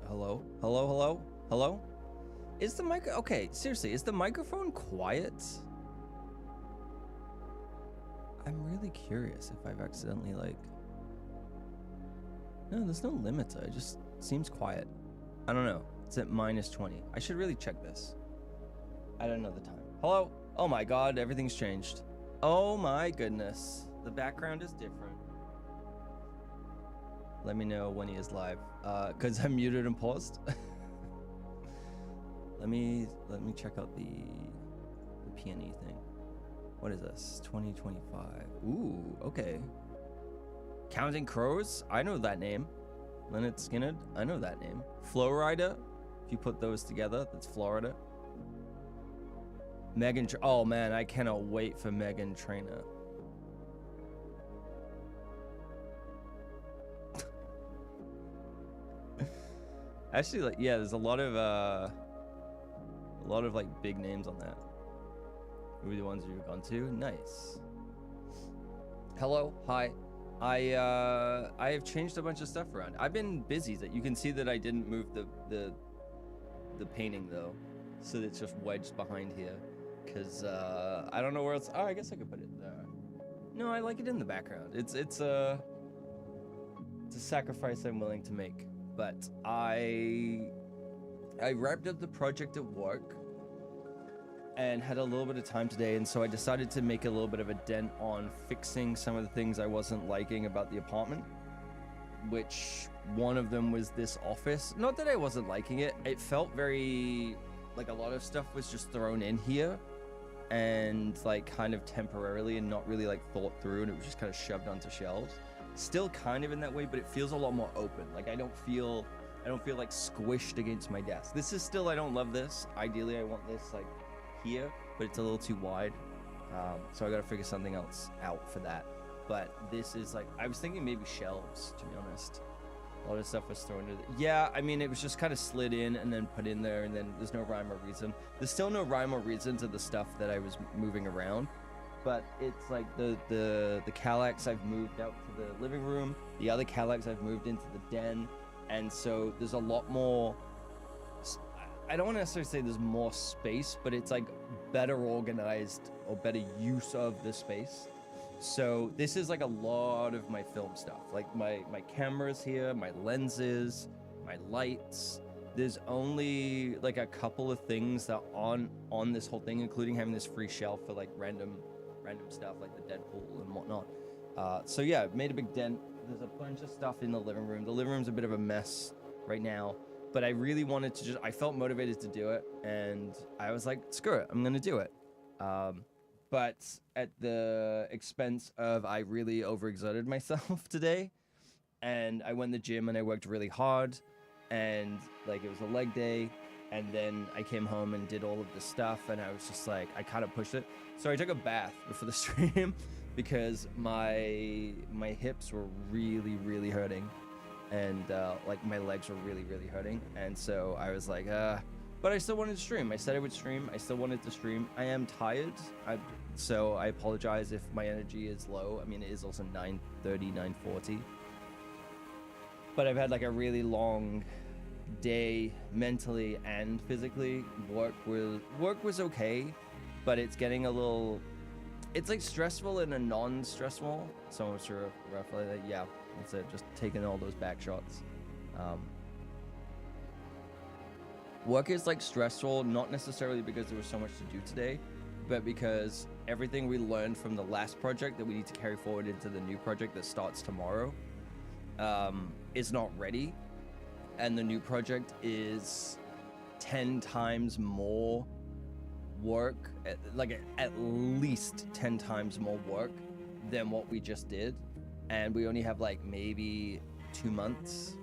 Hello? Hello, hello? Hello? Is the mic... Okay, seriously, is the microphone quiet? I'm really curious if I've accidentally, like... No, there's no limiter. It just seems quiet. I don't know. It's at -20. I should really check this. I don't know the time. Hello? Oh my god, everything's changed. Oh my goodness. The background is different. Let me know when he is live. Because I'm muted and paused. let me check out the PNE thing. What is this? 2025. Ooh, okay. Counting Crows? I know that name. Lynyrd Skynyrd? I know that name. Flow Rider? If you put those together, that's Florida. Megan, oh man, I cannot wait for Megan Trainor. Actually, like, yeah, there's a lot of like big names on that. Who are the ones you've gone to? Nice. Hello, hi. I have changed a bunch of stuff around. I've been busy. That you can see that I didn't move the painting though, so it's just wedged behind here. Cause I don't know where else. Oh, I guess I could put it there. No, I like it in the background. It's a sacrifice I'm willing to make. But I wrapped up the project at work and had a little bit of time today, and so I decided to make a little bit of a dent on fixing some of the things I wasn't liking about the apartment, which one of them was this office. Not that I wasn't liking it. It felt very like a lot of stuff was just thrown in here and like kind of temporarily and not really like thought through, and it was just kind of shoved onto shelves. Still kind of in that way, but it feels a lot more open. Like I don't feel like squished against my desk. This is still, I don't love this. Ideally I want this like here, but it's a little too wide. So I gotta figure something else out for that. But this is like, I was thinking maybe shelves, to be honest. A lot of stuff was thrown in. Yeah, I mean, it was just kind of slid in and then put in there, and then there's no rhyme or reason. There's still no rhyme or reason to the stuff that I was moving around. But it's like the Kallax I've moved out to the living room. The other Kallax I've moved into the den. And so there's a lot more, I don't want to necessarily say there's more space, but it's like better organized or better use of the space. So this is like a lot of my film stuff, like my cameras here, my lenses, my lights. There's only like a couple of things that on this whole thing, including having this free shelf for like random stuff like the Deadpool and whatnot. So yeah, made a big dent. There's a bunch of stuff in the living room. The living room's a bit of a mess right now, but I really wanted to I felt motivated to do it, and I was like, screw it, I'm gonna do it. But at the expense of I really overexerted myself today, and I went to the gym and I worked really hard, and like it was a leg day, and then I came home and did all of the stuff, and I was just like, I kind of pushed it. So I took a bath before the stream because my hips were really hurting, and like my legs were really hurting, and so I was like, but I still wanted to stream. I said I would stream. I still wanted to stream. I am tired, so I apologize if my energy is low. I mean, it is also 9:30, 9:40, but I've had like a really long day mentally and physically. Work was okay, but it's getting a little, it's like stressful in a non-stressful. So I'm sure roughly that, yeah, that's it. Just taking all those back shots. Work is like stressful, not necessarily because there was so much to do today, but because everything we learned from the last project that we need to carry forward into the new project that starts tomorrow is not ready. And the new project is 10 times more work, like at least 10 times more work than what we just did. And we only have like maybe 2 months,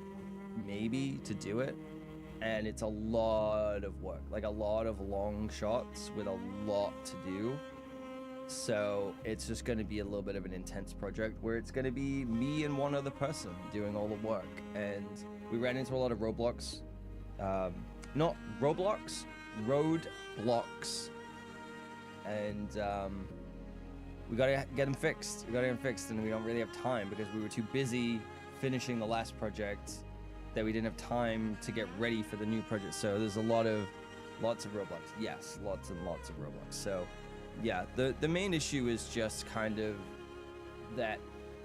maybe, to do it. And it's a lot of work, like a lot of long shots with a lot to do. So it's just going to be a little bit of an intense project where it's going to be me and one other person doing all the work. And we ran into a lot of roadblocks. Not Roblox, roadblocks. And we got to get them fixed. And we don't really have time because we were too busy finishing the last project that we didn't have time to get ready for the new project. So there's lots of roadblocks. Yes, lots and lots of roadblocks. So yeah, the main issue is just kind of that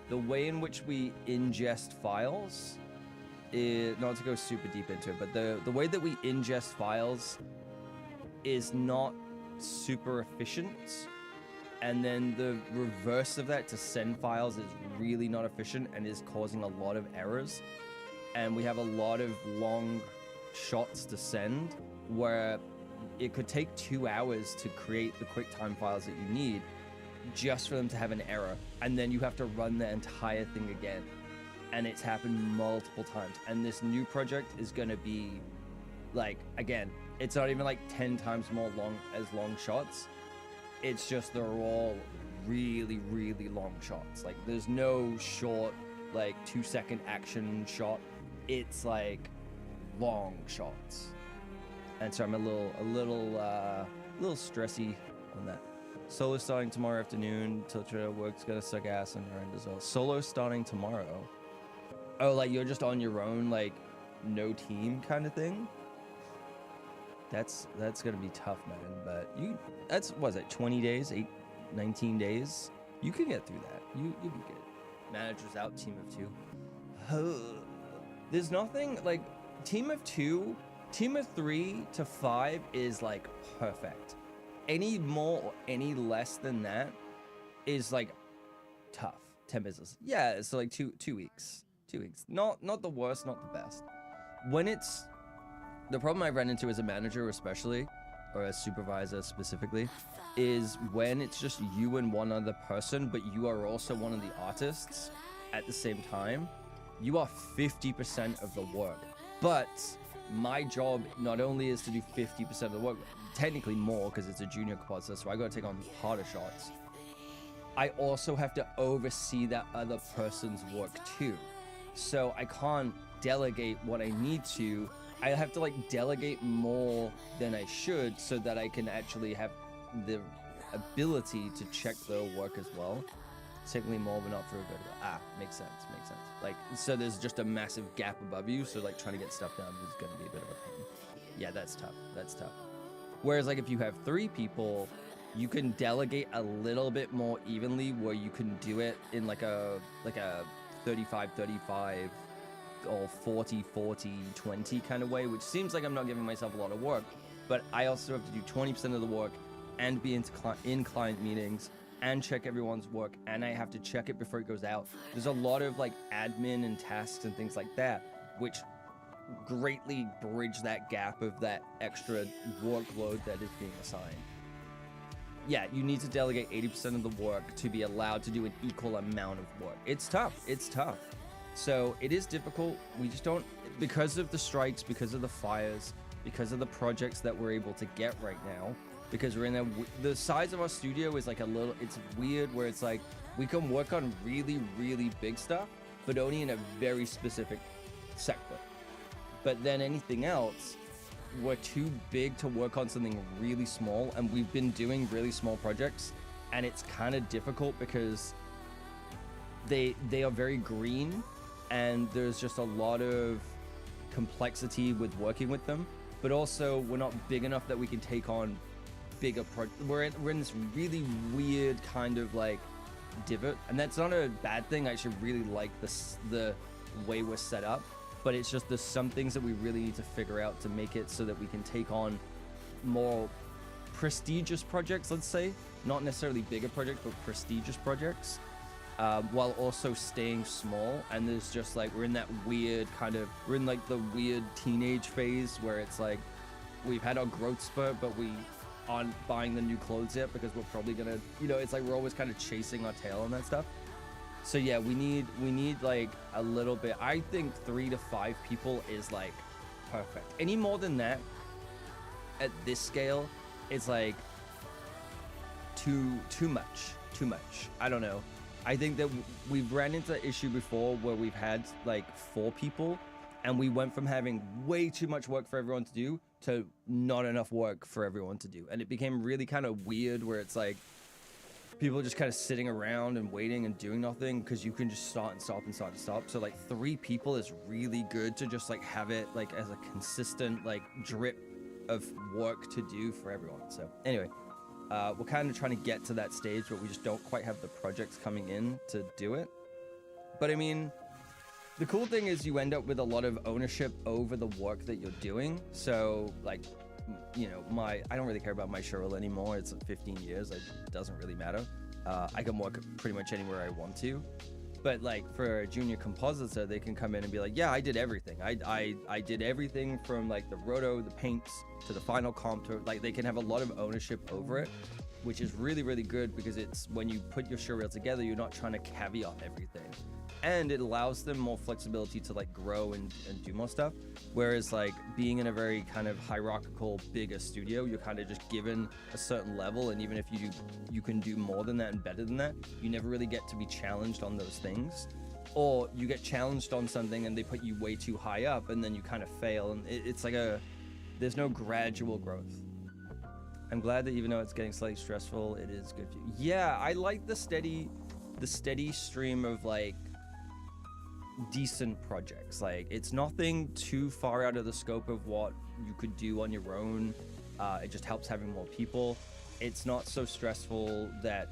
the way in which we ingest files is, not to go super deep into it, but the way that we ingest files is not super efficient. And then the reverse of that, to send files, is really not efficient and is causing a lot of errors. And we have a lot of long shots to send where it could take 2 hours to create the QuickTime files that you need just for them to have an error. And then you have to run the entire thing again. And it's happened multiple times. And this new project is going to be like, again, it's not even like 10 times more long shots. It's just they're all really, really long shots. Like there's no short, like 2-second action shot. It's like long shots. And so I'm a little stressy on that. Solo starting tomorrow afternoon. Tiltra work's gonna suck ass on your end as well. Solo starting tomorrow. Oh, like you're just on your own, like no team kind of thing. That's gonna be tough, man. But was it 20 days, 19 days? You could get through that. You'd be good. Managers out, team of 2. There's nothing like team of 2, team of 3 to 5 is like perfect. Any more or any less than that is like tough. 10 business. Yeah, so like 2 weeks. 2 weeks. Not the worst, not the best. When it's the problem I've run into as a manager, especially, or a supervisor specifically, is when it's just you and one other person, but you are also one of the artists at the same time. You are 50% of the work. But my job not only is to do 50% of the work, technically more because it's a junior composer, so I gotta take on harder shots. I also have to oversee that other person's work too. So I can't delegate what I need to. I have to like delegate more than I should so that I can actually have the ability to check their work as well. Technically more, but not for a good. Makes sense. Like, so there's just a massive gap above you, so like trying to get stuff done is gonna be a bit of a pain. Yeah, that's tough. Whereas like if you have 3 people, you can delegate a little bit more evenly, where you can do it in like a 35-35 or 40-40-20 kind of way, which seems like I'm not giving myself a lot of work, but I also have to do 20% of the work and be in client meetings and check everyone's work, and I have to check it before it goes out. There's a lot of like admin and tasks and things like that, which greatly bridge that gap of that extra workload that is being assigned. Yeah, you need to delegate 80% of the work to be allowed to do an equal amount of work. It's tough. So it is difficult. We just don't, because of the strikes, because of the fires, because of the projects that we're able to get right now, because we're in the size of our studio is like it's weird where it's like we can work on really, really big stuff, but only in a very specific sector. But then anything else, we're too big to work on something really small, and we've been doing really small projects, and it's kind of difficult because they are very green, and there's just a lot of complexity with working with them, but also we're not big enough that we can take on bigger projects. We're in this really weird kind of like divot, and that's not a bad thing. I actually really like the way we're set up, but it's just there's some things that we really need to figure out to make it so that we can take on more prestigious projects, let's say, not necessarily bigger projects, but prestigious projects, while also staying small. And there's just like we're in that weird we're in like the weird teenage phase where it's like we've had our growth spurt, but we aren't buying the new clothes yet because we're probably gonna, it's like we're always kind of chasing our tail on that stuff. So yeah, we need like a little bit. I think 3 to 5 people is like perfect. Any more than that at this scale, it's like too much. I don't know. I think that we've ran into an issue before where we've had like 4 people, and we went from having way too much work for everyone to do to not enough work for everyone to do, and it became really kind of weird where it's like people just kind of sitting around and waiting and doing nothing, because you can just start and stop and start and stop. So like 3 people is really good to just like have it like as a consistent like drip of work to do for everyone. So anyway, we're kind of trying to get to that stage, but we just don't quite have the projects coming in to do it. But I mean, the cool thing is you end up with a lot of ownership over the work that you're doing. So like, you know, I don't really care about my Cheryl anymore. It's 15 years. It doesn't really matter. I can work pretty much anywhere I want to. But like for a junior compositor, they can come in and be like, yeah, I did everything. I did everything from like the roto, the paints, to the final comp. To, like they can have a lot of ownership over it, which is really, really good, because it's when you put your showreel together, you're not trying to caveat everything. And it allows them more flexibility to like grow and do more stuff. Whereas like being in a very kind of hierarchical, bigger studio, you're kind of just given a certain level. And even if you can do more than that and better than that, you never really get to be challenged on those things. Or you get challenged on something and they put you way too high up and then you kind of fail. And it's like there's no gradual growth. I'm glad that even though it's getting slightly stressful, it is good for you. Yeah, I like the steady stream of like decent projects. Like it's nothing too far out of the scope of what you could do on your own. It just helps having more people. It's not so stressful that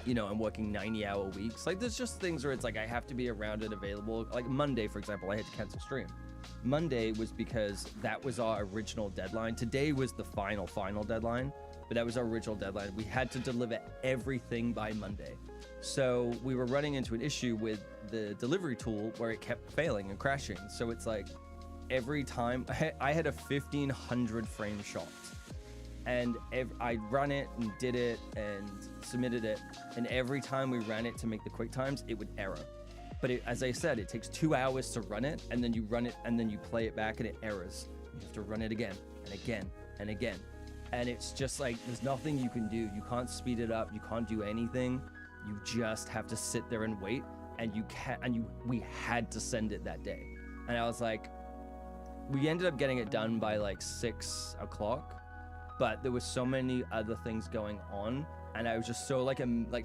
you know, I'm working 90-hour weeks. Like there's just things where it's like I have to be around and available. Like Monday, for example, I had to cancel stream. Monday was because that was our original deadline. Today was the final deadline, but that was our original deadline. We had to deliver everything by Monday. So we were running into an issue with the delivery tool where it kept failing and crashing. So it's like every time I had a 1500 frame shot, and I run it and did it and submitted it, and every time we ran it to make the quick times, it would error. But as I said, it takes 2 hours to run it, and then you run it and then you play it back and it errors. You have to run it again and again and again. And it's just like there's nothing you can do. You can't speed it up. You can't do anything. You just have to sit there and wait. And we had to send it that day. And I was like, we ended up getting it done by like 6 o'clock, but there was so many other things going on, and I was just so like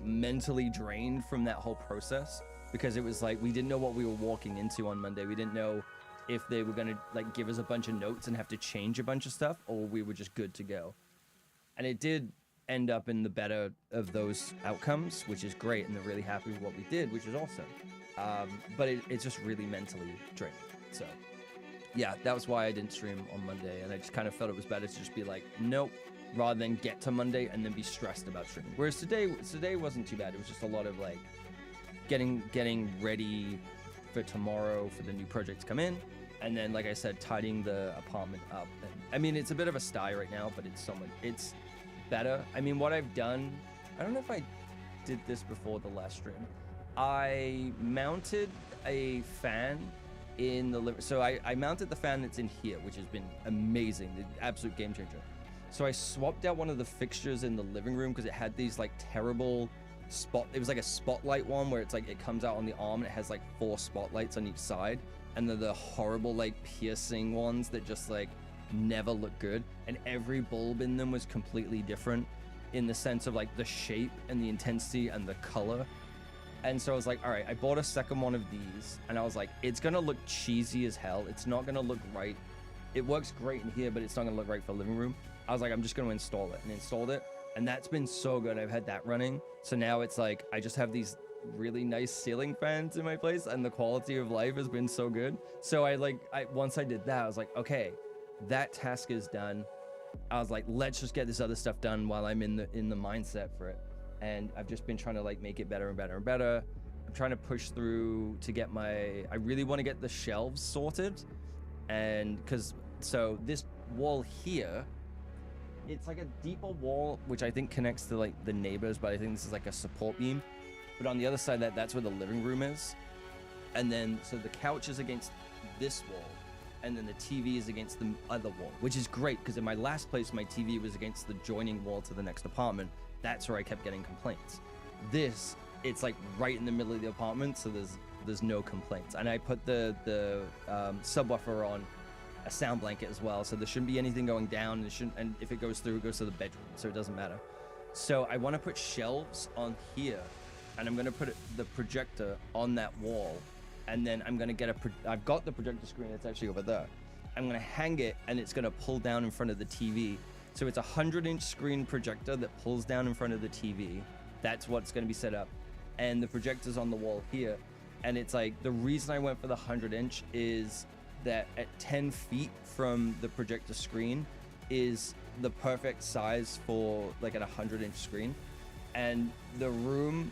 mentally drained from that whole process, because it was like we didn't know what we were walking into on Monday. We didn't know if they were gonna like give us a bunch of notes and have to change a bunch of stuff, or we were just good to go. And it did end up in the better of those outcomes, which is great, and they're really happy with what we did, which is awesome. But it's just really mentally draining. So yeah, that was why I didn't stream on Monday, and I just kind of felt it was better to just be like, nope, rather than get to Monday and then be stressed about streaming. Whereas today wasn't too bad. It was just a lot of like getting ready for tomorrow for the new project to come in, and then like I said, tidying the apartment up. And I mean, it's a bit of a sty right now, but it's better. I mean, what I've done, I don't know if I did this before the last stream. I mounted a fan in the living. So I mounted the fan that's in here, which has been amazing, the absolute game changer. So I swapped out one of the fixtures in the living room because it had these like terrible it was like a spotlight one where it's like it comes out on the arm and it has like 4 spotlights on each side, and then the horrible like piercing ones that just like never look good, and every bulb in them was completely different in the sense of like the shape and the intensity and the color. And so I was like, all right, I bought a second one of these, and I was like, it's gonna look cheesy as hell. It's not gonna look right. It works great in here, but it's not gonna look right for the living room. I was like, I'm just gonna install it, and installed it, and that's been so good. I've had that running, so now it's like I just have these really nice ceiling fans in my place, and the quality of life has been so good. So once I did that, I was like, okay, that task is done. I was like, let's just get this other stuff done while I'm in the mindset for it. And I've just been trying to like make it better and better and better. I'm trying to push through to get I really want to get the shelves sorted, and so this wall here, it's like a deeper wall which I think connects to like the neighbors, but I think this is like a support beam. But on the other side, that's where the living room is, and then so the couch is against this wall, and then the TV is against the other wall, which is great because in my last place my TV was against the joining wall to the next apartment. That's where I kept getting complaints. This, it's like right in the middle of the apartment, so there's no complaints. And I put the subwoofer on a sound blanket as well, so there shouldn't be anything going down. And if it goes through, it goes to the bedroom, so it doesn't matter. So I want to put shelves on here, and I'm gonna put the projector on that wall, and then I'm gonna get I've got the projector screen. It's actually over there. I'm gonna hang it, and it's gonna pull down in front of the TV. So it's a 100-inch screen projector that pulls down in front of the TV. That's what's gonna be set up, and the projector's on the wall here. And it's like, the reason I went for the 100-inch is that at 10 feet from the projector screen is the perfect size for like an 100-inch screen. And the room,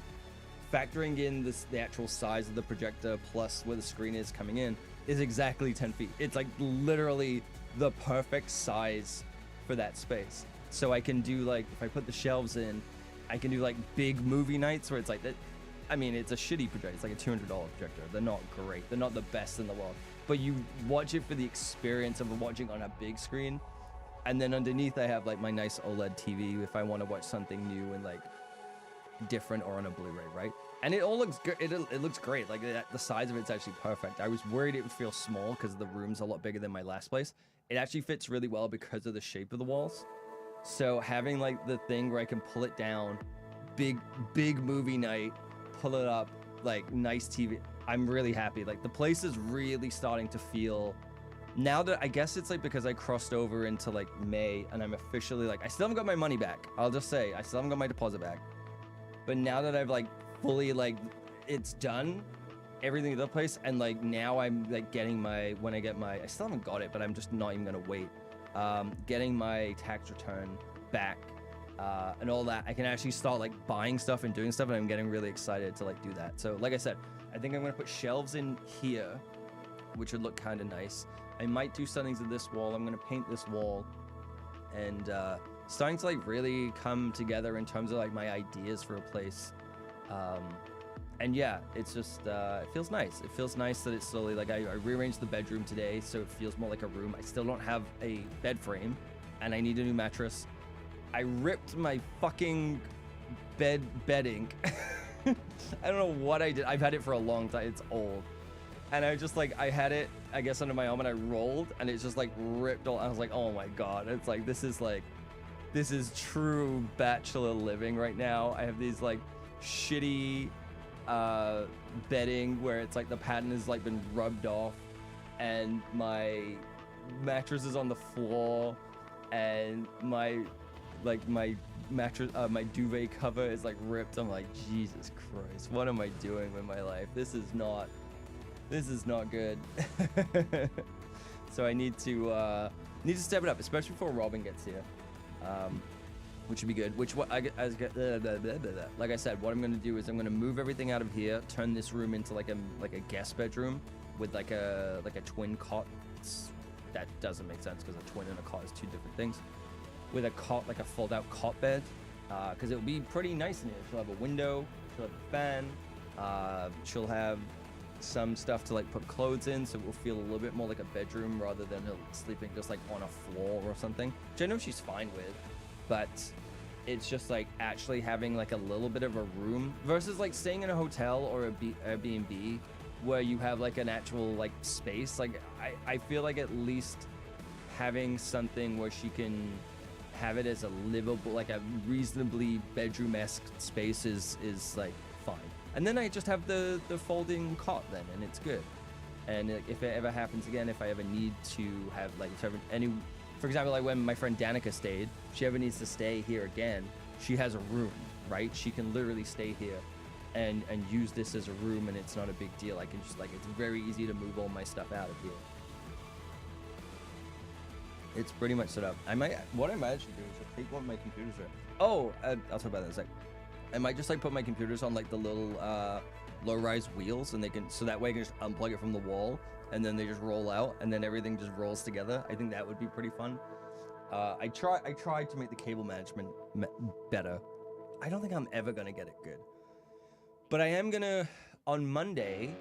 factoring in the actual size of the projector plus where the screen is coming in, is exactly 10 feet. It's like literally the perfect size for that space. So I can do like, if I put the shelves in, I can do like big movie nights where it's like that. I mean, it's a shitty projector. It's like a $200 projector. They're not great. They're not the best in the world. But you watch it for the experience of watching on a big screen. And then underneath I have like my nice OLED TV if I want to watch something new and like different, or on a Blu-ray, right? And it all looks good. It looks great. Like the size of it's actually perfect. I was worried it would feel small because the room's a lot bigger than my last place. It actually fits really well because of the shape of the walls. So having like the thing where I can pull it down, big movie night, pull it up, like nice TV. I'm really happy. Like the place is really starting to feel, now that I guess it's like because I crossed over into like May and I'm officially like, I still haven't got my money back. I'll just say I still haven't got my deposit back. But now that I've like fully like, it's done, everything in the place, and like now I'm like getting my, when I get my, I still haven't got it, but I'm just not even gonna wait. Getting my tax return back and all that, I can actually start like buying stuff and doing stuff, and I'm getting really excited to like do that. So like I said, I think I'm gonna put shelves in here, which would look kind of nice. I might do something to this wall. I'm gonna paint this wall, and starting to like really come together in terms of like my ideas for a place. And yeah, it's just it feels nice. It feels nice that it's slowly like I rearranged the bedroom today so it feels more like a room. I still don't have a bed frame, and I need a new mattress. I ripped my fucking bedding. I don't know what I did. I've had it for a long time. It's old. And I just like, I had it, I guess, under my arm, and I rolled, and it's just like ripped all. I was like, oh my God. It's like, this is true bachelor living right now. I have these like shitty bedding where it's like the pattern has like been rubbed off, and my mattress is on the floor, and my mattress, my duvet cover is like ripped. I'm like, Jesus Christ, what am I doing with my life? This is not good. So I need to step it up, especially before Robin gets here, which would be good. Like I said, what I'm gonna do is I'm gonna move everything out of here, turn this room into like a guest bedroom with like a twin cot. That doesn't make sense because a twin and a cot is two different things. With a cot, like a fold-out cot bed, because it will be pretty nice in here. She'll have a window, she'll have a fan, she'll have some stuff to like put clothes in, so it will feel a little bit more like a bedroom rather than her sleeping just like on a floor or something, which I know she's fine with. But it's just like actually having like a little bit of a room versus like staying in a hotel or a Airbnb where you have like an actual like space. Like I feel like at least having something where she can have it as a livable, like a reasonably bedroom-esque space is like fine. And then I just have the folding cot then, and it's good. And if it ever happens again, if I ever need to have like, for example, like when my friend Danica stayed, if she ever needs to stay here again, she has a room, right? She can literally stay here and use this as a room, and it's not a big deal. I can just like, it's very easy to move all my stuff out of here. It's pretty much set up. What I might actually do is just take one of my computers there. Oh, I'll talk about that in a sec. I might just like put my computers on like the little low-rise wheels, and so that way I can just unplug it from the wall, and then they just roll out, and then everything just rolls together. I think that would be pretty fun. I tried to make the cable management better. I don't think I'm ever gonna get it good, but I am gonna. On Monday,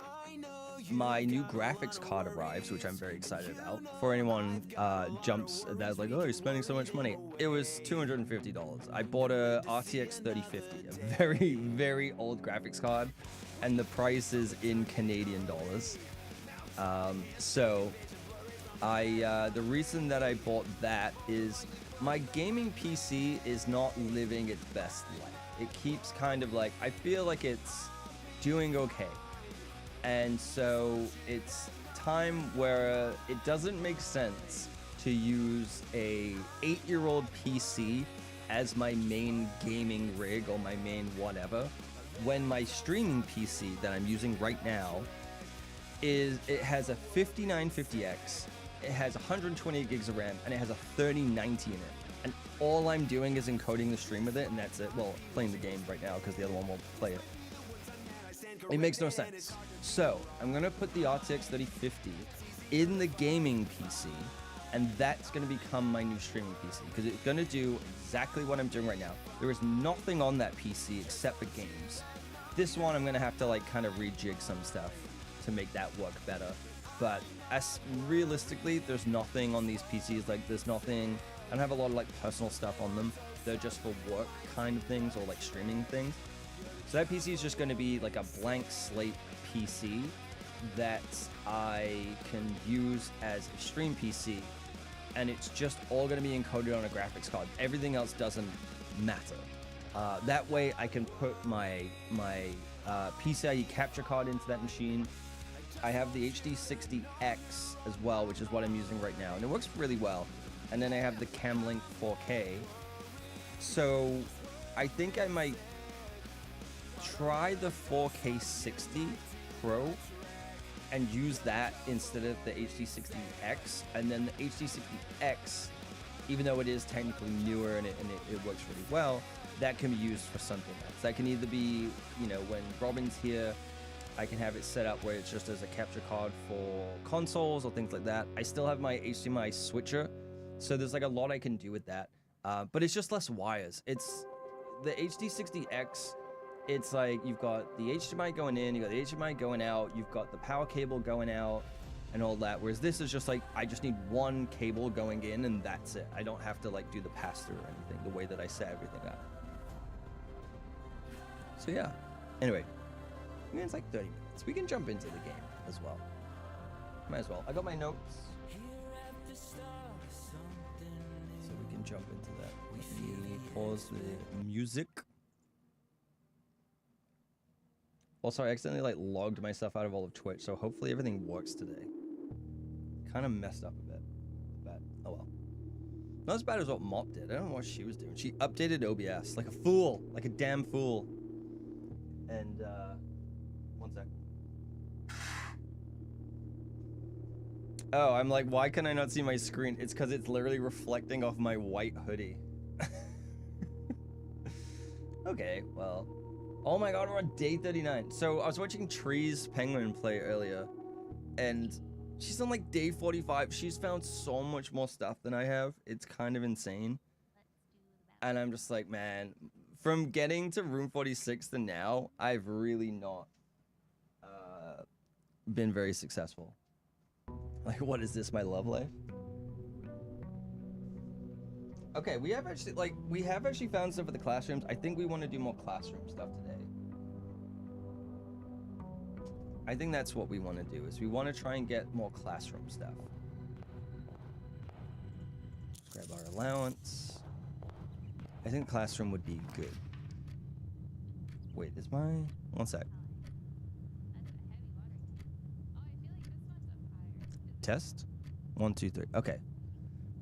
my new graphics card arrives, which I'm very excited about. For anyone jumps that's like, oh, you're spending so much money. It was $250. I bought a RTX 3050, a very, very old graphics card, and the price is in Canadian dollars. So The reason that I bought that is my gaming PC is not living its best life. It keeps kind of like, I feel like it's doing okay. And so it's time where it doesn't make sense to use a 8-year-old PC as my main gaming rig or my main whatever, when my streaming PC that I'm using right now it has a 5950X, it has 128 gigs of RAM, and it has a 3090 in it. And all I'm doing is encoding the stream with it, and that's it. Well, playing the game right now because the other one won't play it. It makes no sense. So I'm gonna put the RTX 3050 in the gaming PC, and that's gonna become my new streaming PC because it's gonna do exactly what I'm doing right now. There is nothing on that PC except for games. This one I'm gonna have to like kind of rejig some stuff to make that work better. But as realistically, there's nothing on these PCs. Like there's nothing. I don't have a lot of like personal stuff on them. They're just for work kind of things or like streaming things. So that PC is just going to be like a blank slate PC that I can use as a stream PC, and it's just all going to be encoded on a graphics card. Everything else doesn't matter. That way I can put my PCIe capture card into that machine. I have the HD60X as well, which is what I'm using right now, and it works really well. And then I have the Camlink 4K. So I think I might try the 4K 60 Pro and use that instead of the HD60X. And then the HD60X, even though it is technically newer and it works really well, that can be used for something else. That can either be, you know, when Robin's here, I can have it set up where it's just as a capture card for consoles or things like that. I still have my HDMI switcher, so there's like a lot I can do with that. But it's just less wires. It's the HD60X. It's like you've got the HDMI going in, you've got the HDMI going out, you've got the power cable going out and all that. Whereas this is just like, I just need one cable going in and that's it. I don't have to like do the pass-through or anything, the way that I set everything up. So yeah, anyway. I mean, it's like 30 minutes. We can jump into the game as well. Might as well. I got my notes. So we can jump into that. Let me pause the music. Also, I accidentally like logged myself out of all of Twitch, so hopefully everything works today. Kind of messed up a bit. But, oh well. Not as bad as what Mop did. I don't know what she was doing. She updated OBS like a fool. Like a damn fool. And, one sec. Oh, I'm like, why can I not see my screen? It's because it's literally reflecting off my white hoodie. Okay, well. Oh my god, we're on day 39. So I was watching Tree's Penguin play earlier, and she's on like day 45. She's found so much more stuff than I have. It's kind of insane. And I'm just like, man, from getting to room 46 to now, I've really not been very successful. Like, what is this, my love life? Okay, we have actually found stuff for the classrooms. I think we want to do more classroom stuff today. I think that's what we want to do, is we want to try and get more classroom stuff. Grab our allowance. I think classroom would be good. Wait, is my... One sec. Test? 1, 2, 3. Okay.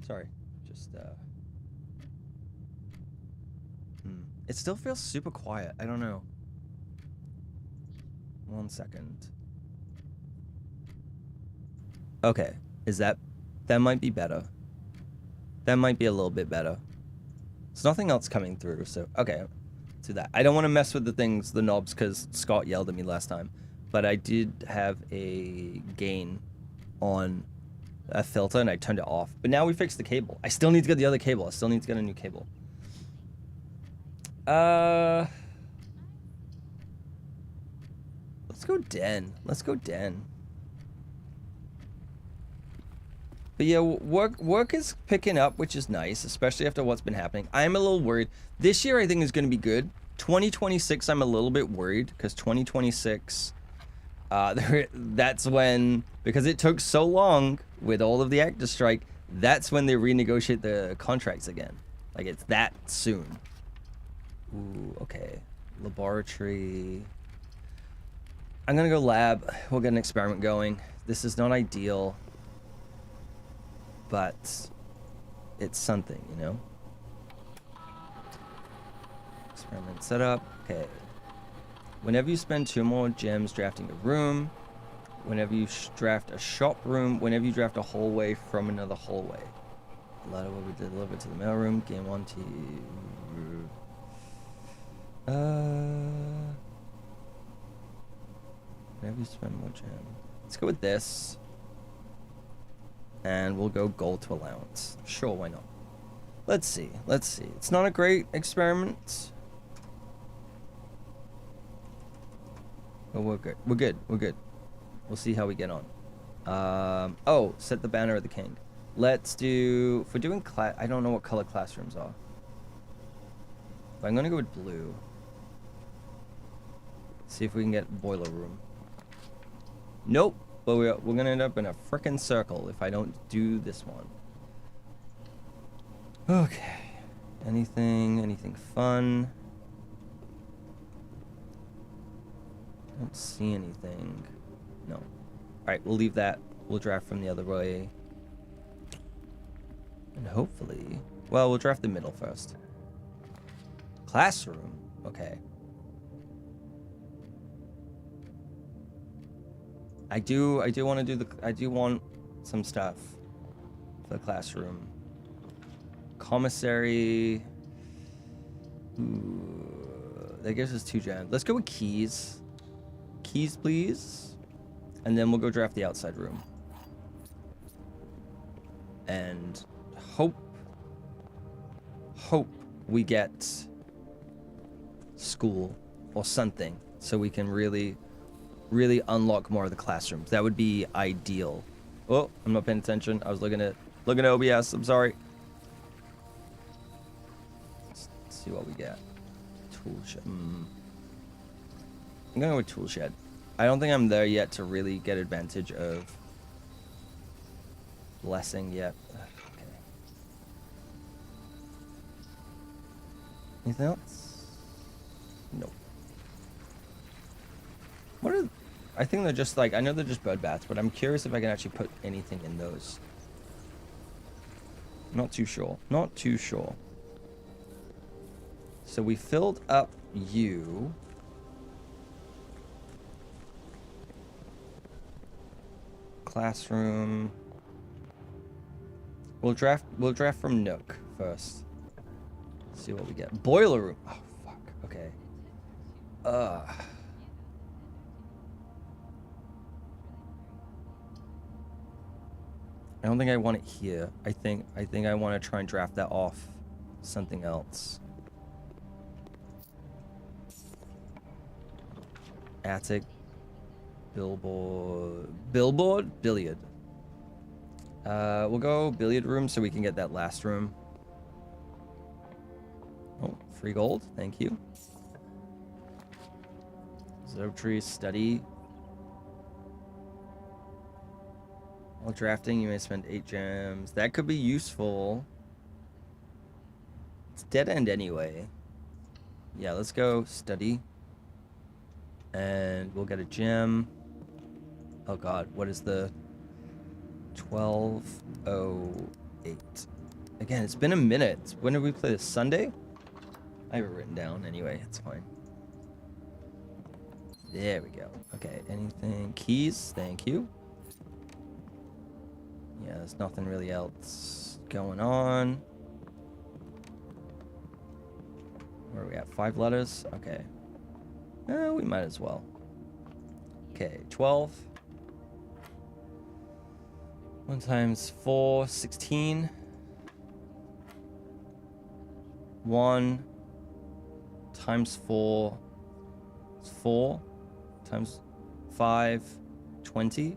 Sorry. Just, It still feels super quiet. I don't know. 1 second. Okay. Is that... That might be better. That might be a little bit better. There's nothing else coming through, so... Okay. Let's do that. I don't want to mess with the things, the knobs, because Scott yelled at me last time. But I did have a gain on a filter, and I turned it off. But now we fixed the cable. I still need to get the other cable. I still need to get a new cable. Let's go Den. Let's go Den. But yeah, work is picking up, which is nice, especially after what's been happening. I'm a little worried. This year, I think, is going to be good. 2026, I'm a little bit worried, because 2026... That's when, because it took so long with all of the actor strike, that's when they renegotiate the contracts again. Like, it's that soon. Ooh, okay. Laboratory. I'm gonna go lab. We'll get an experiment going. This is not ideal, but it's something, you know? Experiment setup. Okay. Whenever you spend 2 more gems drafting a room, whenever you draft a shop room, whenever you draft a hallway from another hallway. The ladder will be delivered to the mailroom. Game on to whenever you spend more gem. Let's go with this. And we'll go gold to allowance. Sure, why not? Let's see. Let's see. It's not a great experiment. But we're good. We're good. We're good. We'll see how we get on. Oh, set the banner of the king. Let's do... If we're doing class... I don't know what color classrooms are. But I'm going to go with blue. See if we can get boiler room. Nope. But we're going to end up in a frickin' circle if I don't do this one. Okay. Anything fun? I don't see anything. No. Alright, we'll leave that. We'll draft from the other way. And hopefully... Well, we'll draft the middle first. Classroom? Okay. I do want to do the... I do want some stuff for the classroom. Commissary... Ooh, that gives us 2 gems. Let's go with keys. Keys, please. And then we'll go draft the outside room. And hope we get school or something so we can really unlock more of the classrooms. That would be ideal. Oh, I'm not paying attention. I was looking at OBS. I'm sorry. Let's see what we get. Tool shed. I'm gonna go with tool shed. I don't think I'm there yet to really get advantage of blessing yet. Okay. Anything else? Nope. What are... I think they're just like... I know they're just bird baths, but I'm curious if I can actually put anything in those. Not too sure. Not too sure. So we filled up you. Classroom. We'll draft from Nook first. See what we get. Boiler room. Oh fuck. Okay. I don't think I want it here. I think I want to try and draft that off something else. Attic. Billboard? Billiard. We'll go billiard room so we can get that last room. Oh, free gold. Thank you. Observatory, study. While drafting, you may spend 8 gems. That could be useful. It's dead end anyway. Yeah, let's go study. And we'll get a gem. Oh god, what is the 12:08? Again, it's been a minute. When did we play this? Sunday? I have it written down anyway, it's fine. There we go. Okay, anything? Keys, thank you. Yeah, there's nothing really else going on. Where are we at? 5 letters? Okay. We might as well. Okay, 12. 1 times 4, 16. 1 times 4 is 4 times 5, 20.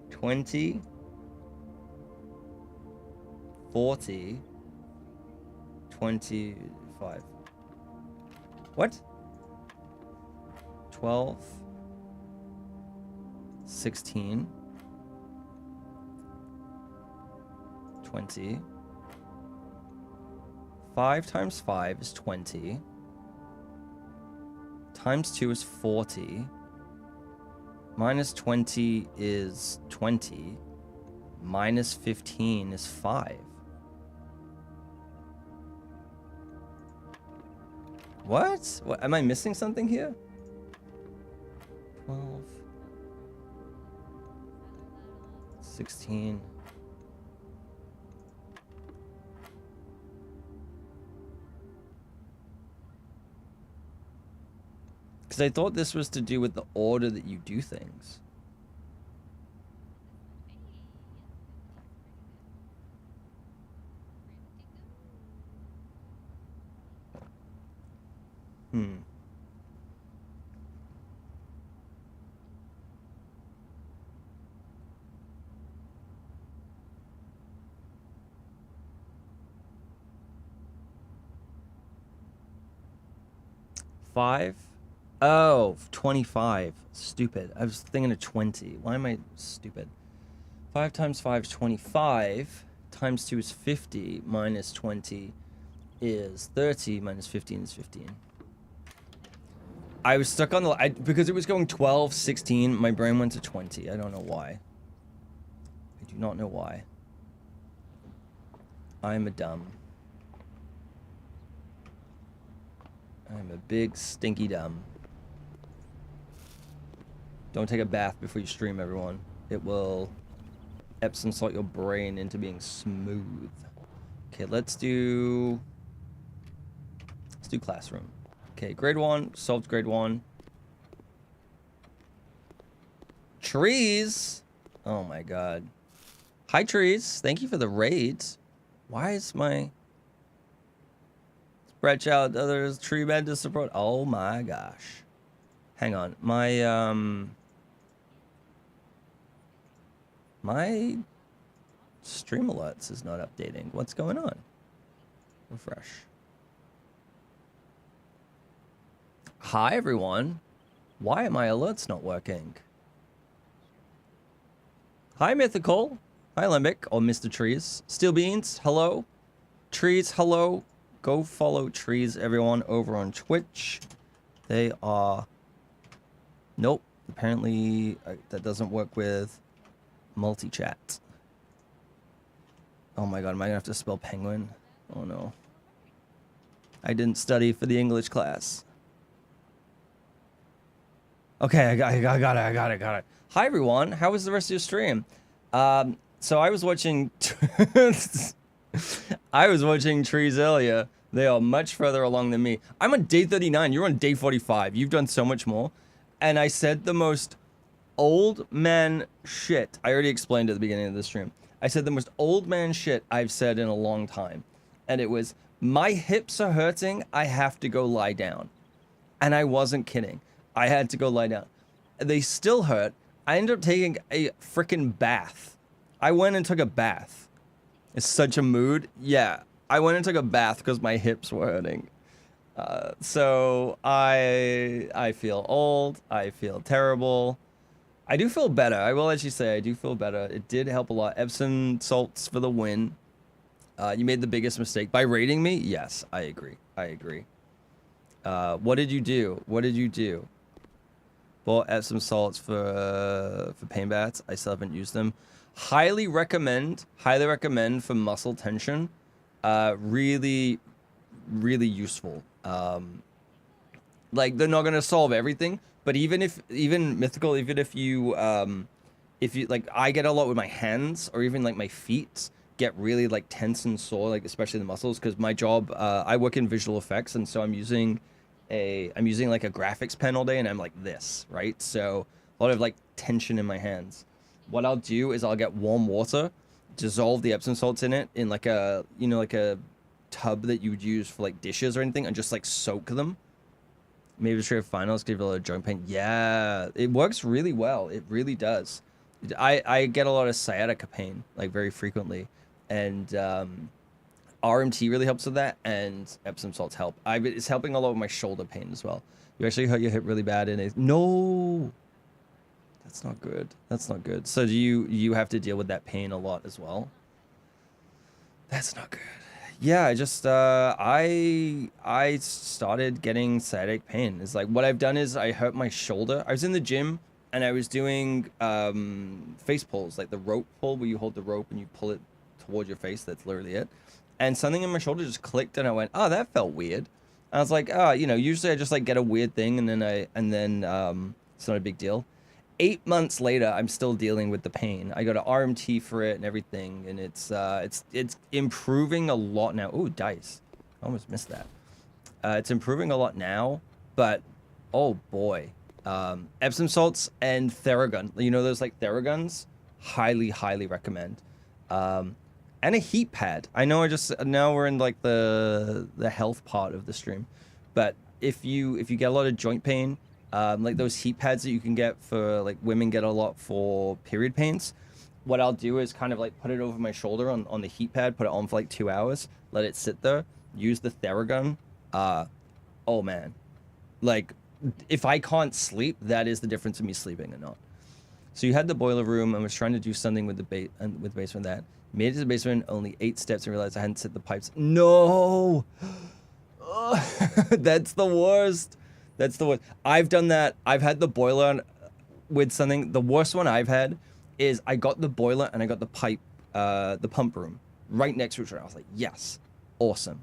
20. 40. 25. What? 12, 16, 20. 5 times 5 is 20. Times 2 is 40. Minus 20 is 20. Minus 15 is 5. What? Am I missing something here? 12. 16. Because I thought this was to do with the order that you do things. Hmm. Five? Oh, 25. Stupid. I was thinking of 20. Why am I stupid? 5 times 5 is 25. Times 2 is 50. Minus 20 is 30. Minus 15 is 15. I was stuck on the... because it was going 12, 16. My brain went to 20. I don't know why. I do not know why. I'm a dumb. I'm a big stinky dumb. Don't take a bath before you stream, everyone. It will Epsom salt your brain into being smooth. Okay, let's do classroom. Okay, grade 1, solved grade 1. Trees! Oh my god. Hi, Trees. Thank you for the raids. Why is my... Spread out others, tree bed to support... Oh my gosh. Hang on. My stream alerts is not updating. What's going on? Refresh. Hi, everyone. Why are my alerts not working? Hi, Mythical. Hi, Limbic. Or Mr. Trees. Steel Beans, hello. Trees, hello. Go follow Trees, everyone, over on Twitch. They are... Nope. Apparently, that doesn't work with multi-chat. Oh my god, am I gonna have to spell penguin? Oh no. I didn't study for the English class. Okay, I got it. Hi everyone, how was the rest of your stream? So I was watching I was watching Trees earlier. They are much further along than me. I'm on day 39, you're on day 45. You've done so much more. And I said the most old man shit. I already explained at the beginning of the stream. I said the most old man shit I've said in a long time. And it was, my hips are hurting, I have to go lie down. And I wasn't kidding. I had to go lie down. They still hurt. I ended up taking a freaking bath. I went and took a bath. It's such a mood. Yeah, I went and took a bath because my hips were hurting. So I feel old. I feel terrible. I do feel better. I will actually say I do feel better. It did help a lot. Epsom salts for the win. You made the biggest mistake by rating me. Yes, I agree. I agree. What did you do? What did you do? Bought Epsom salts for pain baths. I still haven't used them. Highly recommend for muscle tension. Really useful. Like, they're not gonna solve everything, but even if you like, I get a lot with my hands, or even like my feet get really like tense and sore, like especially the muscles, because my job, I work in visual effects, and so I'm using like a graphics pen all day, and I'm like this, right? So a lot of like tension in my hands. What I'll do is I'll get warm water, dissolve the Epsom salts in it in like a, you know, like a tub that you would use for like dishes or anything, and just like soak them. Maybe straight finals, give you a lot of joint pain. Yeah, it works really well. It really does. I get a lot of sciatica pain like very frequently, and RMT really helps with that, and Epsom salts help. It's helping a lot with my shoulder pain as well. You actually hurt your hip really bad and it... No! That's not good. That's not good. So do you have to deal with that pain a lot as well? That's not good. Yeah, I just I started getting sciatic pain. It's like what I've done is I hurt my shoulder. I was in the gym and I was doing face pulls, like the rope pull where you hold the rope and you pull it toward your face. That's literally it. And something in my shoulder just clicked and I went, oh, that felt weird. And I was like, oh, you know, usually I just like get a weird thing and then it's not a big deal. 8 months later, I'm still dealing with the pain. I got an RMT for it and everything, and it's improving a lot now. Ooh, dice. I almost missed that. It's improving a lot now, but oh boy. Epsom salts and Theragun. You know those like Theraguns? Highly, highly recommend. And a heat pad. I know now we're in like the health part of the stream, but if you get a lot of joint pain, like those heat pads that you can get for like women get a lot for period pains. What I'll do is kind of like put it over my shoulder on the heat pad, put it on for like 2 hours, let it sit there, use the Theragun. Oh man, like if I can't sleep, that is the difference in me sleeping or not. So you had the boiler room and was trying to do something with the basement that made it to the basement, only 8 steps and realized I hadn't set the pipes. No, that's the worst. That's the worst. I've done that. I've had the boiler with something. The worst one I've had is I got the boiler and I got the pipe, the pump room right next to each other. I was like, yes, awesome.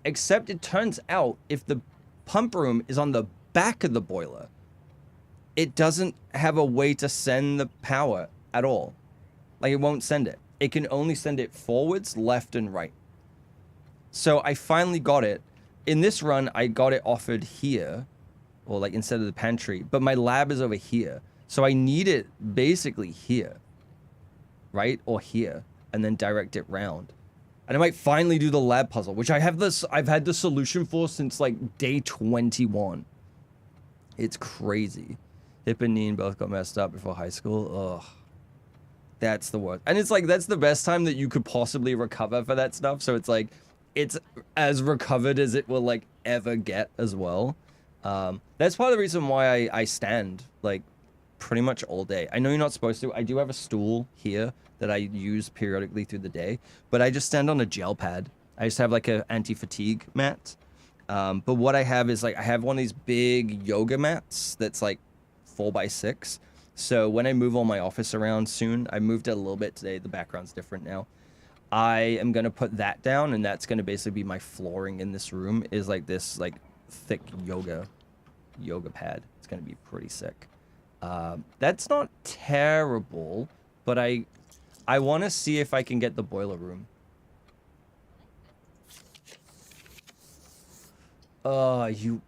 Except it turns out if the pump room is on the back of the boiler, it doesn't have a way to send the power at all. Like it won't send it. It can only send it forwards, left, and right. So I finally got it. In this run, I got it offered here, or like instead of the pantry, but my lab is over here. So I need it basically here, right? Or here, and then direct it round. And I might finally do the lab puzzle, which I've had the solution for since like day 21. It's crazy. Hip and knee both got messed up before high school. Ugh. That's the worst. And it's like, that's the best time that you could possibly recover for that stuff. So it's like, it's as recovered as it will like ever get as well. That's part of the reason why I stand like pretty much all day. I know you're not supposed to. I do have a stool here that I use periodically through the day, but I just stand on a gel pad. I just have like a anti-fatigue mat. But what I have is like, I have one of these big yoga mats that's like 4x6. So when I move all my office around soon, I moved it a little bit today. The background's different now. I am going to put that down, and that's going to basically be my flooring in this room, is like this like thick yoga pad. It's going to be pretty sick. That's not terrible, but I want to see if I can get the boiler room. Oh, you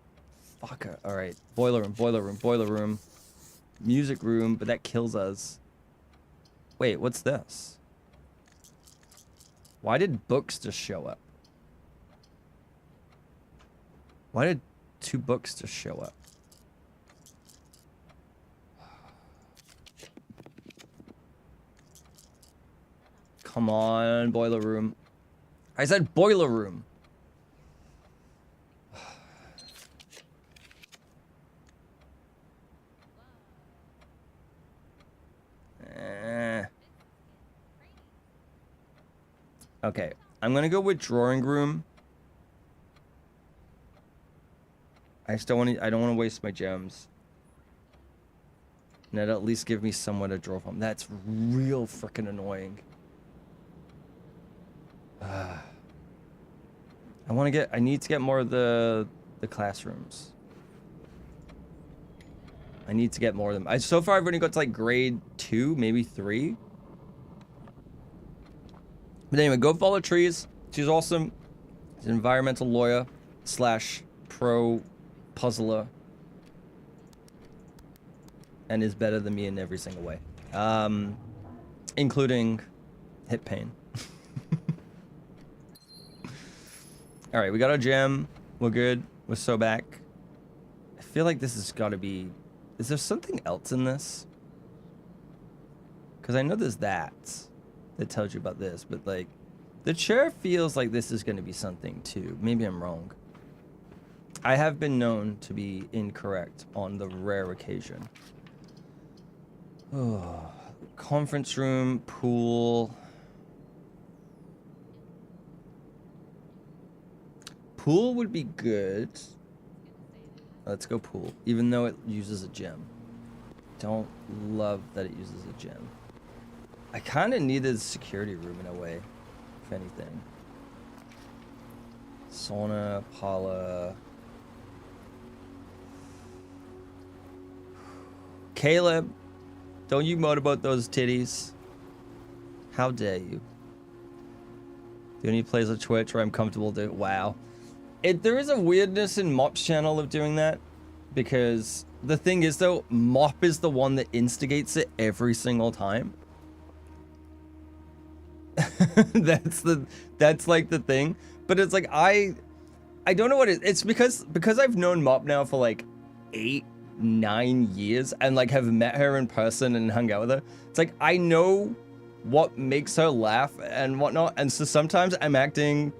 fucker. All right. Boiler room. Music room, but that kills us. Wait, what's this? Why did books just show up? Why did 2 books just show up? Come on, boiler room. I said boiler room. Okay, I'm gonna go with drawing room. I don't want to waste my gems. And that'll at least give me somewhere to draw from. That's real freaking annoying. I need to get more of the classrooms. I need to get more of them. So far I've only got to like grade 2, maybe 3. But anyway, go follow Trees. She's awesome. She's an environmental lawyer / pro puzzler. And is better than me in every single way. Including hip pain. Alright, we got our gem. We're good. We're so back. I feel like this has got to be... Is there something else in this? Because I know there's that tells you about this, but like the chair feels like this is going to be something too. Maybe I'm wrong. I have been known to be incorrect on the rare occasion. Oh, conference room, pool. Pool would be good. Let's go pool, even though it uses a gem. Don't love that it uses a gem. I kind of needed a security room in a way, if anything. Sauna, parlor. Caleb, don't you motorboat those titties. How dare you? The only plays on Twitch where I'm comfortable doing. Wow. There is a weirdness in Mop's channel of doing that, because the thing is though, Mop is the one that instigates it every single time. that's like the thing. But it's like I don't know what it's because I've known Mop now for like 8-9 years and like have met her in person and hung out with her. It's like I know what makes her laugh and whatnot, and so sometimes I'm acting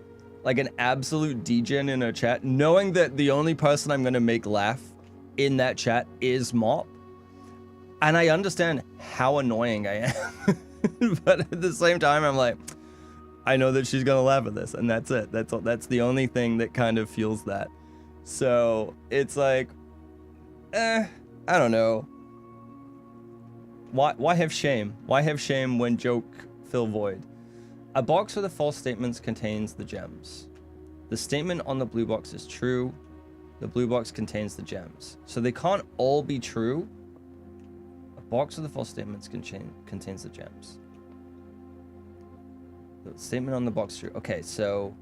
like an absolute degen in her chat, knowing that the only person I'm gonna make laugh in that chat is Mop. And I understand how annoying I am. But at the same time, I'm like, I know that she's gonna laugh at this, and that's it. That's the only thing that kind of fuels that. So it's like, I don't know. Why have shame? Why have shame when joke fill void? A box with the false statements contains the gems. The statement on the blue box is true. The blue box contains the gems. So they can't all be true. A box with the false statements contains the gems. The statement on the box is true. Okay, so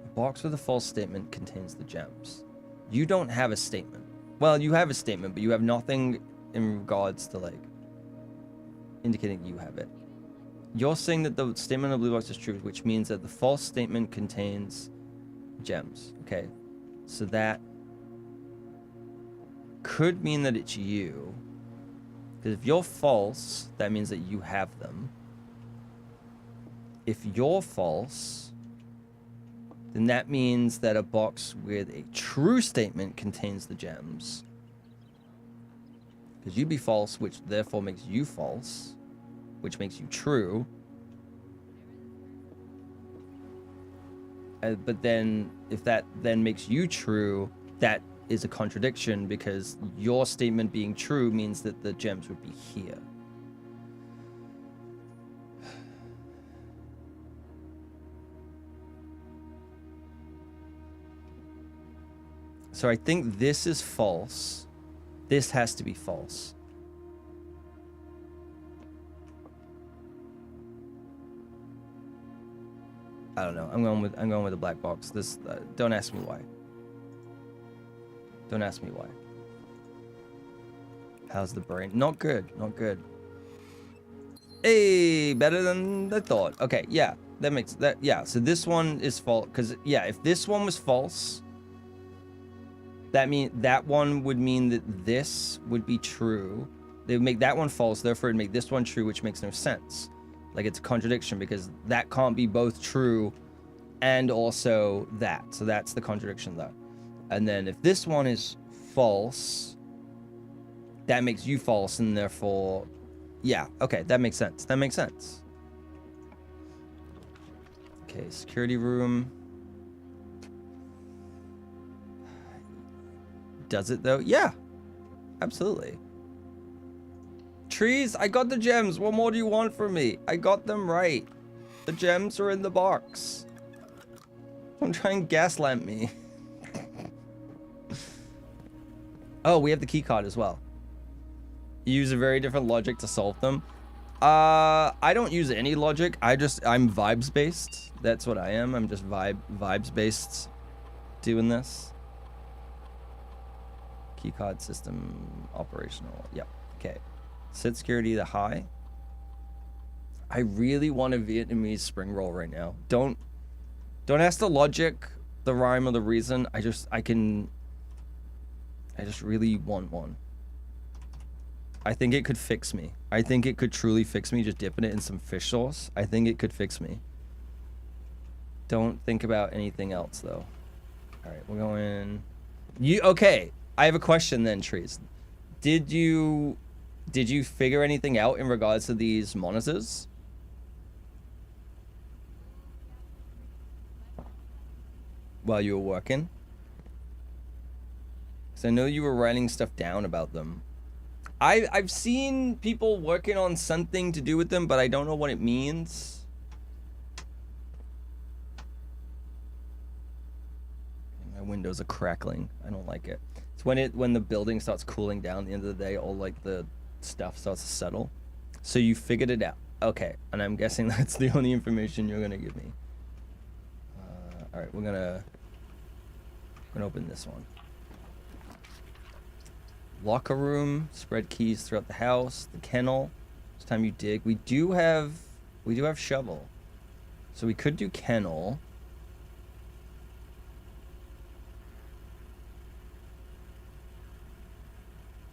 a box with a false statement contains the gems. You don't have a statement. Well, you have a statement, but you have nothing in regards to like indicating you have it. You're saying that the statement on the blue box is true, which means that the false statement contains gems. Okay, so that could mean that it's you. Because if you're false, that means that you have them. If you're false, then that means that a box with a true statement contains the gems. Because you'd be false, which therefore makes you false, which makes you true. But then, if that then makes you true, that is a contradiction, because your statement being true means that the gems would be here. So I think this is false. This has to be false. I don't know. I'm going with the black box. This don't ask me why. Don't ask me why. How's the brain? Not good. Not good. Hey, better than I thought. Okay, yeah. That makes that yeah, so this one is false, cuz yeah, if this one was false, that one would mean that this would be true. They would make that one false, therefore it'd make this one true, which makes no sense. Like, it's a contradiction, because that can't be both true and also that. So that's the contradiction there. And then if this one is false, that makes you false, and therefore, yeah, okay, that makes sense. That makes sense. Okay, security room. Does it though? Yeah, absolutely. Trees, I got the gems. What more do you want from me? I got them right. The gems are in the box. Don't try and gaslamp me. Oh, we have the key card as well. You use a very different logic to solve them. I don't use any logic. I'm vibes based. That's what I am. I'm just vibes based doing this. Keycard system operational. Yep. Okay. Set security to high. I really want a Vietnamese spring roll right now. Don't ask the logic, the rhyme, or the reason. I just really want one. I think it could fix me. I think it could truly fix me, just dipping it in some fish sauce. I think it could fix me. Don't think about anything else, though. All right, we're going... Okay, I have a question then, Trees. Did you figure anything out in regards to these monitors? While you were working? Because I know you were writing stuff down about them. I've seen people working on something to do with them, but I don't know what it means. My windows are crackling. I don't like it. It's when the building starts cooling down at the end of the day, all like the stuff starts to settle. So you figured it out. Okay, and I'm guessing that's the only information you're gonna give me. All right, we're gonna open this one. Locker room, spread keys throughout the house, the kennel. It's time you dig. We do have shovel. So we could do kennel.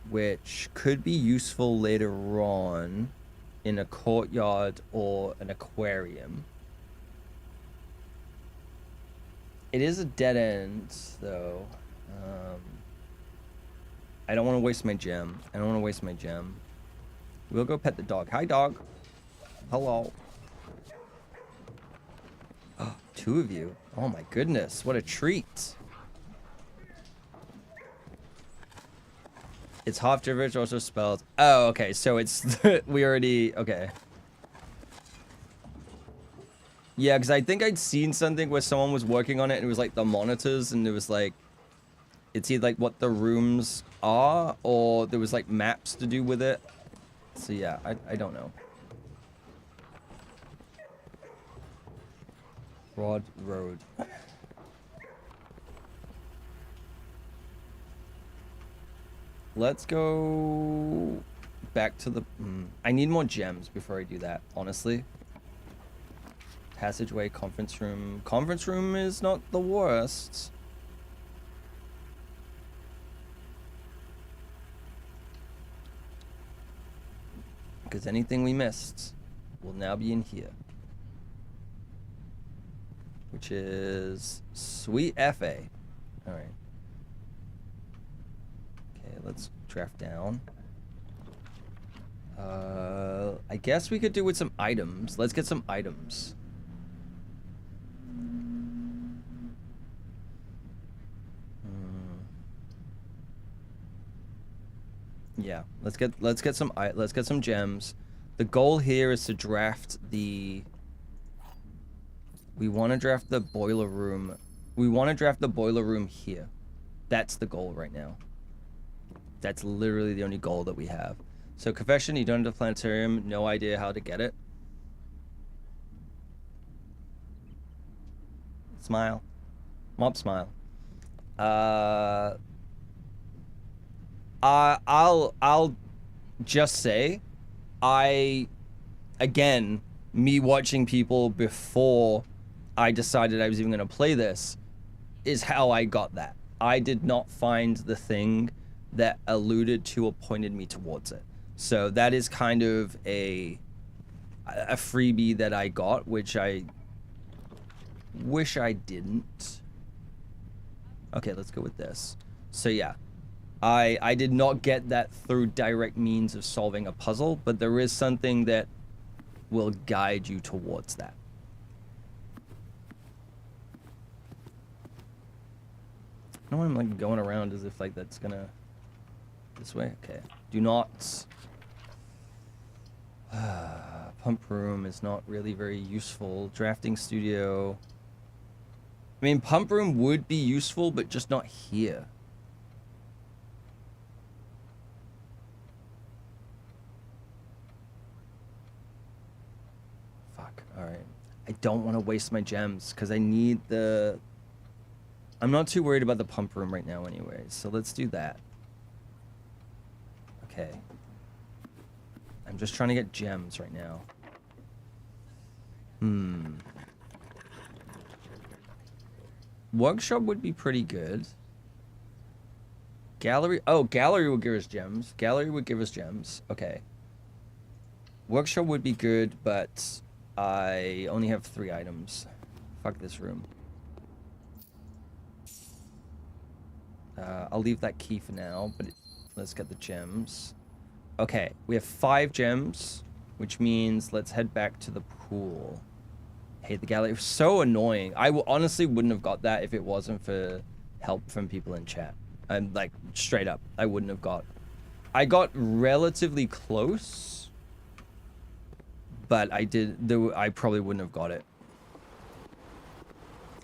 Which could be useful later on in a courtyard or an aquarium. It is a dead end, though. I don't want to waste my gem. We'll go pet the dog. Hi, dog. Hello. Oh, 2 of you. Oh my goodness, what a treat. It's half gibberish, also spelled. Oh, okay, so it's... we already... Okay. Yeah, because I think I'd seen something where someone was working on it and it was like the monitors and it was like... It's either like what the rooms are or there was like maps to do with it. So yeah, I don't know. Broad Road. Let's go back to the... I need more gems before I do that, honestly. Passageway, conference room. Conference room is not the worst. Because anything we missed will now be in here. Which is sweet FA. Alright. Okay, let's draft down. I guess we could do with some items. Let's get some items. Yeah, let's get some gems. The goal here is to draft the... We want to draft the boiler room. We want to draft the boiler room here. That's the goal right now. That's literally the only goal that we have. So confession, you don't have the planetarium, no idea how to get it. Smile. Mob smile. I'll just say, again, me watching people before I decided I was even going to play this is how I got that. I did not find the thing that alluded to or pointed me towards it. So that is kind of a freebie that I got, which I wish I didn't. Okay, let's go with this. So yeah, I did not get that through direct means of solving a puzzle, but there is something that will guide you towards that. I know I'm like going around as if like that's gonna... This way? Okay. Do not... Pump room is not really very useful. Drafting studio... I mean, pump room would be useful, but just not here. Fuck. Alright. I don't want to waste my gems, because I need the... I'm not too worried about the pump room right now anyway, so let's do that. Okay. I'm just trying to get gems right now. Workshop would be pretty good. Gallery. Oh, gallery would give us gems. Gallery would give us gems. Okay. Workshop would be good, but I only have 3 items. Fuck this room. I'll leave that key for now, but let's get the gems. Okay, we have 5 gems, which means let's head back to the pool. Hate the gallery. It was so annoying. I honestly wouldn't have got that if it wasn't for help from people in chat. And like, straight up, I wouldn't have got. I got relatively close, but I probably wouldn't have got it.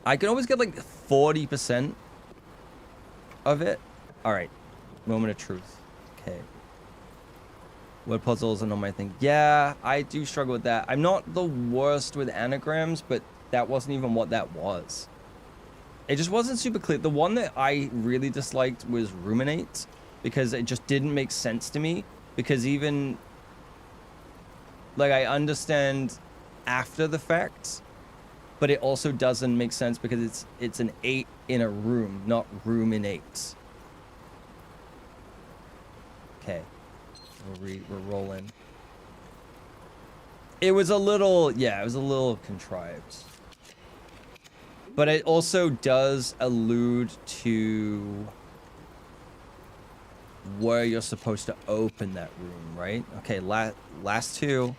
I can always get like 40% of it. All right, moment of truth. Okay. Word puzzles are not my thing. Yeah, I do struggle with that. I'm not the worst with anagrams, but that wasn't even what that was. It just wasn't super clear. The one that I really disliked was ruminate, because it just didn't make sense to me. Because even, like, I understand after the fact, but it also doesn't make sense because it's an 8 in a room, not ruminate. Okay. We're rolling. It was a little, yeah, it was a little contrived. But it also does allude to where you're supposed to open that room, right? Okay, last 2.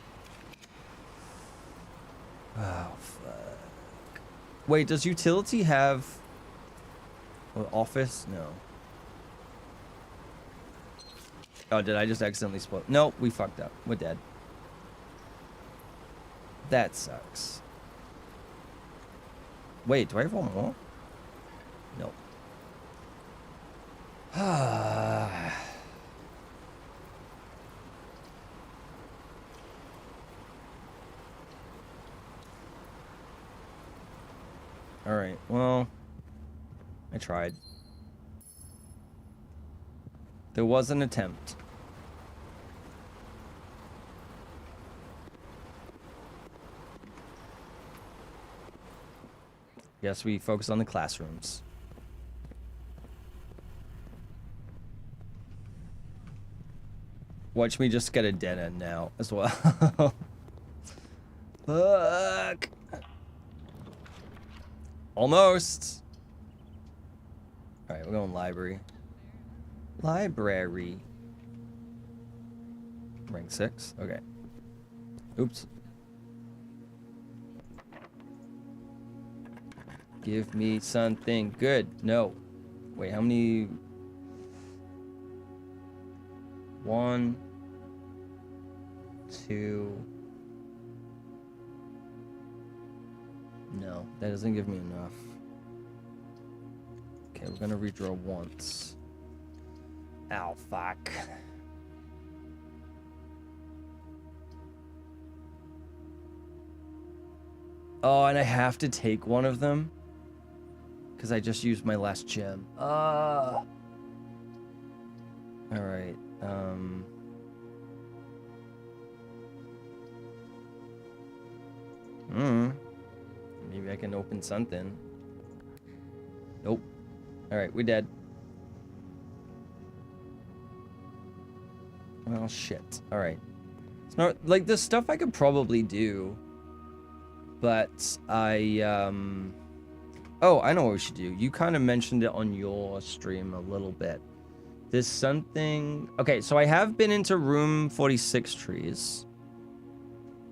Oh, fuck. Wait, does utility have office? No. Oh, did I just accidentally spoil? Nope, we fucked up. We're dead. That sucks. Wait, do I have one more? Nope. Alright, well, I tried. There was an attempt. Yes, we focus on the classrooms. Watch me just get a dead end now as well. Fuck. Almost. Alright, we're going library. Library. Rank 6. Okay. Oops. Give me something good. No. Wait, how many? 1, 2. No, that doesn't give me enough. Okay, we're gonna redraw once. Ow, fuck. Oh, and I have to take one of them because I just used my last gem. All right. Maybe I can open something. Nope. All right, we're dead. Well, shit. All right. It's not like the stuff I could probably do, but I oh, I know what we should do. You kind of mentioned it on your stream a little bit. There's something. Okay, so I have been into room 46 trees.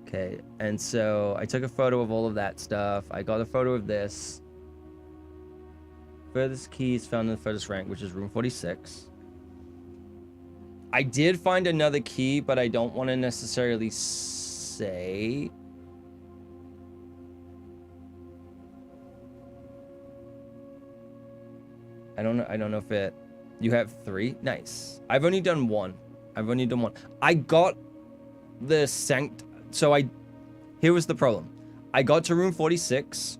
Okay, and so I took a photo of all of that stuff. I got a photo of this. Furthest key is found in the furthest rank, which is room 46. I did find another key, but I don't want to necessarily say. I don't know if it. You have 3? Nice. I've only done 1. I got the here was the problem. I got to room 46.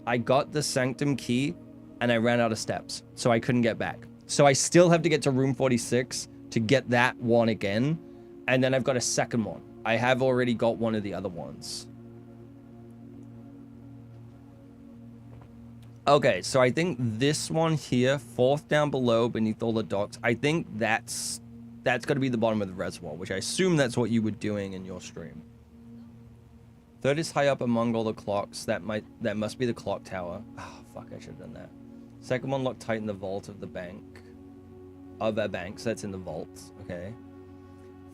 I got the sanctum key, and I ran out of steps, so I couldn't get back. So I still have to get to room 46 to get that one again, and then I've got a second one. I have already got one of the other ones. Okay, so I think this one here, fourth down below, beneath all the docks, I think that's got to be the bottom of the reservoir, which I assume that's what you were doing in your stream. Third is high up among all the clocks. That must be the clock tower. Oh, fuck, I should have done that. Second one locked tight in the vault of the bank. Of a bank, so that's in the vault. Okay.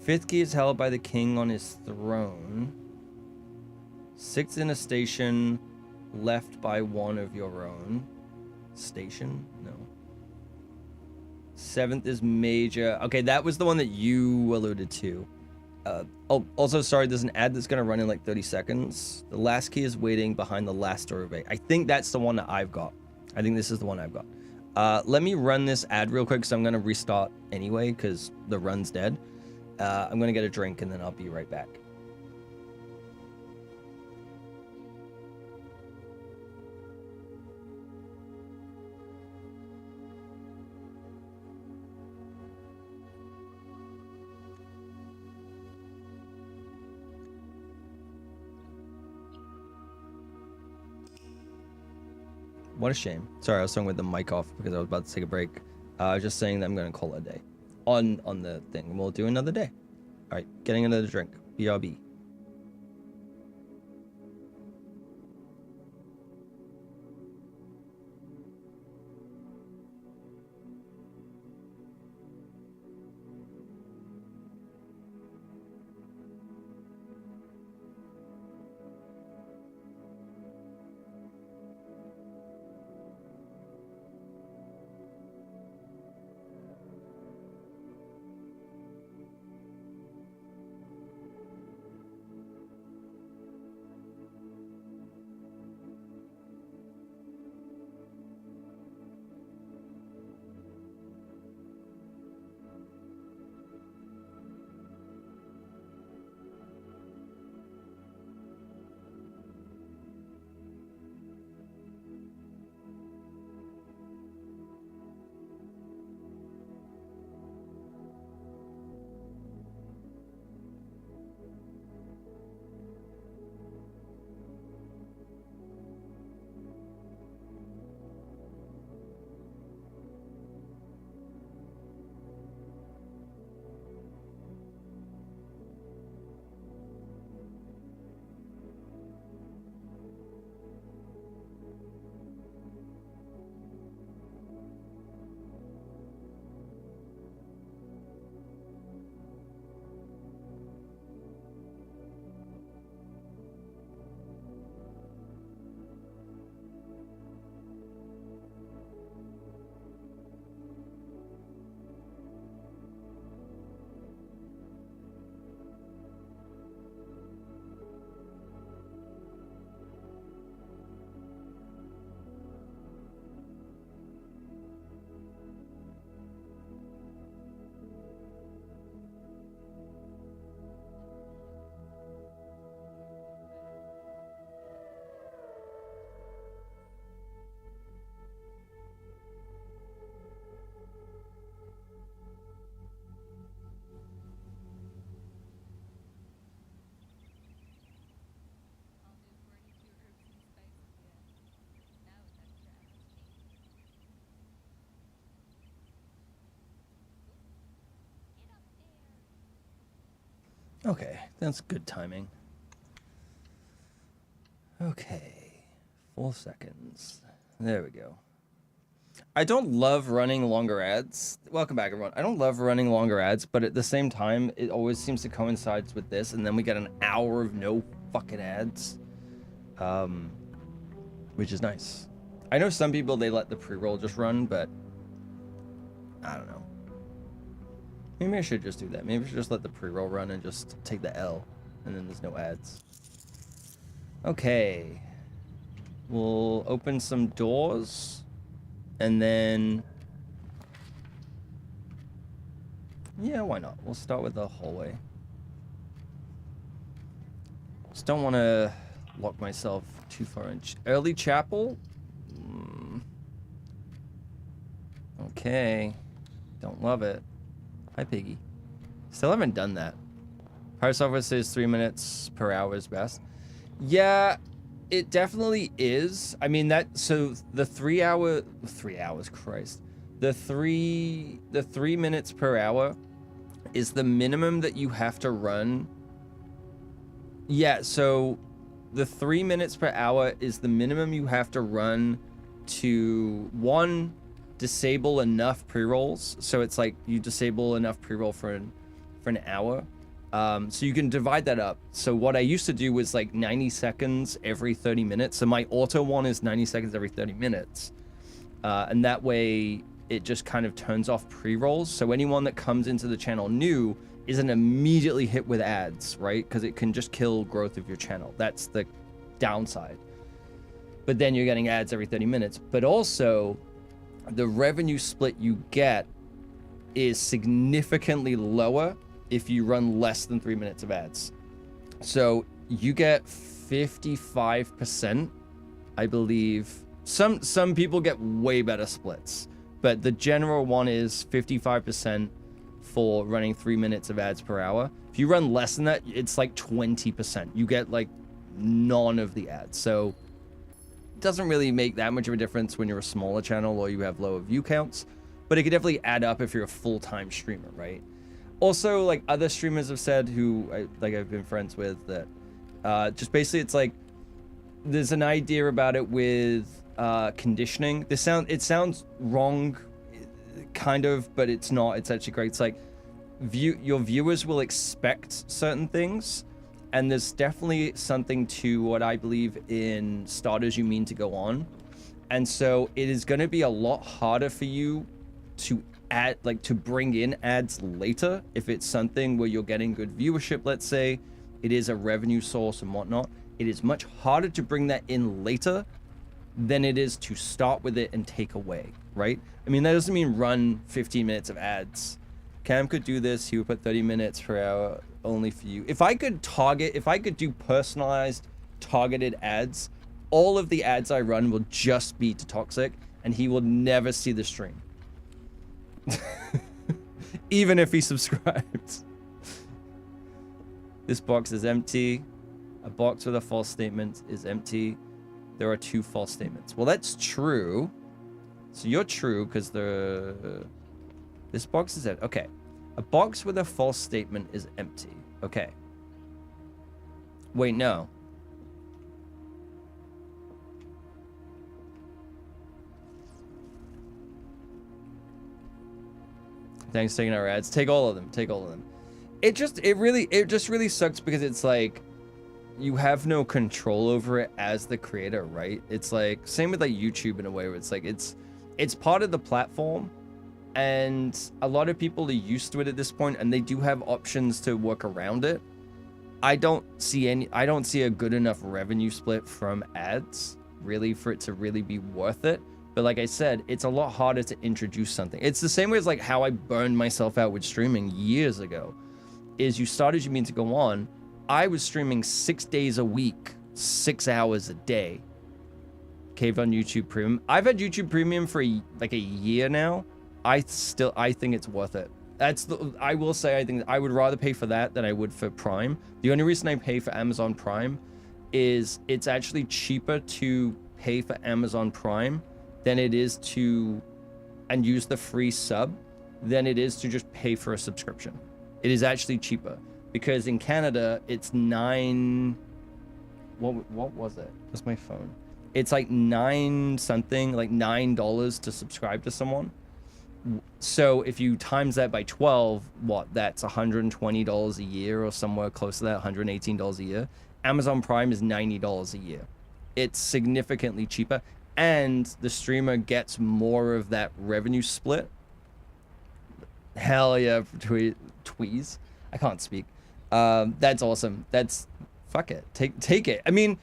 Fifth key is held by the king on his throne. Sixth in a station left by one of your own. Station? No. Seventh is major. Okay, that was the one that you alluded to. Oh, also, sorry, there's an ad that's going to run in like 30 seconds. The last key is waiting behind the last doorway. I think that's the one that I've got. I think this is the one I've got. Let me run this ad real quick because I'm going to restart anyway because the run's dead. I'm going to get a drink and then I'll be right back. What a shame. Sorry, I was talking with the mic off because I was about to take a break. I was just saying that I'm going to call it a day on the thing. We'll do another day. All right, getting another drink. BRB. Okay, that's good timing. Okay, 4 seconds. There we go. I don't love running longer ads. Welcome back, everyone. I don't love running longer ads, but at the same time, it always seems to coincide with this, and then we get an hour of no fucking ads, which is nice. I know some people, they let the pre-roll just run, but I don't know. Maybe I should just do that. Maybe I should just let the pre-roll run and just take the L, and then there's no ads. Okay. We'll open some doors, and then... yeah, why not? We'll start with the hallway. Just don't want to lock myself too far in. Early chapel? Okay. Don't love it. Hi, Piggy. Still haven't done that. Pirate software says 3 minutes per hour is best. Yeah, It definitely is. I mean so the 3 hours, Christ. The 3 minutes per hour is the minimum that you have to run. Yeah, so the 3 minutes per hour is the minimum you have to run to, one, disable enough pre-rolls. So it's like you disable enough pre-roll for an hour. So you can divide that up. So what I used to do was like 90 seconds every 30 minutes. So my auto one is 90 seconds every 30 minutes. And that way it just kind of turns off pre-rolls. So anyone that comes into the channel new isn't immediately hit with ads, right? Because it can just kill growth of your channel. That's the downside. But then you're getting ads every 30 minutes. But also, the revenue split you get is significantly lower if you run less than 3 minutes of ads. So you get 55%, I believe. Some people get way better splits, but the general one is 55% for running 3 minutes of ads per hour. If you run less than that, it's like 20%. You get like none of the ads. So it doesn't really make that much of a difference when you're a smaller channel or you have lower view counts, but it could definitely add up if you're a full-time streamer, right? Also, like other streamers have said who I've been friends with, that just basically it's like there's an idea about it with conditioning. It sounds wrong, kind of, but it's not. It's actually great. It's like your viewers will expect certain things, and there's definitely something to what I believe in starters you mean to go on. And so it is going to be a lot harder for you to add, like, to bring in ads later if it's something where you're getting good viewership. Let's say it is a revenue source and whatnot. It is much harder to bring that in later than it is to start with it and take away, right? I mean, that doesn't mean run 15 minutes of ads. Cam could do this. He would put 30 minutes per hour only for you. If I could do personalized targeted ads, all of the ads I run will just be to Toxic, and he will never see the stream. Even if he subscribes. This box is empty. A box with a false statement is empty. There are 2 false statements. Well, that's true. So you're true because this box is empty. Okay. A box with a false statement is empty. Okay. Wait, no. Thanks for taking our ads. Take all of them. Take all of them. It just really sucks because it's like you have no control over it as the creator, right? It's like same with like YouTube in a way where it's like it's part of the platform, and a lot of people are used to it at this point, and they do have options to work around it. I don't see a good enough revenue split from ads really for it to really be worth it. But like I said, it's a lot harder to introduce something. It's the same way as like how I burned myself out with streaming years ago. Is you started You Mean to Go On. I was streaming 6 days a week, 6 hours a day. Cave on YouTube Premium. I've had YouTube Premium for like a year now. I think it's worth it. I will say I think I would rather pay for that than I would for Prime. The only reason I pay for Amazon Prime is it's actually cheaper to pay for Amazon Prime than it is to and use the free sub than it is to just pay for a subscription. It is actually cheaper because in Canada it's $9. What was it? What's my phone? It's like $9 to subscribe to someone. So if you times that by 12, that's $120 a year or somewhere close to that, $118 a year. Amazon Prime is $90 a year. It's significantly cheaper, and the streamer gets more of that revenue split. Hell yeah, Tweez. I can't speak. That's awesome. Fuck it. Take it. I mean,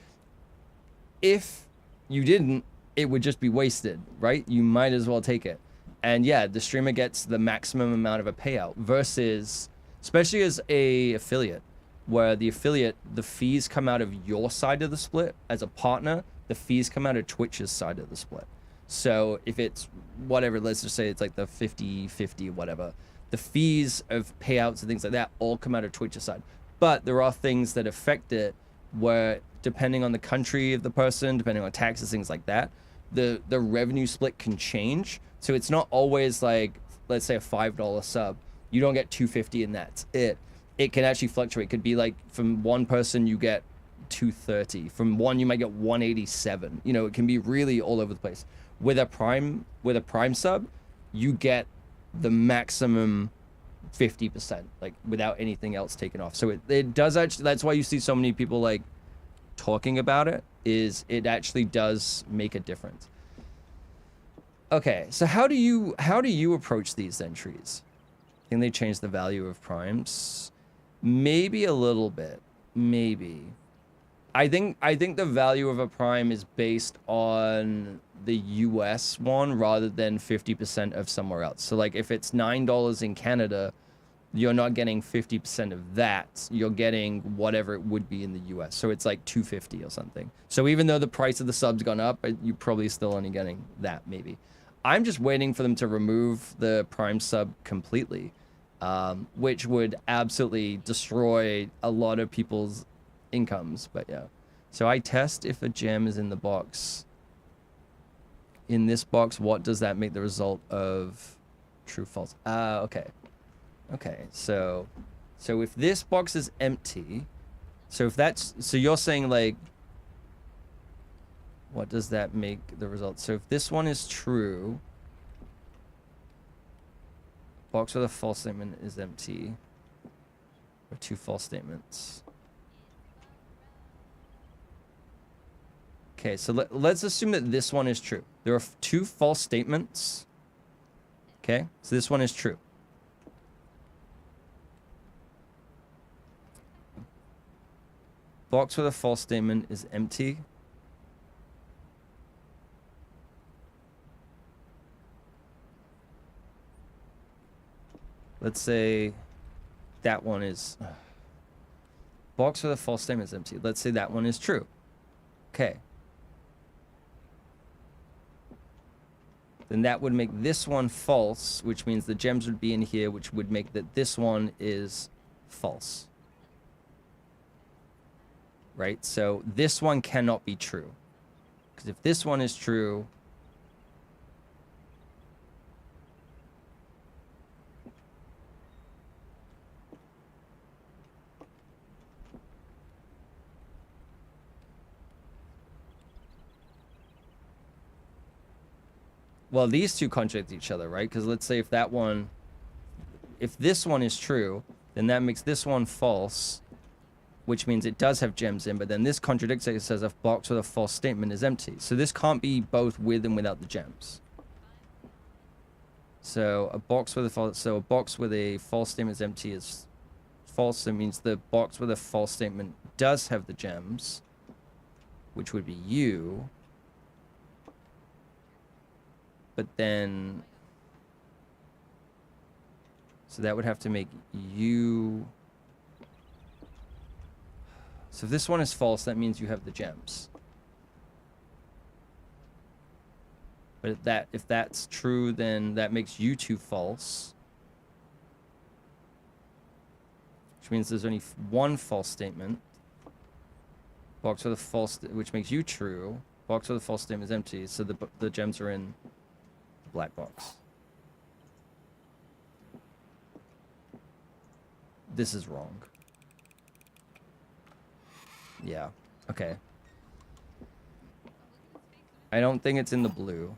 if you didn't, it would just be wasted, right? You might as well take it. And yeah, the streamer gets the maximum amount of a payout versus, especially as a affiliate, where the affiliate, the fees come out of your side of the split. As a partner, the fees come out of Twitch's side of the split. So if it's whatever, let's just say it's like the 50-50 whatever, the fees of payouts and things like that all come out of Twitch's side. But there are things that affect it where depending on the country of the person, depending on taxes, things like that, the revenue split can change. So it's not always like, let's say a $5 sub, you don't get 250 and that's it. It can actually fluctuate. It could be like from one person you get 230, from one you might get 187. You know, it can be really all over the place. With a prime sub, you get the maximum 50%, like without anything else taken off. So it does actually, that's why you see so many people like talking about it, is it actually does make a difference. Okay, so how do you approach these entries? I think they changed the value of primes. Maybe a little bit, maybe. I think the value of a prime is based on the US one rather than 50% of somewhere else. So like if it's $9 in Canada, you're not getting 50% of that. You're getting whatever it would be in the US. So it's like 250 or something. So even though the price of the sub's gone up, you're probably still only getting that maybe. I'm just waiting for them to remove the prime sub completely, which would absolutely destroy a lot of people's incomes. But yeah, so I test if a gem is in the box. In this box, what does that make the result of? True, false. Okay. Okay, so if this box is empty, so if that's, so you're saying like, what does that make the result? So if this one is true, box with a false statement is empty, or two false statements. Okay, so let's assume that this one is true. There are two false statements. Okay, so this one is true. Box with a false statement is empty. Let's say that one is... box with a false statement is empty. Let's say that one is true. Okay. Then that would make this one false, which means the gems would be in here, which would make that this one is false. Right? So this one cannot be true. Because if this one is true... Well, these two contradict each other, right? Because let's say if that one... if this one is true, then that makes this one false, which means it does have gems in, but then this contradicts it. It says a box with a false statement is empty. So this can't be both with and without the gems. So a box with a false statement is empty is false. It means the box with a false statement does have the gems, which would be you. But then... so that would have to make you... so if this one is false, that means you have the gems. But if that's true, then that makes you two false. Which means there's only one false statement. Box with a false, which makes you true. Box with a false statement is empty, so the gems are in the black box. This is wrong. Yeah. Okay. I don't think it's in the blue.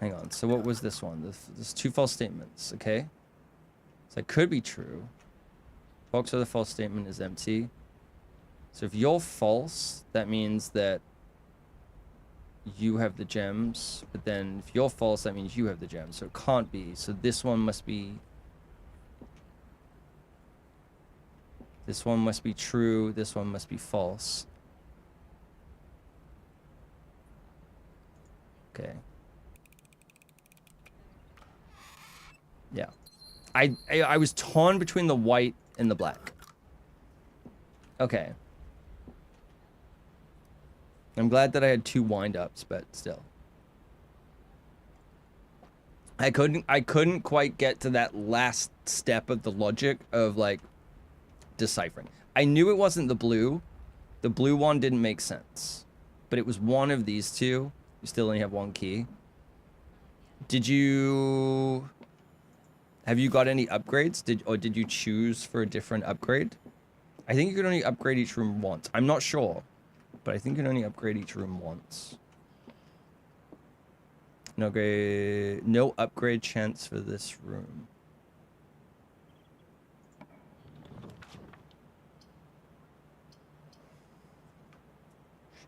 Hang on. So what was this one? There's two false statements, okay? So it could be true. Box with a false statement is empty. So if you're false, that means that you have the gems, but then if you're false, that means you have the gems. So it can't be. So this one must be... this one must be true. This one must be false. Okay. Yeah. I was torn between the white and the black. Okay. I'm glad that I had two wind-ups, but still. I couldn't quite get to that last step of the logic of like deciphering. I knew it wasn't the blue. The blue one didn't make sense. But it was one of these two. You still only have one key. Have you got any upgrades? Did you choose for a different upgrade? I think you could only upgrade each room once. I'm not sure, but I think you can only upgrade each room once. No upgrade chance for this room.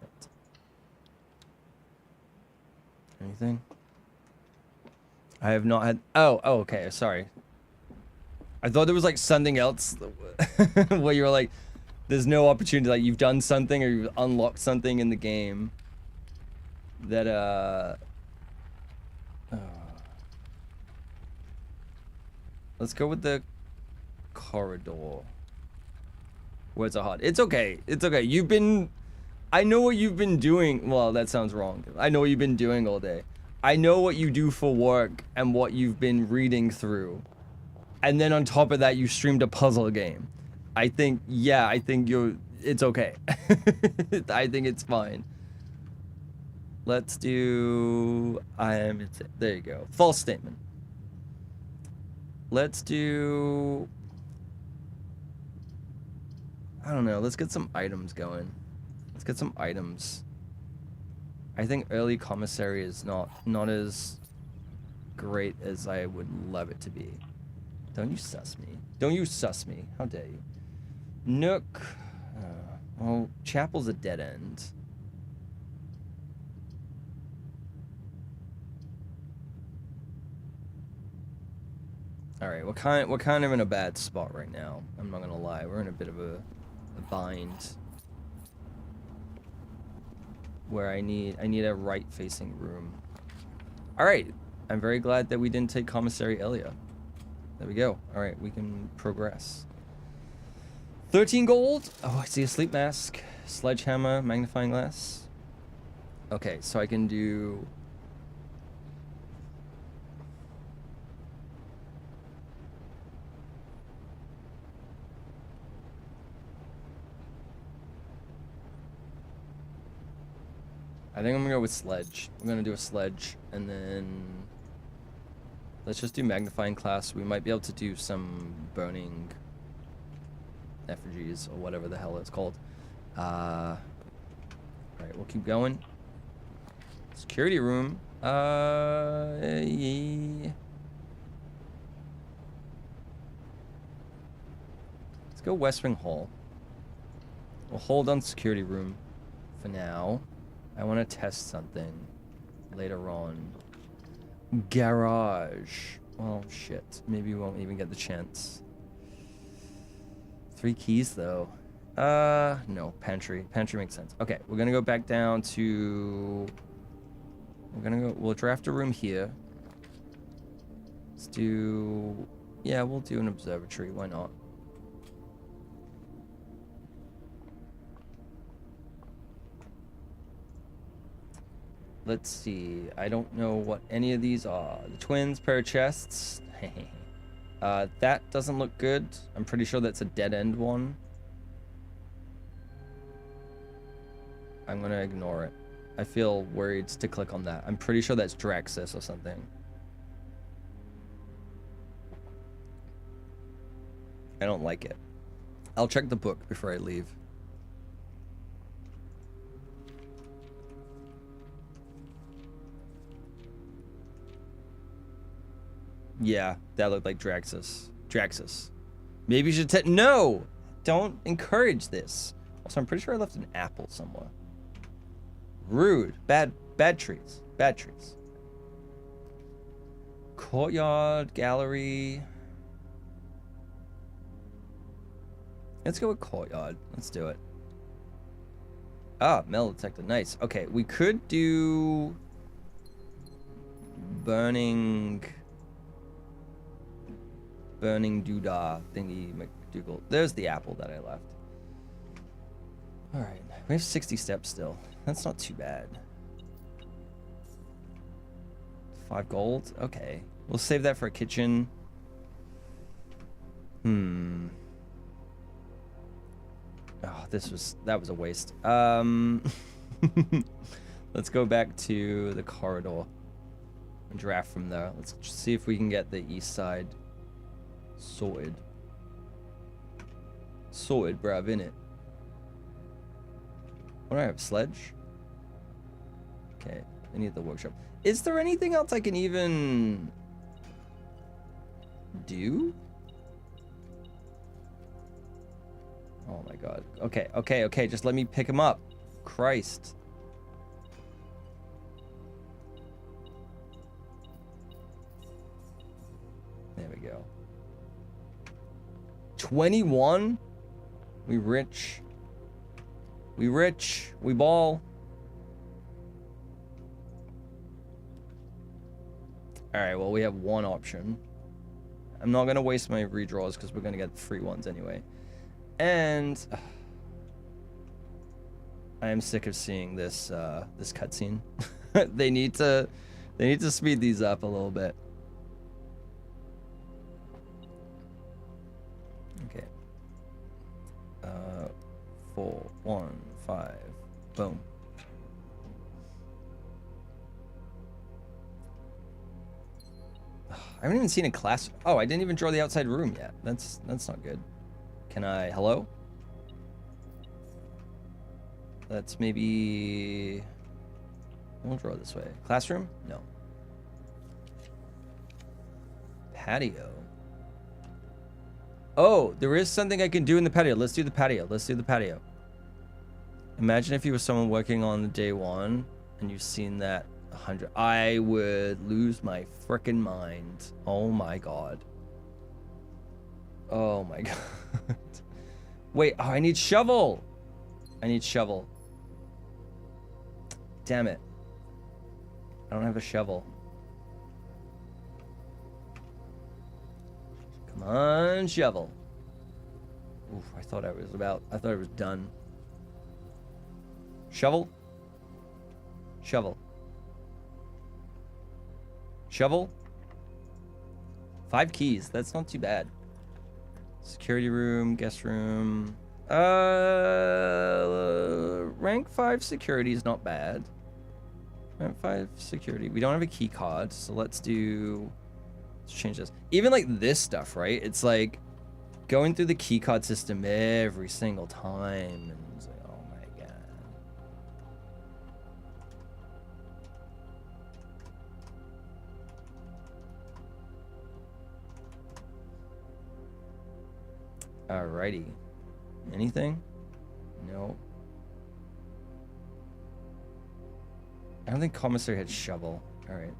Shit. Anything? I have not had... Oh, okay, sorry. I thought there was like something else where you were like, there's no opportunity, like you've done something or you've unlocked something in the game that, let's go with the corridor. Words are hard. It's okay. It's okay. I know what you've been doing. Well, that sounds wrong. I know what you've been doing all day. I know what you do for work and what you've been reading through. And then on top of that, you streamed a puzzle game. I think it's okay. I think it's fine. Let's do, there you go. False statement. Let's do, I don't know, let's get some items going. Let's get some items. I think early commissary is not as great as I would love it to be. Don't you sus me. Don't you sus me. How dare you. Nook. Well, Chapel's a dead end. Alright, we're kind of in a bad spot right now. I'm not gonna lie. We're in a bit of a bind. Where I need a right-facing room. Alright. I'm very glad that we didn't take Commissary Elia. There we go. Alright, we can progress. 13 gold. Oh, I see a sleep mask. Sledgehammer, magnifying glass. Okay, so I can do... I think I'm gonna go with sledge. I'm gonna do a sledge, and then... Let's just do magnifying glass. We might be able to do some burning effigies, or whatever the hell it's called. Alright, we'll keep going. Security room. Yeah. Let's go West Wing Hall. We'll hold on security room for now. I want to test something later on. Garage. Well, shit. Maybe we won't even get the chance. 3 keys, though. No. Pantry. Pantry makes sense. Okay, we're gonna go back down to... We'll draft a room here. Let's do... Yeah, we'll do an observatory. Why not? Let's see. I don't know what any of these are. The twins, pair of chests. That doesn't look good. I'm pretty sure that's a dead end one. I'm gonna ignore it. I feel worried to click on that. I'm pretty sure that's Draxus or something. I don't like it. I'll check the book before I leave. Yeah, that looked like Draxus. Draxus. Maybe you should no! Don't encourage this. Also, I'm pretty sure I left an apple somewhere. Rude. Bad trees. Bad trees. Courtyard, gallery. Let's go with courtyard. Let's do it. Ah, metal detector. Nice. Okay, we could do... Burning doodah thingy McDougal. There's the apple that I left. Alright, we have 60 steps still. That's not too bad. 5 gold? Okay. We'll save that for a kitchen. Oh, that was a waste. Let's go back to the corridor and draft from there. Let's just see if we can get the east side sorted. Sorted, bruv, innit? What do I have? Sledge? Okay, I need the workshop. Is there anything else I can even do? Oh my god. Okay, just let me pick him up. Christ. There we go. 21? We rich. We rich. We ball. Alright, well, we have one option. I'm not going to waste my redraws because we're going to get the free ones anyway. And I am sick of seeing this this cutscene. They need to speed these up a little bit. Okay. 4, 1, 5. Boom. I haven't even seen a class. Oh, I didn't even draw the outside room yet. That's not good. Can I? Hello? Let's maybe. We'll draw this way. Classroom? No. Patio. Oh, there is something I can do in the patio. Let's do the patio. Let's do the patio. Imagine if you were someone working on the day one and you've seen that 100. I would lose my frickin' mind. Oh my god. Oh my god. Wait, oh, I need shovel. I need shovel. Damn it. I don't have a shovel. Come on, shovel. Oof, I thought it was done. Shovel. Shovel. Shovel. 5 keys. That's not too bad. Security room, guest room. Rank 5 security is not bad. Rank 5 security. We don't have a key card, so let's change this. Even like this stuff, right? It's like going through the key card system every single time, and it's like, oh my god. Alrighty. Anything? No. I don't think commissary had shovel. Alright.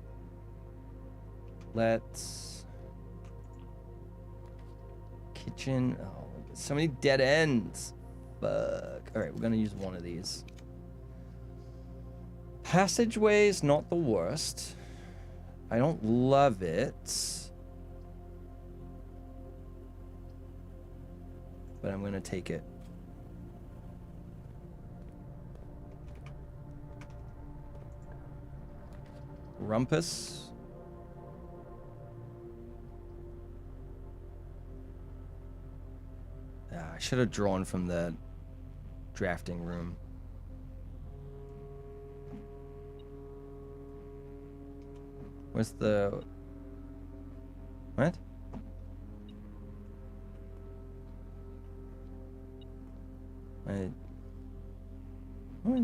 Let's... Kitchen. Oh, so many dead ends. Fuck. Alright, we're gonna use one of these. Passageway is not the worst. I don't love it. But I'm gonna take it. Rumpus. I should have drawn from the drafting room. Where's the... What? What?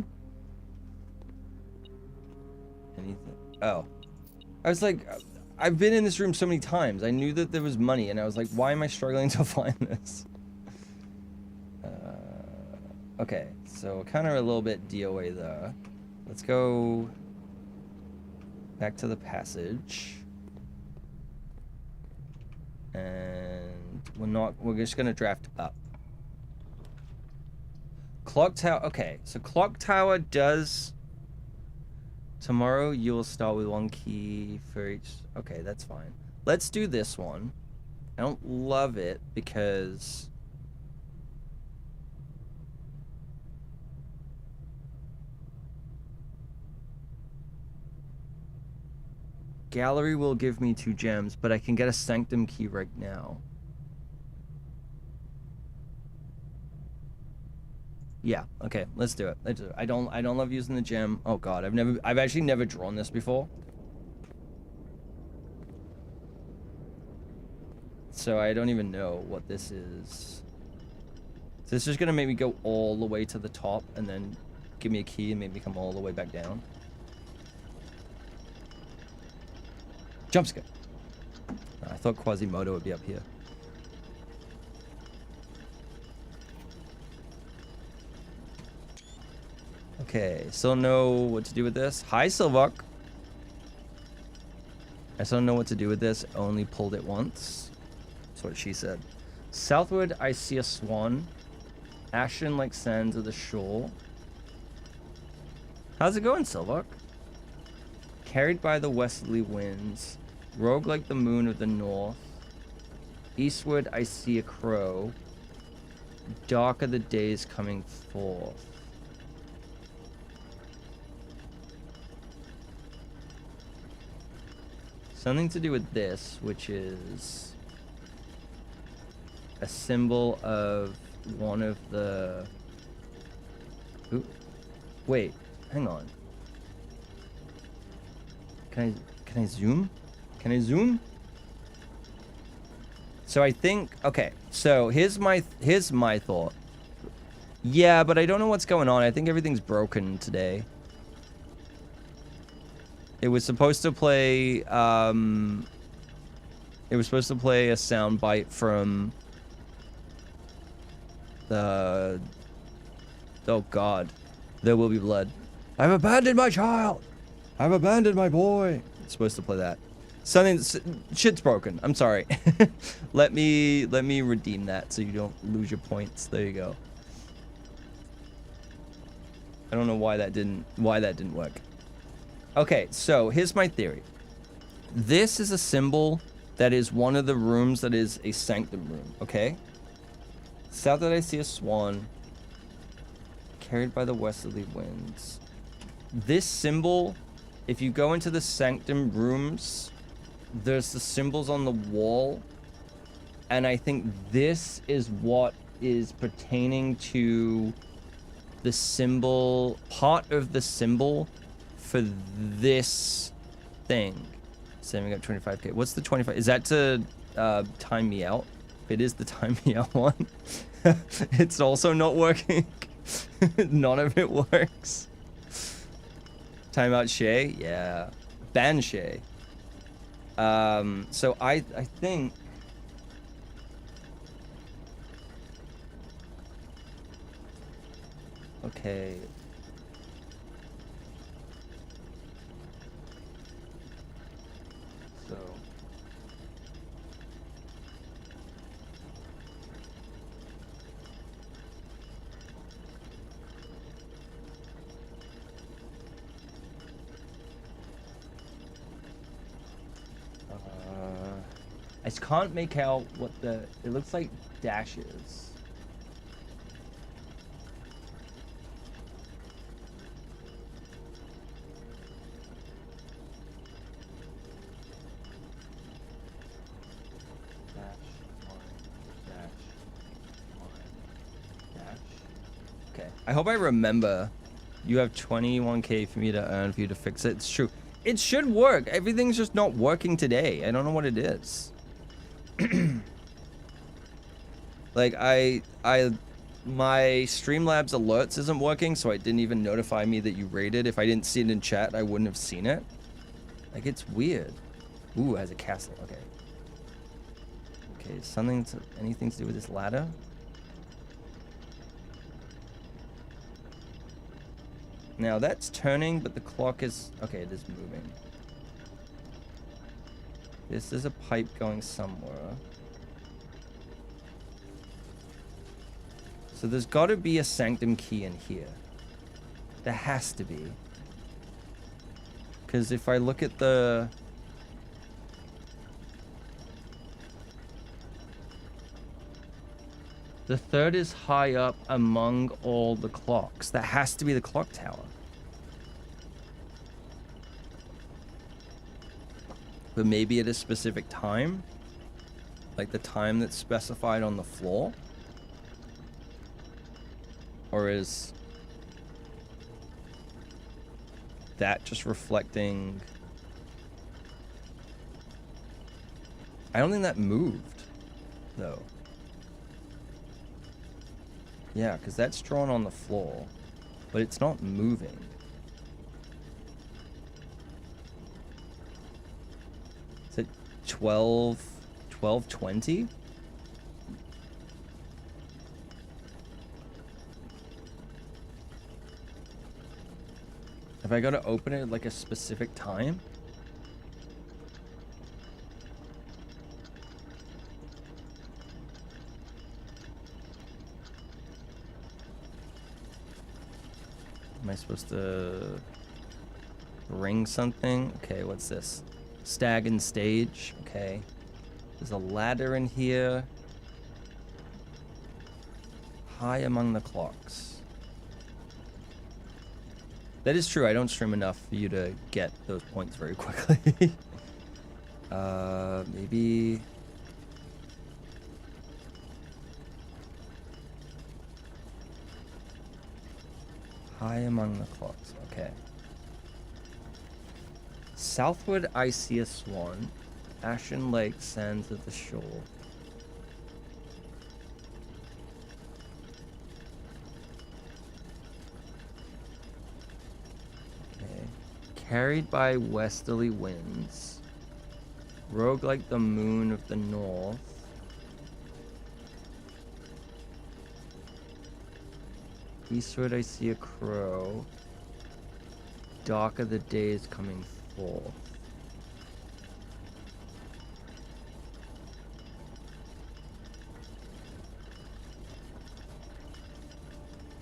Anything? Oh. I was like, I've been in this room so many times. I knew that there was money, and I was like, why am I struggling to find this? Okay, so kind of a little bit DOA there. Let's go back to the passage. And we're just gonna draft up. Clock tower, okay, so clock tower does... Tomorrow you'll start with 1 key for each... Okay, that's fine. Let's do this one. I don't love it because... gallery will give me 2 gems, but I can get a sanctum key right now. Yeah, okay, let's do it. Let's do it. I don't love using the gem. Oh god, I've actually never drawn this before. So I don't even know what this is. So this is gonna make me go all the way to the top and then give me a key and make me come all the way back down. Jump scare. I thought Quasimodo would be up here. Okay, still know what to do with this. Hi, Silvok. I still don't know what to do with this. Only pulled it once. That's what she said. Southward, I see a swan. Ashen like sands of the shore. How's it going, Silvok? Carried by the westerly winds. Rogue like the moon of the north. Eastward, I see a crow. Dark are the days coming forth. Something to do with this, which is a symbol of one of the... Ooh. Wait, hang on. Can I zoom? Can I zoom? So I think, okay, so here's my thought. Yeah, but I don't know what's going on. I think everything's broken today. It was supposed to play, it was supposed to play a sound bite from the, oh god, There Will Be Blood. I've abandoned my child. I've abandoned my boy. It's supposed to play that. Shit's broken. I'm sorry. let me redeem that so you don't lose your points. There you go. I don't know why that didn't work. Okay, so here's my theory. This is a symbol that is one of the rooms that is a sanctum room, okay? South that I see a swan, carried by the westerly winds. This symbol, if you go into the sanctum rooms, there's the symbols on the wall, and I think this is what is pertaining to the symbol, part of the symbol for this thing. Saving up 25k. What's the 25? Is that to time me out? It is the time me out one. It's also not working. None of it works. Time out Shay? Yeah. Ban Shay. So I think... Okay. So... I just can't make out what the... It looks like dashes. Okay, I hope I remember. You have 21k for me to earn for you to fix it. It's true. It should work. Everything's just not working today. I don't know what it is. Like my Streamlabs alerts isn't working, so it didn't even notify me that you raided. If I didn't see it in chat, I wouldn't have seen it. Like, it's weird. Ooh, it has a castle. Okay. Okay, anything to do with this ladder? Now that's turning, but the clock is... Okay, it is moving. This is a pipe going somewhere. So there's got to be a sanctum key in here. There has to be. Because if I look at the... The third is high up among all the clocks. That has to be the clock tower. but maybe at a specific time, like the time that's specified on the floor? Or is that just reflecting? I don't think that moved, though. Yeah, because that's drawn on the floor, but it's not moving. Is it 12:20? Have I got to open it at like a specific time? Am I supposed to ring something? Okay, what's this? Stag and stage. Okay. There's a ladder in here. High among the clocks. That is true. I don't stream enough for you to get those points very quickly. Maybe... High among the clocks. Okay. Southward, I see a swan. Ashen Lake, sands of the shore. Okay. Carried by westerly winds. Rogue like the moon of the north. Eastward I see a crow. Dark are the days coming forth.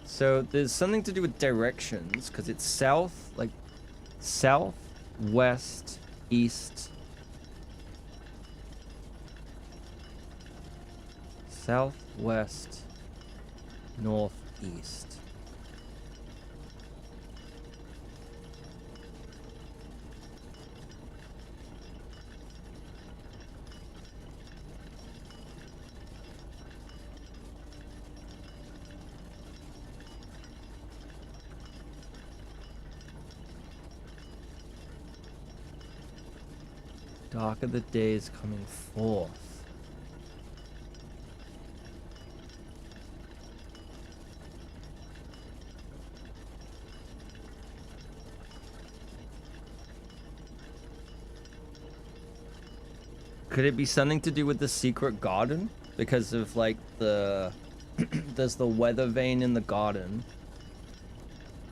So there's something to do with directions, because it's south, like south, west, east. South, west, north, east. Dark are the days coming forth. Could it be something to do with the secret garden? Because of like the there's the weather vane in the garden,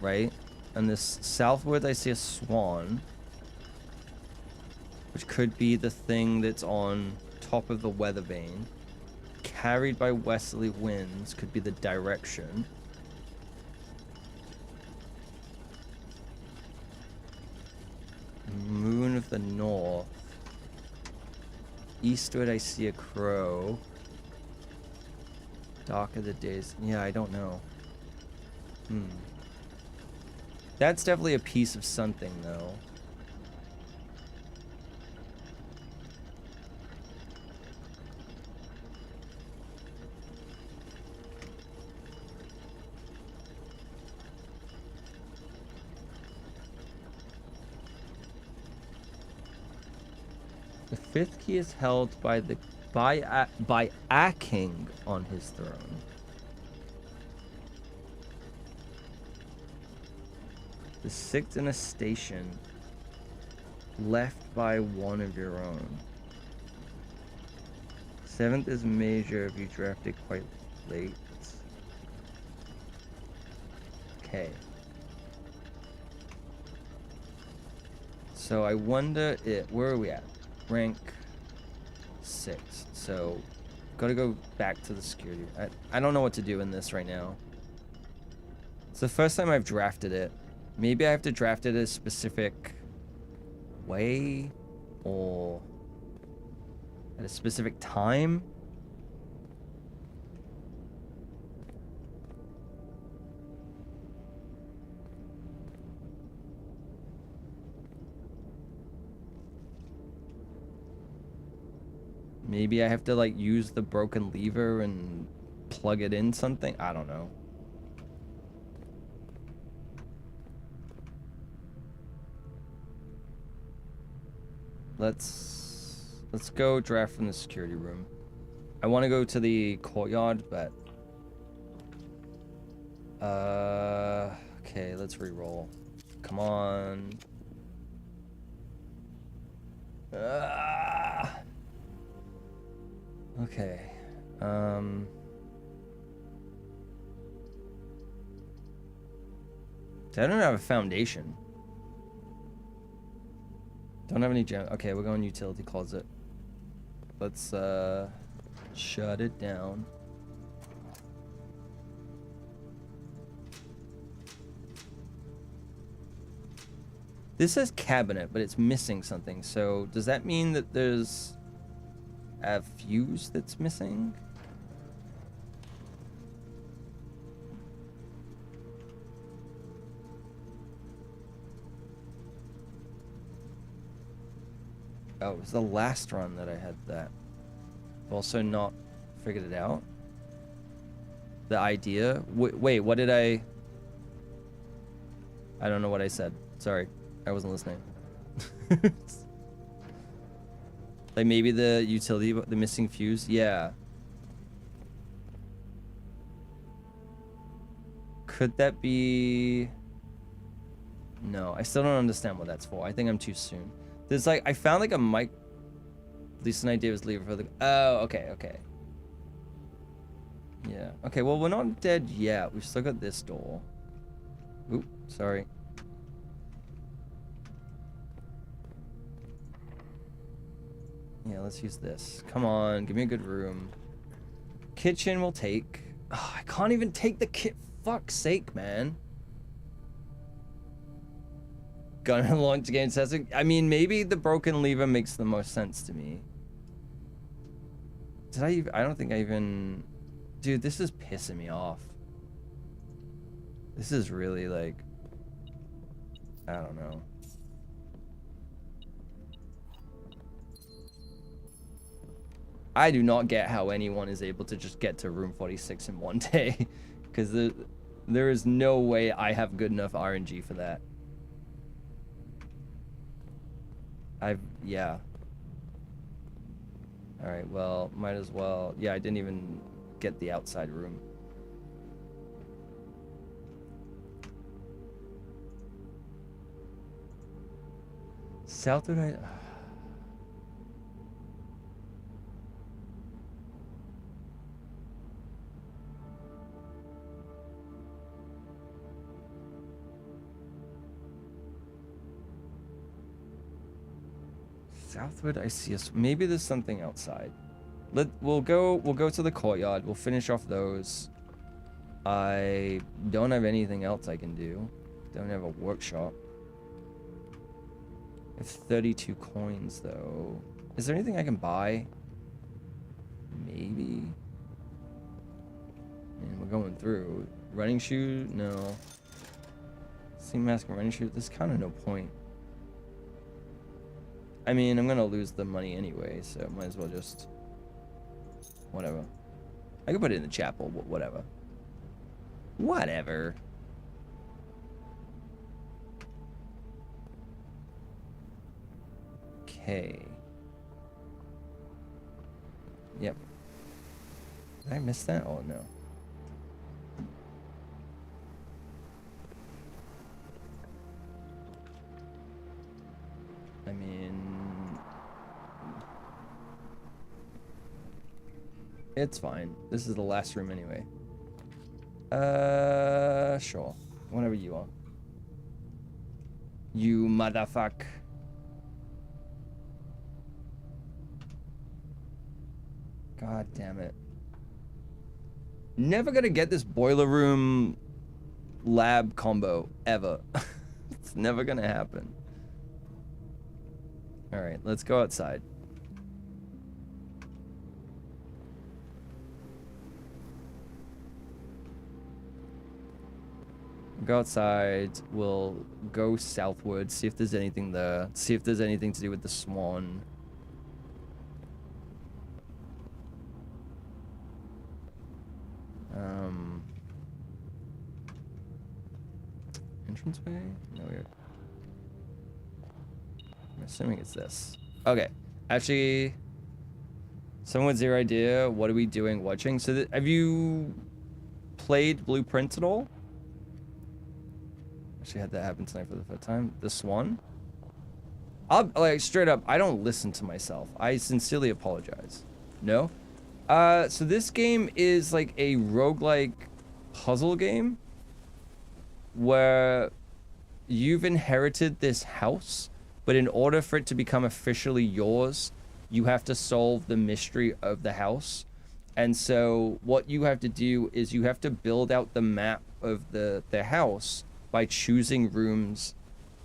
right? And this southward I see a swan, which could be the thing that's on top of the weather vane. Carried by westerly winds could be the direction. Moon of the north. Eastward I see a crow. Dark of the days. Yeah, I don't know. That's definitely a piece of something, though. The fifth key is held by the by a king on his throne. The sixth in a station left by one of your own. Seventh is major if you drafted quite late. Okay. So I wonder where are we at? Rank 6. So gotta go back to the security. I don't know what to do in this right now. It's the first time I've drafted it. Maybe I have to draft it a specific way or at a specific time. Maybe I have to like use the broken lever and plug it in something. I don't know. Let's go draft from the security room. I want to go to the courtyard, but okay, let's re-roll. Come on. Okay. I don't have a foundation. Don't have any gem. Okay, we're going utility closet. Let's shut it down. This says cabinet, but it's missing something. So does that mean that there's a fuse that's missing? Oh, it was the last run that I had that. I've also not figured it out. The idea. Wait, what did I don't know what I said. Sorry, I wasn't listening. Like maybe the utility, the missing fuse. Yeah. Could that be? No, I still don't understand what that's for. I think I'm too soon. There's like, I found like a mic. At least an idea was leave for the. Oh, okay, okay. Yeah. Okay, well, we're not dead yet. We've still got this door. Oop, sorry. Yeah, let's use this. Come on, give me a good room. Kitchen will take. Oh, I can't even take the kit. Fuck's sake, man. Gonna launch against testing. I mean, maybe the broken lever makes the most sense to me. Did I even? I don't think I even. Dude, this is pissing me off. This is really like. I don't know. I do not get how anyone is able to just get to room 46 in one day. Because there is no way I have good enough RNG for that. Yeah. Alright, well, might as well. Yeah, I didn't even get the outside room. Southwood, Southwood, I see us. Maybe there's something outside. We'll go to the courtyard. We'll finish off those. I don't have anything else I can do. Don't have a workshop. I have 32 coins though. Is there anything I can buy? Maybe. And we're going through. Running shoe? No. Steam mask and running shoe? There's kind of no point. I mean, I'm gonna lose the money anyway, so might as well just... Whatever. I can put it in the chapel, whatever. Whatever. Okay. Yep. Did I miss that? Oh, no. I mean... It's fine. This is the last room anyway. Sure. Whatever you want. You motherfuck. God damn it. Never gonna get this boiler room lab combo ever. It's never gonna happen. Alright, let's go outside. Go outside, we'll go southward, see if there's anything there. See if there's anything to do with the swan. Entranceway? No, weird. I'm assuming it's this. Okay. Actually, someone with zero idea. What are we doing watching? So have you played Blueprints at all? Actually had that happen tonight for the first time. The Swan? I'll, like, straight up, I don't listen to myself. I sincerely apologize. No? So this game is like a roguelike puzzle game where you've inherited this house, but in order for it to become officially yours, you have to solve the mystery of the house. And so what you have to do is you have to build out the map of the house by choosing rooms.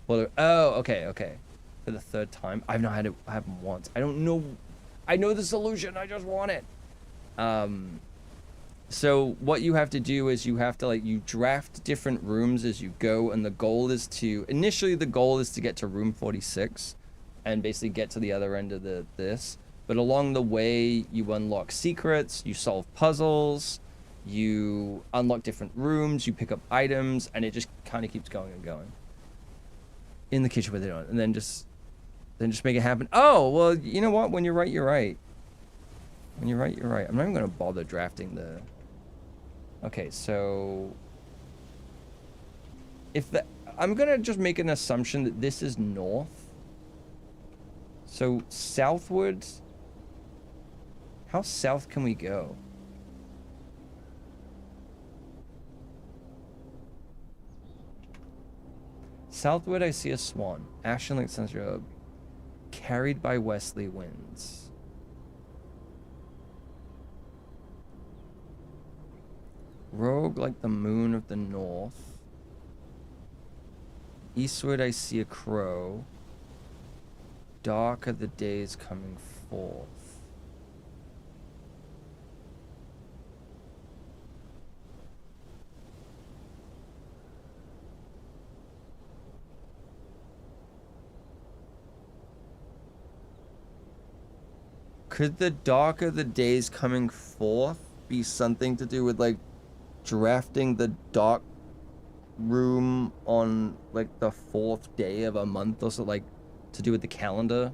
Well, oh, okay. For the third time. I've not had it happen once. I don't know. I know the solution. I just want it. So what you have to do is you have to, like, you draft different rooms as you go, and the goal is to, initially the goal is to get to room 46 and basically get to the other end of this. But along the way, you unlock secrets, you solve puzzles, you unlock different rooms, you pick up items, and it just kind of keeps going and going. In the kitchen with it on, and then just make it happen. Oh, well, you know what? When you're right, you're right. When you're right, you're right. I'm not even going to bother drafting the... Okay, so... I'm going to just make an assumption that this is north. So, southward... How south can we go? Southward, I see a swan. Ashen Lake Central, carried by westerly winds. Rogue like the moon of the north. Eastward, I see a crow. Dark are the days coming forth. Could the dark of the days coming forth be something to do with, like, drafting the dark room on, like, the 4th day of a month, or so, like, to do with the calendar?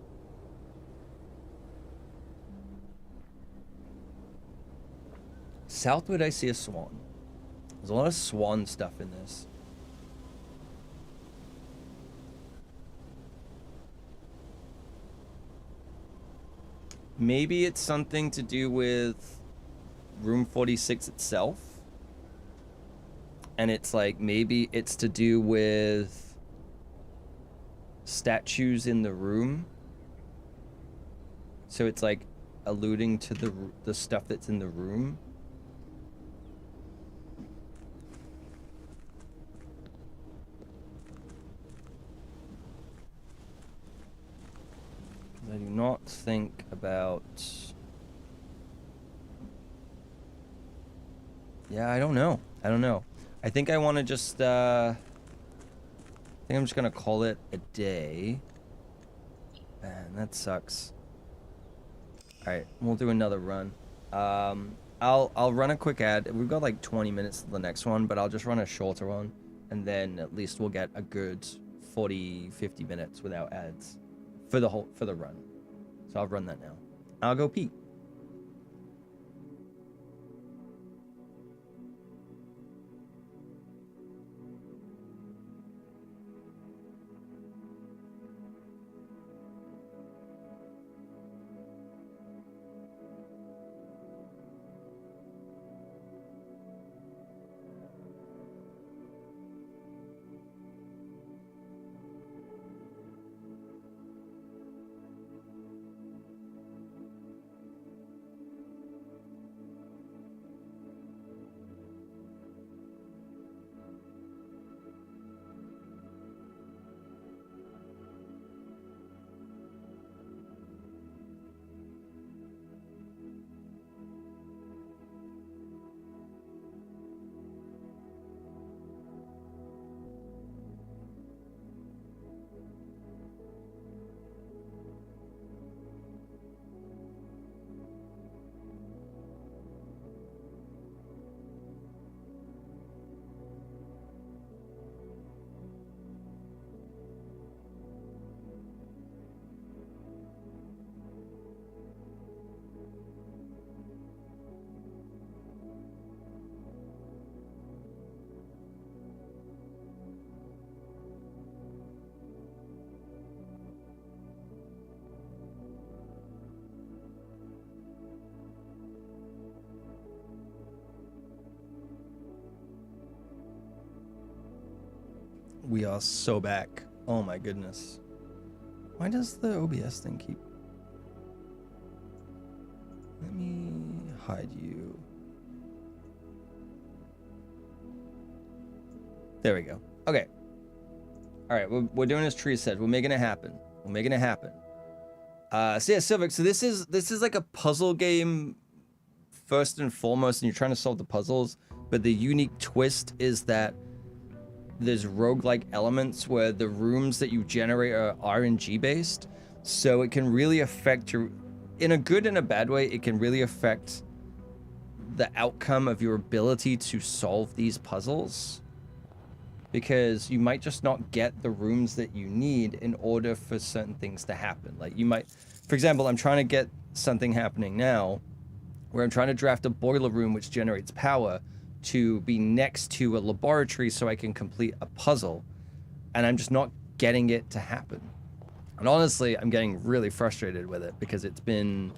Southward, I see a swan. There's a lot of swan stuff in this. Maybe it's something to do with room 46 itself. And it's like, maybe it's to do with statues in the room. So it's like alluding to the stuff that's in the room. I do not think about... Yeah, I don't know. I think I want to just, I think I'm just going to call it a day. Man, that sucks. Alright, we'll do another run. I'll run a quick ad. We've got like 20 minutes to the next one, but I'll just run a shorter one. And then at least we'll get a good 40, 50 minutes without ads. For the run. So I'll run that now. I'll go pee. We are so back. Oh my goodness. Why does the OBS thing keep... Let me hide you. There we go. Okay. All right, we're doing as Tree said. We're making it happen. We're making it happen. So yeah, Silvic, so this is like a puzzle game first and foremost, and you're trying to solve the puzzles, but the unique twist is that there's roguelike elements where the rooms that you generate are RNG based, so it can really affect your, in a good and a bad way, it can really affect the outcome of your ability to solve these puzzles, because you might just not get the rooms that you need in order for certain things to happen. Like you might, for example, I'm trying to get something happening now where I'm trying to draft a boiler room which generates power to be next to a laboratory so I can complete a puzzle, and I'm just not getting it to happen. And honestly, I'm getting really frustrated with it because it's been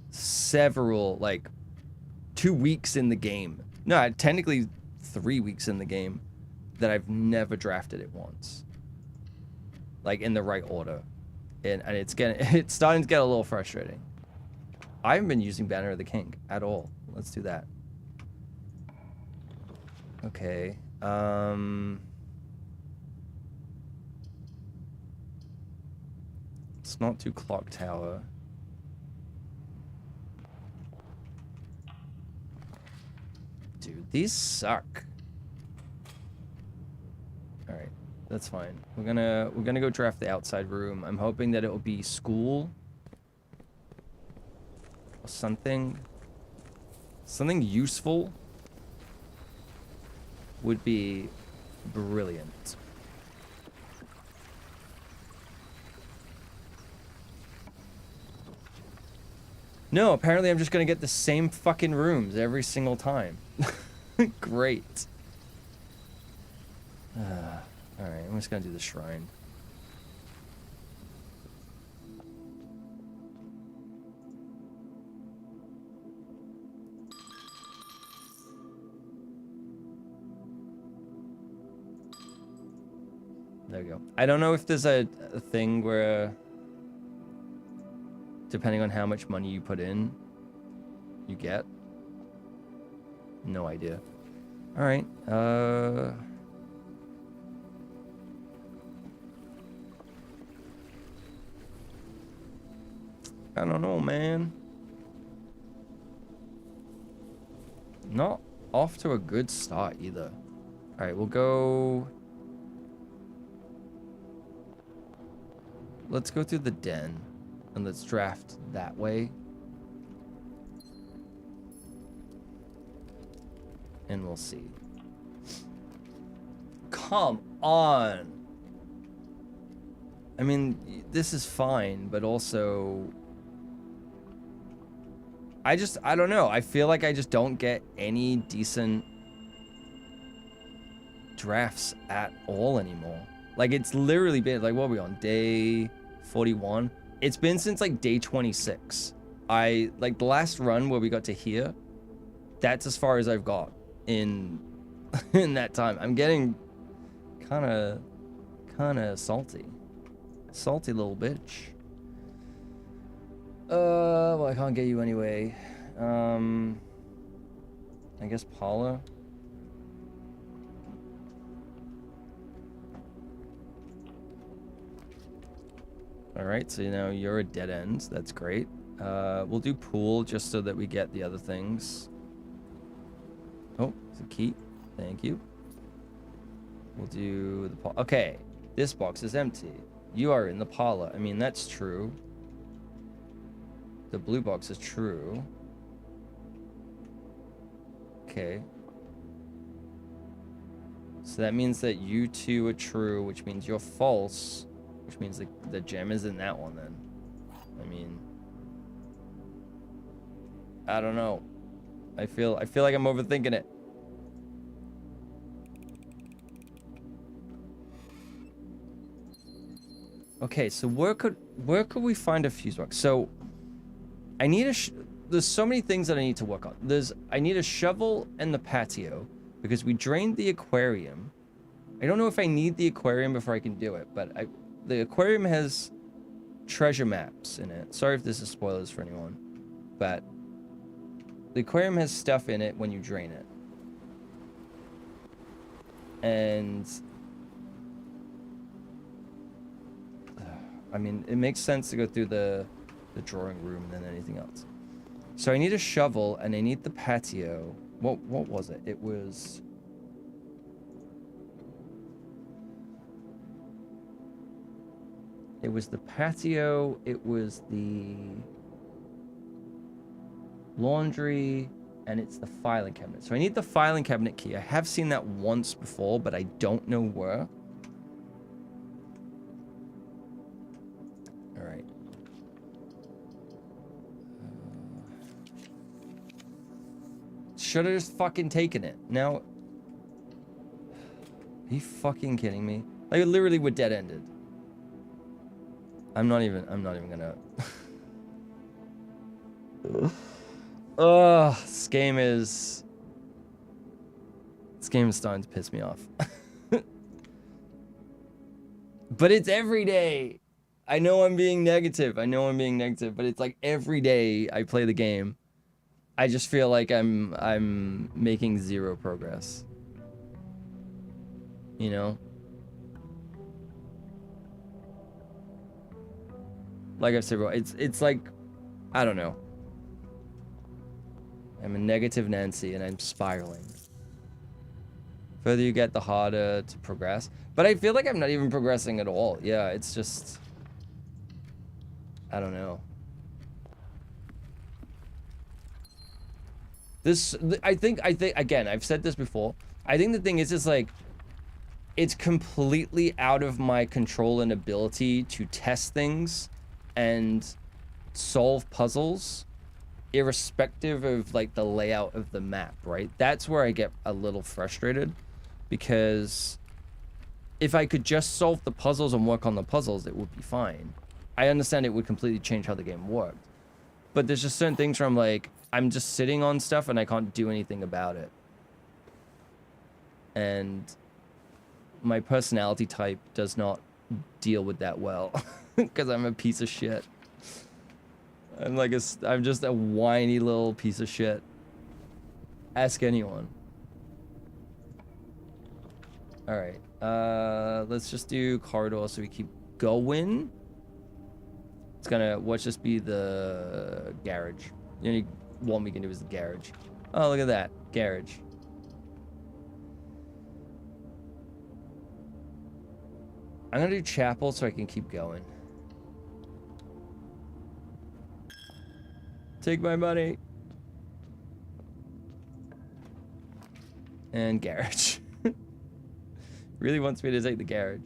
several, like 2 weeks in the game. No, technically 3 weeks in the game that I've never drafted it once. Like in the right order. And it's starting to get a little frustrating. I haven't been using Banner of the King at all. Let's do that. Okay. It's not too clock tower. Dude, these suck. All right, that's fine. We're gonna go draft the outside room. I'm hoping that it will be school or something useful would be brilliant. No, apparently I'm just gonna get the same fucking rooms every single time. Great. Alright, I'm just gonna do the shrine. There we go. I don't know if there's a thing where, depending on how much money you put in, you get. No idea. Alright, I don't know, man. Not off to a good start either. Alright, we'll go... Let's go through the den and let's draft that way. And we'll see. Come on. I mean, this is fine, but also... I don't know. I feel like I just don't get any decent drafts at all anymore. Like, it's literally been, like, what are we on? Day 41? It's been since, like, day 26. Like, the last run where we got to here, that's as far as I've got in that time. I'm getting kind of salty. Salty little bitch. Well, I can't get you anyway. I guess Paula. Alright, so now you're a dead end. That's great. We'll do pool just so that we get the other things. Oh, it's a key. Thank you. We'll do the... Okay, this box is empty. You are in the parlor. I mean, that's true. The blue box is true. Okay. So that means that you two are true, which means you're false, which means the gem is in that one then. I mean, I don't know. I feel like I'm overthinking it. Okay, so where could we find a fuse box? So I need there's so many things that I need to work on. I need a shovel and the patio because we drained the aquarium I don't know if I need the aquarium before I can do it, but the aquarium has treasure maps in it. Sorry if this is spoilers for anyone, but the aquarium has stuff in it when you drain it. And I mean, it makes sense to go through the drawing room than anything else. So I need a shovel and I need the patio. What was it? It was the patio, it was the laundry, and it's the filing cabinet. So I need the filing cabinet key. I have seen that once before, but I don't know where. All right. Should have just fucking taken it. Now, are you fucking kidding me? Like, literally, we're dead-ended. I'm not even gonna. Ugh, this game is starting to piss me off. But it's every day. I know I'm being negative. But it's like every day I play the game, I just feel like I'm making zero progress. You know? Like I've said, bro, it's like, I don't know. I'm a negative Nancy and I'm spiraling. Further you get, the harder to progress. But I feel like I'm not even progressing at all. Yeah, it's just, I don't know. I think, again, I've said this before. I think the thing is just like, it's completely out of my control and ability to test things and solve puzzles irrespective of like the layout of the map, right? That's where I get a little frustrated, because if I could just solve the puzzles and work on the puzzles, it would be fine. I understand it would completely change how the game worked, but there's just certain things where I'm like, I'm just sitting on stuff and I can't do anything about it. And my personality type does not deal with that well, because I'm a piece of shit. I'm just a whiny little piece of shit. Ask anyone. All right, let's just do corridor so we keep going. It's gonna, watch this be the garage. The only one we can do is the garage. Oh, look at that, garage. I'm gonna do chapel so I can keep going. Take my money. And garage. Really wants me to take the garage.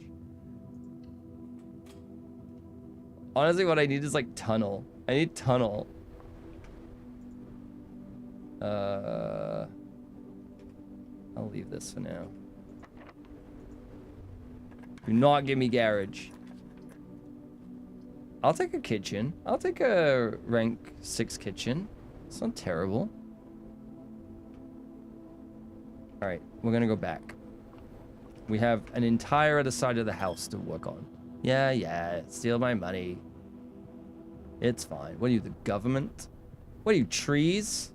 Honestly, what I need is like tunnel. I need tunnel. I'll leave this for now. Do not give me garage. I'll take a kitchen. I'll take a rank 6 kitchen. It's not terrible. Alright, we're gonna go back. We have an entire other side of the house to work on. Yeah, steal my money. It's fine. What are you, the government? What are you, trees?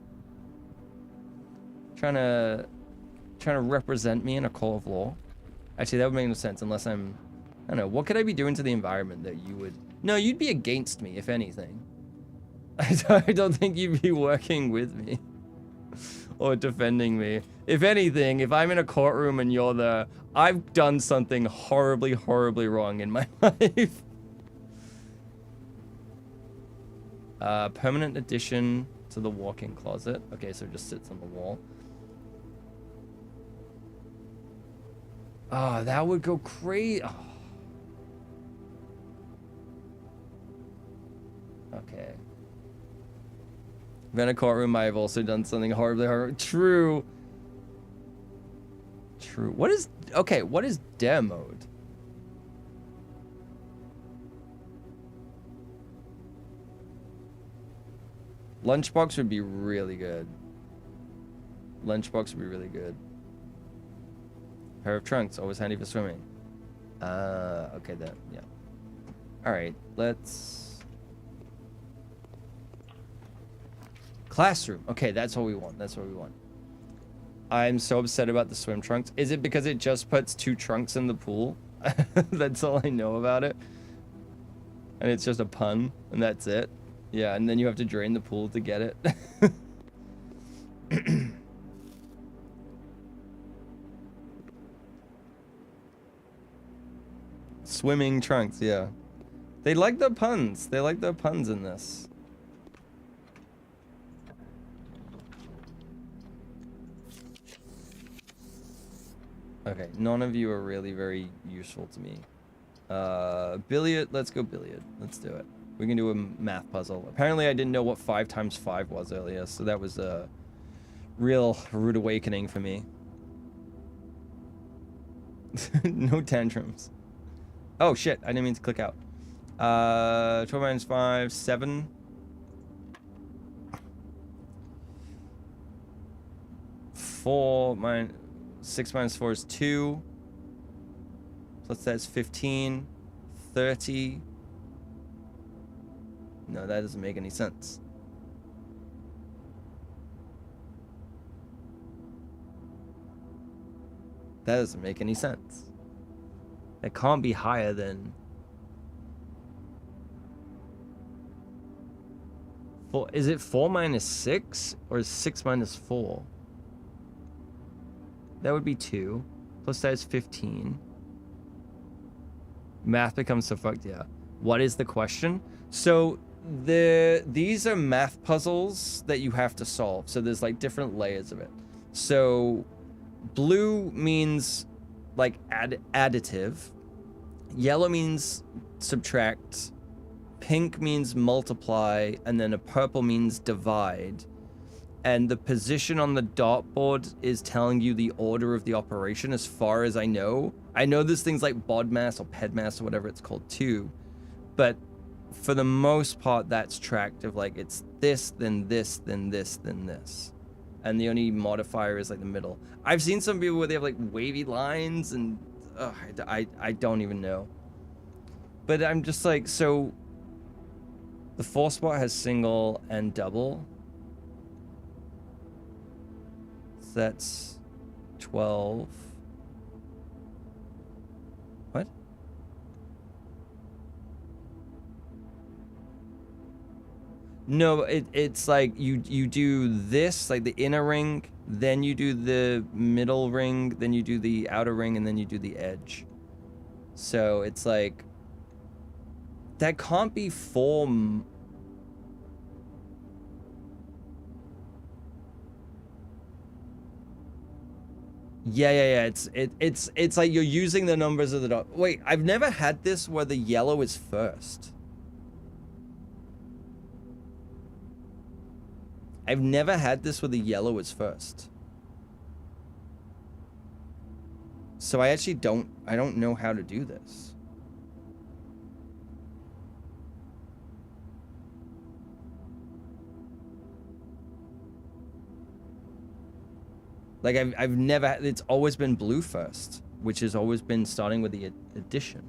Trying to represent me in a court of law? Actually, that would make no sense unless I don't know. What could I be doing to the environment that you would... No, you'd be against me, if anything. I don't think you'd be working with me. Or defending me. If anything, if I'm in a courtroom and you're the... I've done something horribly, horribly wrong in my life. Permanent addition to the walk-in closet. Okay, so it just sits on the wall. Oh, that would go crazy. Oh. Okay. In a courtroom, I've also done something horribly horrible. True. What is... Okay, what is dare mode? Lunchbox would be really good. Lunchbox would be really good. Pair of trunks, always handy for swimming. Okay then, yeah. Alright, let's... Classroom. Okay, that's what we want. That's what we want. I'm so upset about the swim trunks. Is it because it just puts 2 trunks in the pool? That's all I know about it. And it's just a pun, and that's it. Yeah, and then you have to drain the pool to get it. Swimming trunks, yeah. They like the puns. They like the puns in this. Okay, none of you are really very useful to me. Billiard, let's go billiard. Let's do it. We can do a math puzzle. Apparently I didn't know what 5 times 5 was earlier, so that was a real rude awakening for me. No tantrums. Oh shit, I didn't mean to click out. 12 minus 5, 7. Four minus 6 minus 4 is 2. Plus that's 15. 30. No, that doesn't make any sense. That doesn't make any sense. It can't be higher than... Is it 4 minus 6? Or is 6 minus 4? That would be 2. Plus that is 15. Math becomes so fucked, yeah. What is the question? So, these are math puzzles that you have to solve. So there's like different layers of it. So, blue means like additive. Yellow means subtract. Pink means multiply. And then a purple means divide. And the position on the dartboard is telling you the order of the operation as far as I know. I know there's things like BODMAS or PEDMAS or whatever it's called too. But for the most part, that's tracked of like it's this, then this, then this, then this. And the only modifier is like the middle. I've seen some people where they have like wavy lines and I don't even know. But I'm just like, so the 4 spot has single and double. So that's 12. What? No, it's like you do this, like the inner ring, then you do the middle ring, then you do the outer ring, and then you do the edge. So it's like that can't be 4. Yeah. It's like you're using the numbers of the dot. Wait, I've never had this where the yellow is first. I've never had this where the yellow is first. So I actually don't know how to do this. Like I've never, it's always been blue first, which has always been starting with the addition.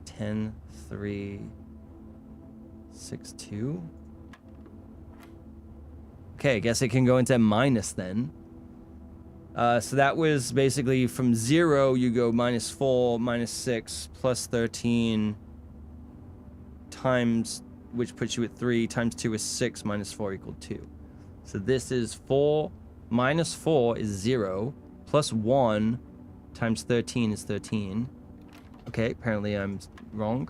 Ten, 3, 6, 2. Okay, I guess it can go into minus then. So that was basically from 0, you go minus 4, minus 6, plus 13, times, which puts you at 3, times 2 is 6, minus 4 equaled 2. So this is 4, minus 4 is 0, plus 1 times 13 is 13. Okay, apparently I'm wrong.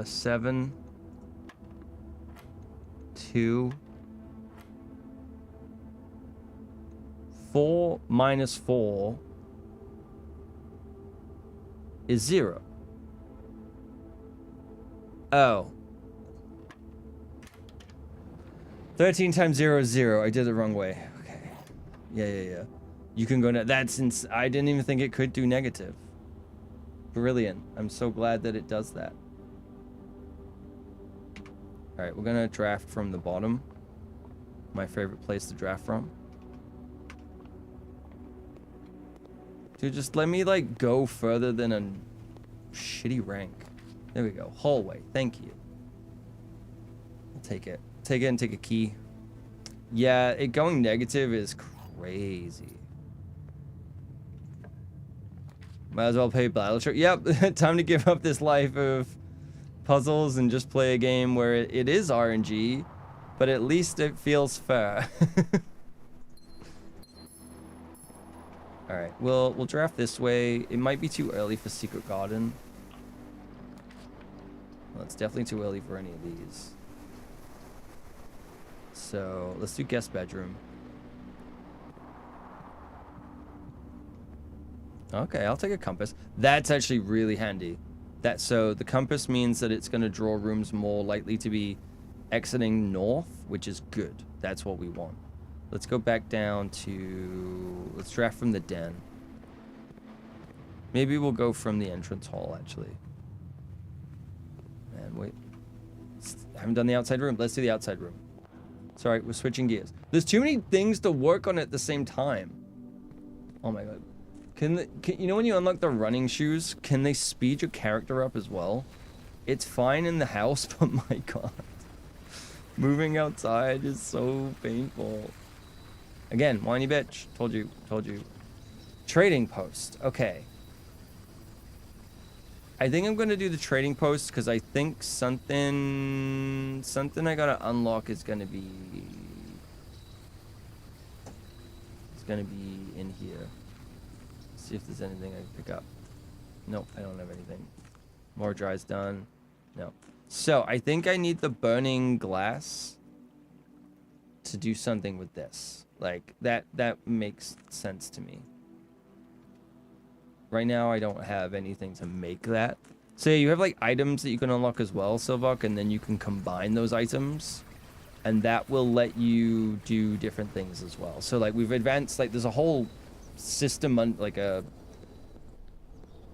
7, 2, 4 minus 4 is 0. Oh. 13 times 0 is 0. I did it the wrong way. Okay. Yeah. You can go... That's... I didn't even think it could do negative. Brilliant. I'm so glad that it does that. Alright, we're gonna draft from the bottom. My favorite place to draft from. Dude, just let me, like, go further than a shitty rank. There we go. Hallway. Thank you. I'll take it. Take it and take a key. Yeah, it going negative is crazy. Might as well play Battletrek. Yep, time to give up this life of puzzles and just play a game where it is RNG, but at least it feels fair. Alright, we'll draft this way. It might be too early for Secret Garden. Well, it's definitely too early for any of these. So, let's do guest bedroom. Okay, I'll take a compass. That's actually really handy. So the compass means that it's going to draw rooms more likely to be exiting north, which is good. That's what we want. Let's go back down to... Let's draft from the den. Maybe we'll go from the entrance hall, actually. Man, wait. I haven't done the outside room. Let's do the outside room. Sorry, we're switching gears. There's too many things to work on at the same time. Oh my god. Can you know when you unlock the running shoes, can they speed your character up as well? It's fine in the house, but my god. Moving outside is so painful. Again, whiny bitch. Told you. Trading post. Okay. I think I'm going to do the trading post because I think something I got to unlock is going to be... It's going to be in here. See if there's anything I can pick up. Nope, I don't have anything. More dry's done. No. So, I think I need the burning glass to do something with this. Like, that makes sense to me. Right now, I don't have anything to make that. So, yeah, you have, like, items that you can unlock as well, Silvok, and then you can combine those items. And that will let you do different things as well. So, like, we've advanced, like, there's a whole system, like a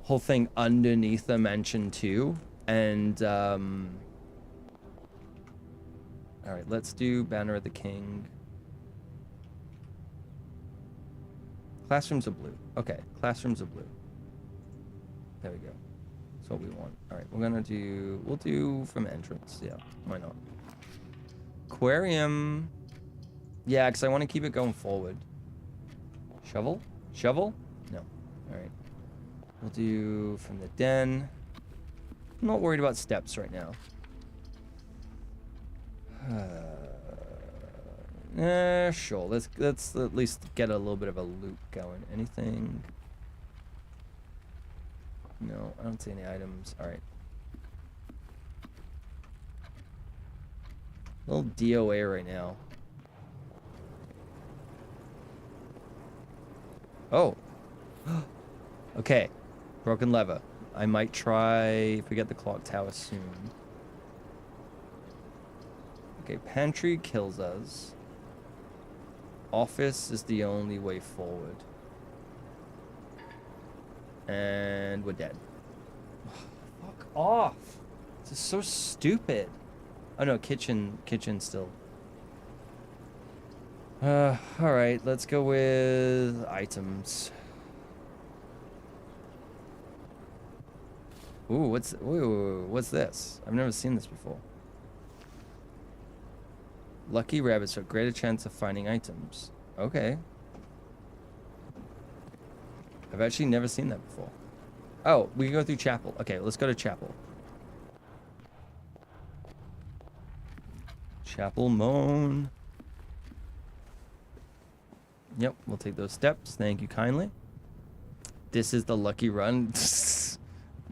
whole thing underneath the mansion too. And all right, let's do Banner of the King. Classrooms are blue. Okay, classrooms are blue. There we go. That's what we want. All right, we'll do from entrance. Yeah, why not? Aquarium. Yeah, because I want to keep it going forward. Shovel? Shovel? No. Alright. We'll do from the den. I'm not worried about steps right now. Sure. Let's at least get a little bit of a loop going. Anything? No, I don't see any items. Alright. A little DOA right now. Oh. Okay. Broken lever. I might try if we get the clock tower soon. Okay, pantry kills us. Office is the only way forward. And we're dead. Fuck off. This is so stupid. Oh no, kitchen still. Alright, let's go with items. Ooh, what's this? I've never seen this before. Lucky rabbits have greater chance of finding items. Okay. I've actually never seen that before. Oh, we can go through chapel. Okay, let's go to chapel. Chapel moan. Yep, we'll take those steps. Thank you kindly. This is the lucky run.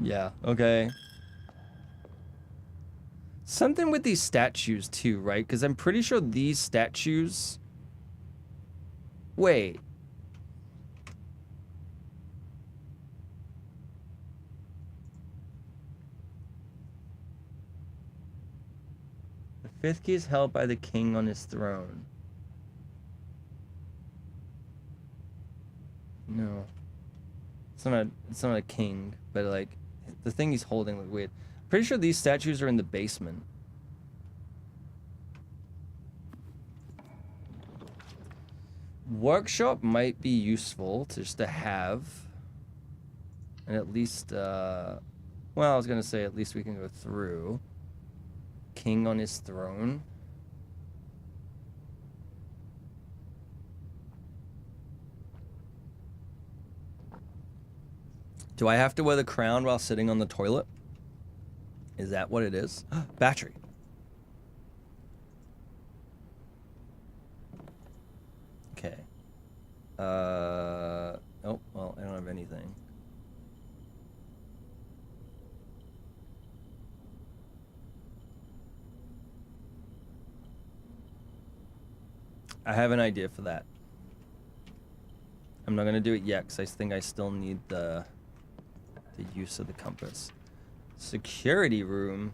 Yeah, okay. Something with these statues too, right? Because I'm pretty sure these statues... Wait. The fifth key is held by the king on his throne. No. It's not a king, but like the thing he's holding look weird. Pretty sure these statues are in the basement. Workshop might be useful just to have. And at least, well, I was gonna say at least we can go through. King on his throne. Do I have to wear the crown while sitting on the toilet? Is that what it is? Battery. Okay. Oh, well, I don't have anything. I have an idea for that. I'm not gonna do it yet because I think I still need the use of the compass. Security room.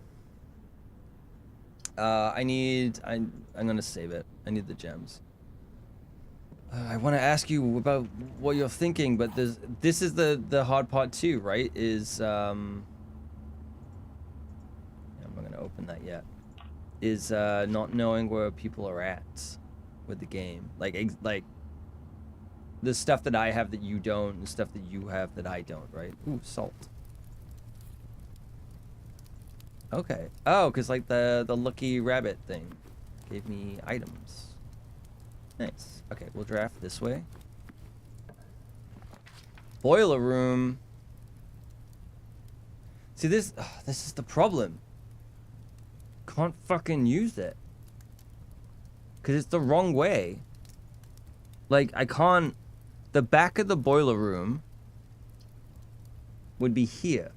I'm gonna save it. I need the gems. I want to ask you about what you're thinking, but this is the hard part too, right? I'm not gonna open that yet. Is not knowing where people are at with the game, like the stuff that I have that you don't, the stuff that you have that I don't, right? Ooh, salt. Okay. Oh, because like the lucky rabbit thing gave me items. Nice. Okay, we'll draft this way. Boiler room. See, this is the problem. Can't fucking use it. Because it's the wrong way. Like, I can't... The back of the boiler room would be here,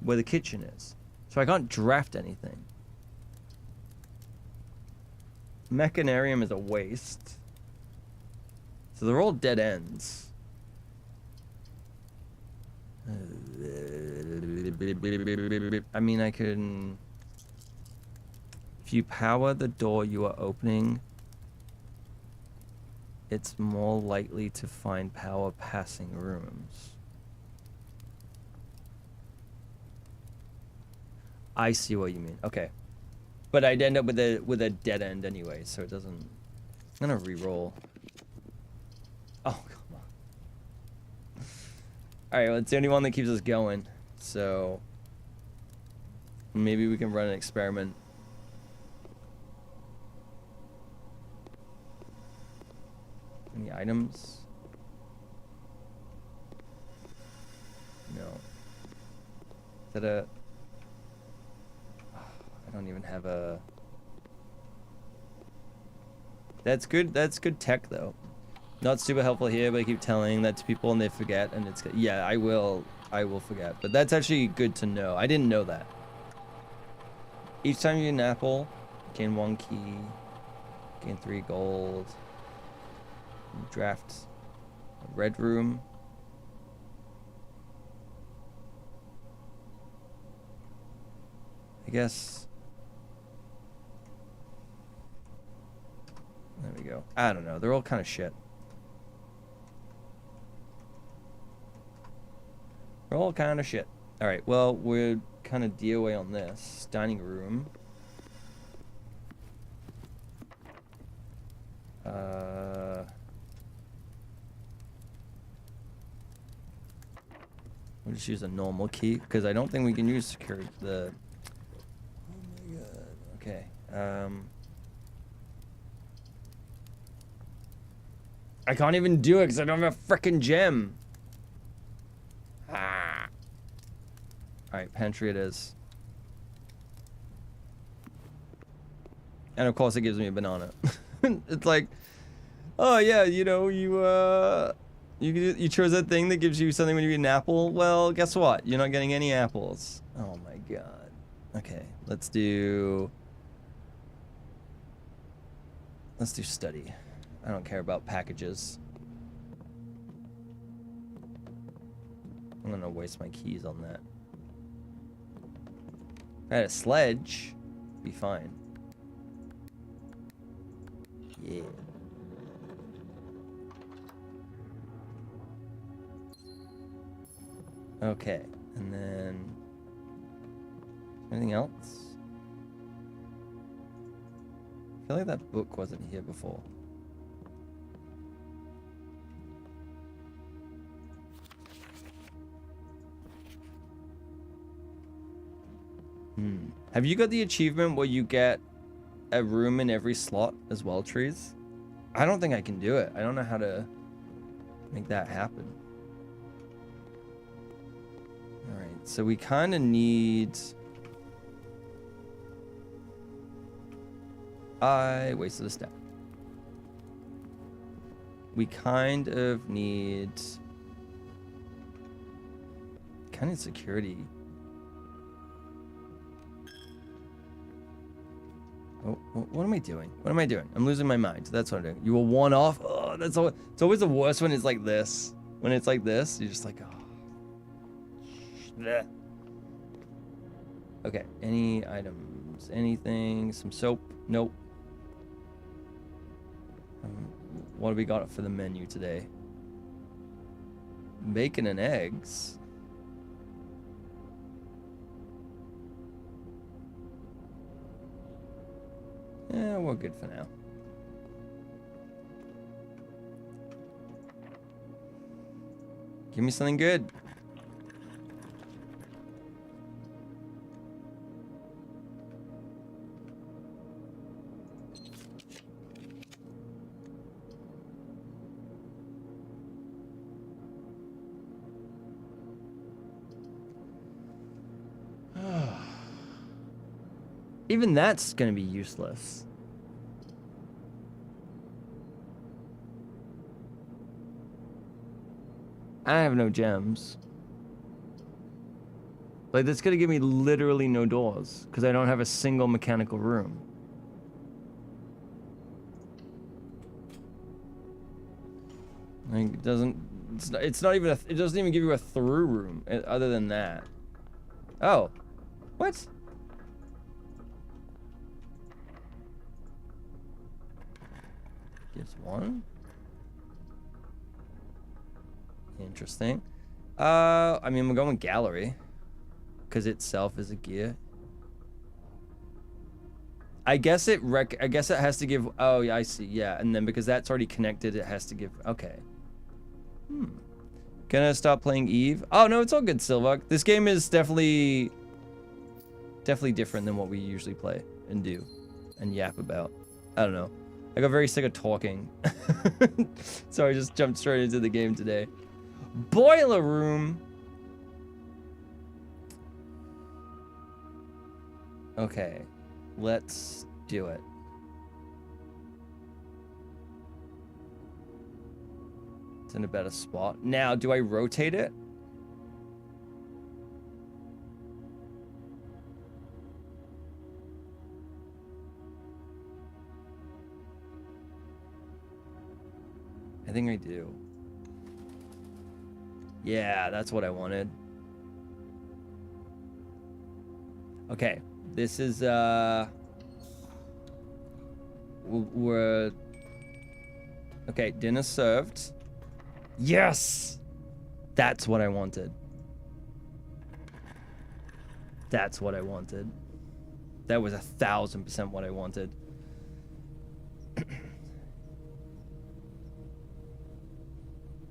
where the kitchen is. So I can't draft anything. Mechanarium is a waste. So they're all dead ends. I mean, I can... If you power the door you are opening, it's more likely to find power passing rooms. I see what you mean. Okay. But I'd end up with a dead end anyway, so it doesn't... I'm gonna re-roll. Oh, come on. Alright, well, it's the only one that keeps us going. So... maybe we can run an experiment. Any items? No. Is that a... I don't even have a... That's good tech, though. Not super helpful here, but I keep telling that to people and they forget, and it's... Yeah, I will forget. But that's actually good to know. I didn't know that. Each time you get an apple, gain 1 key, gain 3 gold. Draft a red room. I guess... There we go. I don't know. They're all kind of shit. They're all kind of shit. Alright, well, we're kind of DOA on this. Dining room. We'll just use a normal key, because I don't think we can use security. Oh my god. Okay. I can't even do it because I don't have a frickin' gem. Ah. Alright, pantry it is. And of course it gives me a banana. It's like, oh yeah, you know, you chose that thing that gives you something when you eat an apple. Well, guess what? You're not getting any apples. Oh my god. Okay, let's do study. I don't care about packages. I'm gonna waste my keys on that. If I had a sledge, be fine. Yeah. Okay, and then anything else? I feel like that book wasn't here before. Have you got the achievement where you get a room in every slot as well, Trees? I don't think I can do it. I don't know how to make that happen. All right, so we kind of need... I wasted a step. We kind of need... kind of security. Oh, what am I doing? What am I doing? I'm losing my mind. That's what I'm doing. You were one off. Oh, that's all. It's always the worst when it's like this. When it's like this, you're just like, oh. Bleh. Okay. Any items? Anything? Some soap? Nope. What do we got for the menu today? Bacon and eggs. Yeah, we're good for now. Give me something good. Even that's gonna be useless. I have no gems. Like, that's gonna give me literally no doors, because I don't have a single mechanical room. Like, it doesn't... It's not even a... It doesn't even give you a through room, other than that. Oh. What? Gives one. Interesting. I mean, we're going gallery, because itself is a gear. I guess it has to give... Oh, yeah, I see. Yeah, and then because that's already connected, it has to give... Okay. Gonna stop playing Eve? Oh, no, it's all good, Silva. This game is definitely different than what we usually play and do and yap about. I don't know. I got very sick of talking. So I just jumped straight into the game today. Boiler room. Okay, let's do it. It's in a better spot. Now, do I rotate it? I think I do. Yeah, that's what I wanted. Okay, this is we're okay, dinner served. Yes! That's what I wanted. That's what I wanted. That was 1000% what I wanted.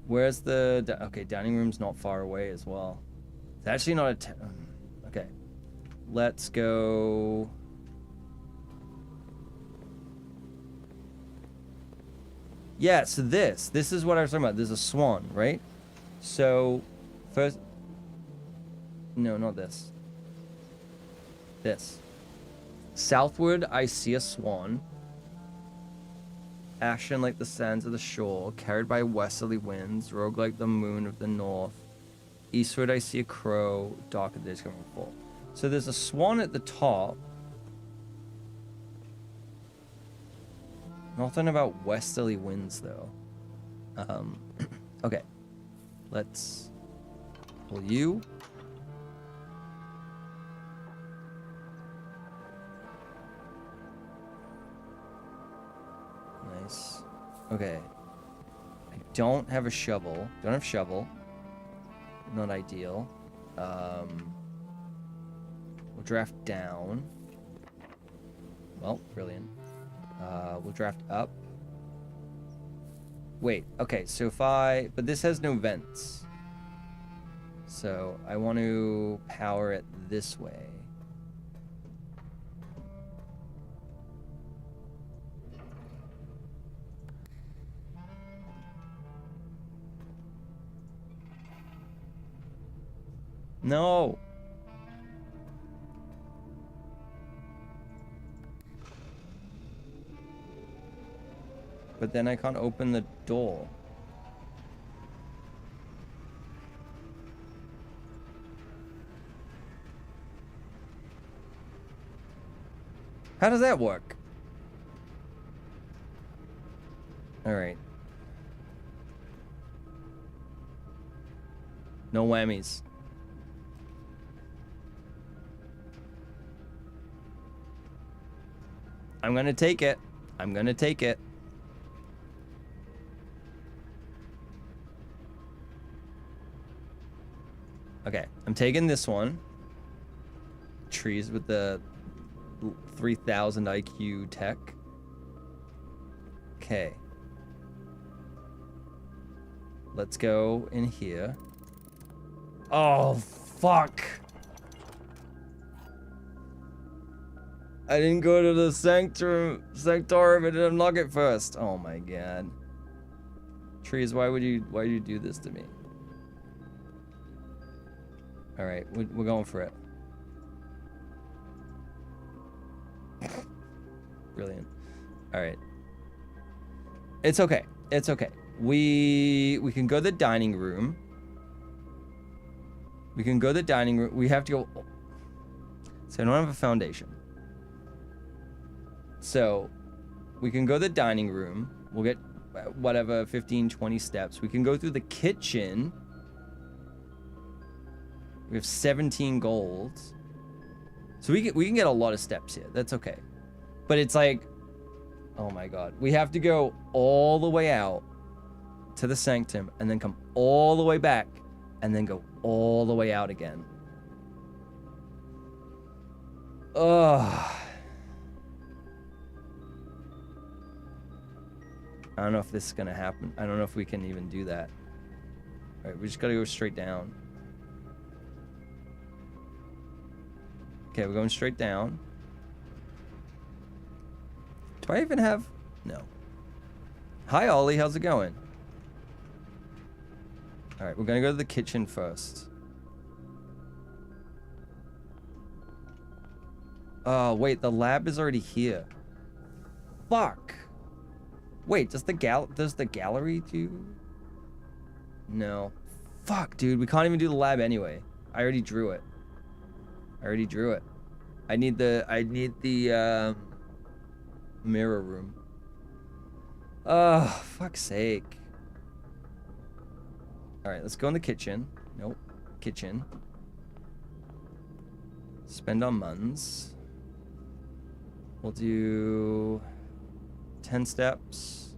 Where's the... Okay, dining room's not far away as well. It's actually not a... Okay. Let's go... Yeah, so this is what I was talking about. There's a swan, right? So, first... No, not this. This. Southward, I see a swan. Ashen like the sands of the shore, carried by westerly winds, rogue like the moon of the north. Eastward, I see a crow, dark of the days coming full. So there's a swan at the top. Nothing about westerly winds, though. Okay. Let's pull you. Nice. Okay. I don't have a shovel. Don't have shovel. Not ideal. We'll draft down. Well, brilliant. We'll draft up. Wait, okay, so if I... But this has no vents. So I want to power it this way. No. But then I can't open the door. How does that work? All right. No whammies. I'm gonna take it. I'm gonna take it. Okay, I'm taking this one. Trees with the 3000 IQ tech. Okay. Let's go in here. Oh, fuck. I didn't go to the sanctorum and unlock it first. Oh my god. Trees, why would you do this to me? All right, we're going for it. Brilliant. All right. It's okay. It's okay. We can go to the dining room. We can go to the dining room. We have to go. So I don't have a foundation. So we can go to the dining room. We'll get whatever 15, 20 steps. We can go through the kitchen. We have 17 gold. So we can get a lot of steps here. That's okay. But it's like, oh my god. We have to go all the way out to the sanctum and then come all the way back and then go all the way out again. Ugh. I don't know if this is gonna happen. I don't know if we can even do that. All right, we just gotta go straight down. Okay, we're going straight down. Do I even have... No. Hi, Ollie. How's it going? All right, we're going to go to the kitchen first. Oh, wait. The lab is already here. Fuck. Wait, does the gallery do... No. Fuck, dude. We can't even do the lab anyway. I already drew it. I need the mirror room. Oh, fuck's sake. All right, let's go in the kitchen. Nope, kitchen. Spend on Muns. We'll do 10 steps.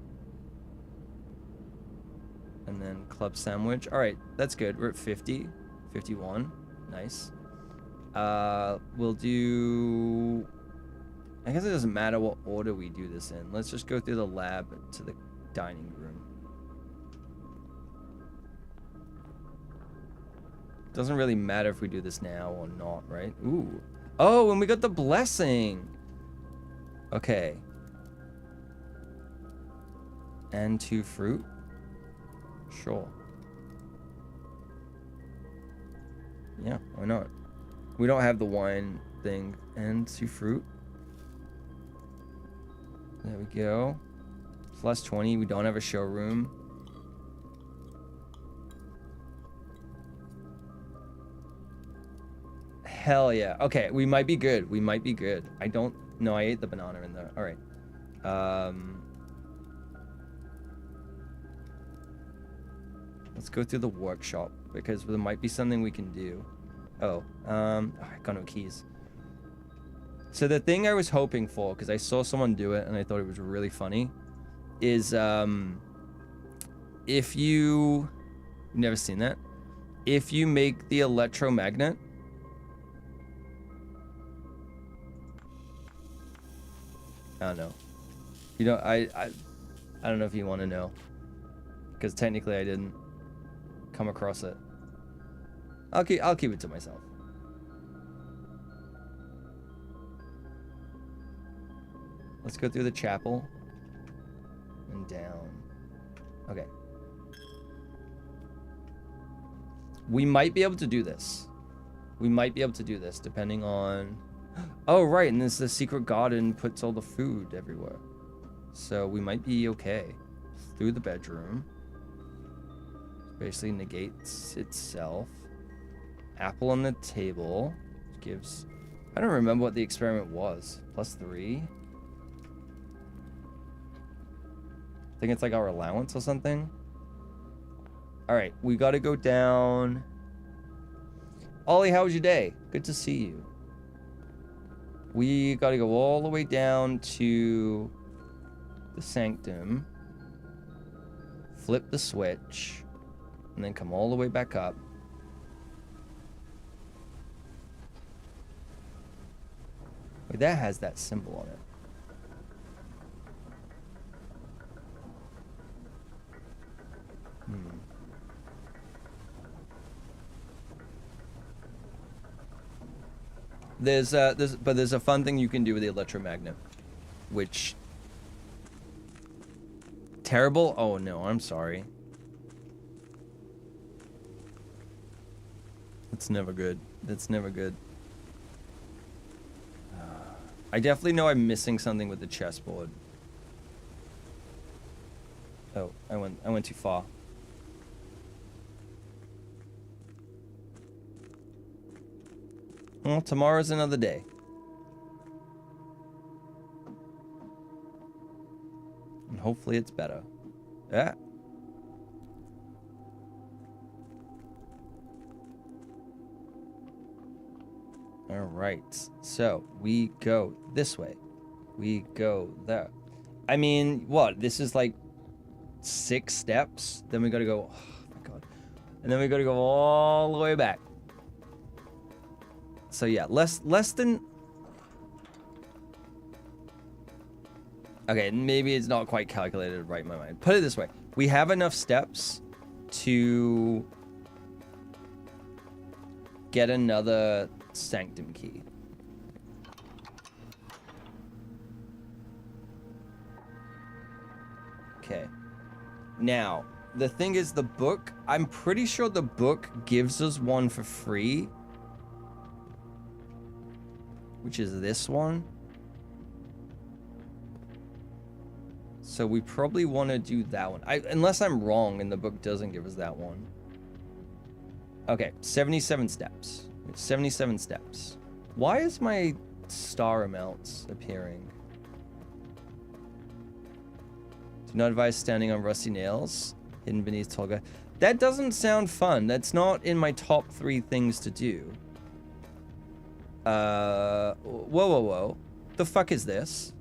And then club sandwich. All right, that's good. We're at 50, 51. Nice. We'll do... I guess it doesn't matter what order we do this in. Let's just go through the lab to the dining room. Doesn't really matter if we do this now or not, right? Ooh. Oh, and we got the blessing. Okay. And 2 fruit. Sure. Yeah, why not? We don't have the wine thing. And 2 fruit. There we go. Plus 20. We don't have a showroom. Hell yeah. Okay, we might be good. We might be good. I don't... No, I ate the banana in there. All right. Let's go through the workshop because there might be something we can do. Oh, I got no keys. So the thing I was hoping for, because I saw someone do it and I thought it was really funny, is if you've never seen that. if you make the electromagnet, I don't know. You know, I don't know if you want to know, because technically I didn't come across it. I'll keep it to myself. Let's go through the chapel and down. Okay. We might be able to do this. We might be able to do this depending on... Oh, right, and this the secret garden puts all the food everywhere. So we might be okay. Through the bedroom. Basically negates itself. Apple on the table. Gives... I don't remember what the experiment was. +3. I think it's like our allowance or something. Alright, we gotta go down. Ollie, how was your day? Good to see you. We gotta go all the way down to the sanctum. Flip the switch. And then come all the way back up. Wait, that has that symbol on it. There's a fun thing you can do with the electromagnet, which... Terrible? Oh no, I'm sorry. That's never good. That's never good. I definitely know I'm missing something with the chessboard. Oh, I went too far. Well, tomorrow's another day. And hopefully it's better. Yeah. Alright. So, we go this way. We go there. I mean, what? This is like 6 steps? Then we gotta go... Oh, my God. And then we gotta go all the way back. So yeah, less than... Okay, maybe it's not quite calculated right in my mind. Put it this way. We have enough steps to get another sanctum key. Okay. Now, the thing is the book, I'm pretty sure the book gives us one for free. Which is this one. So we probably want to do that one. Unless I'm wrong and the book doesn't give us that one. Okay, 77 steps. 77 steps. Why is my star amounts appearing? Do not advise standing on rusty nails. Hidden beneath Tolga. That doesn't sound fun. That's not in my top 3 things to do. Whoa. The fuck is this?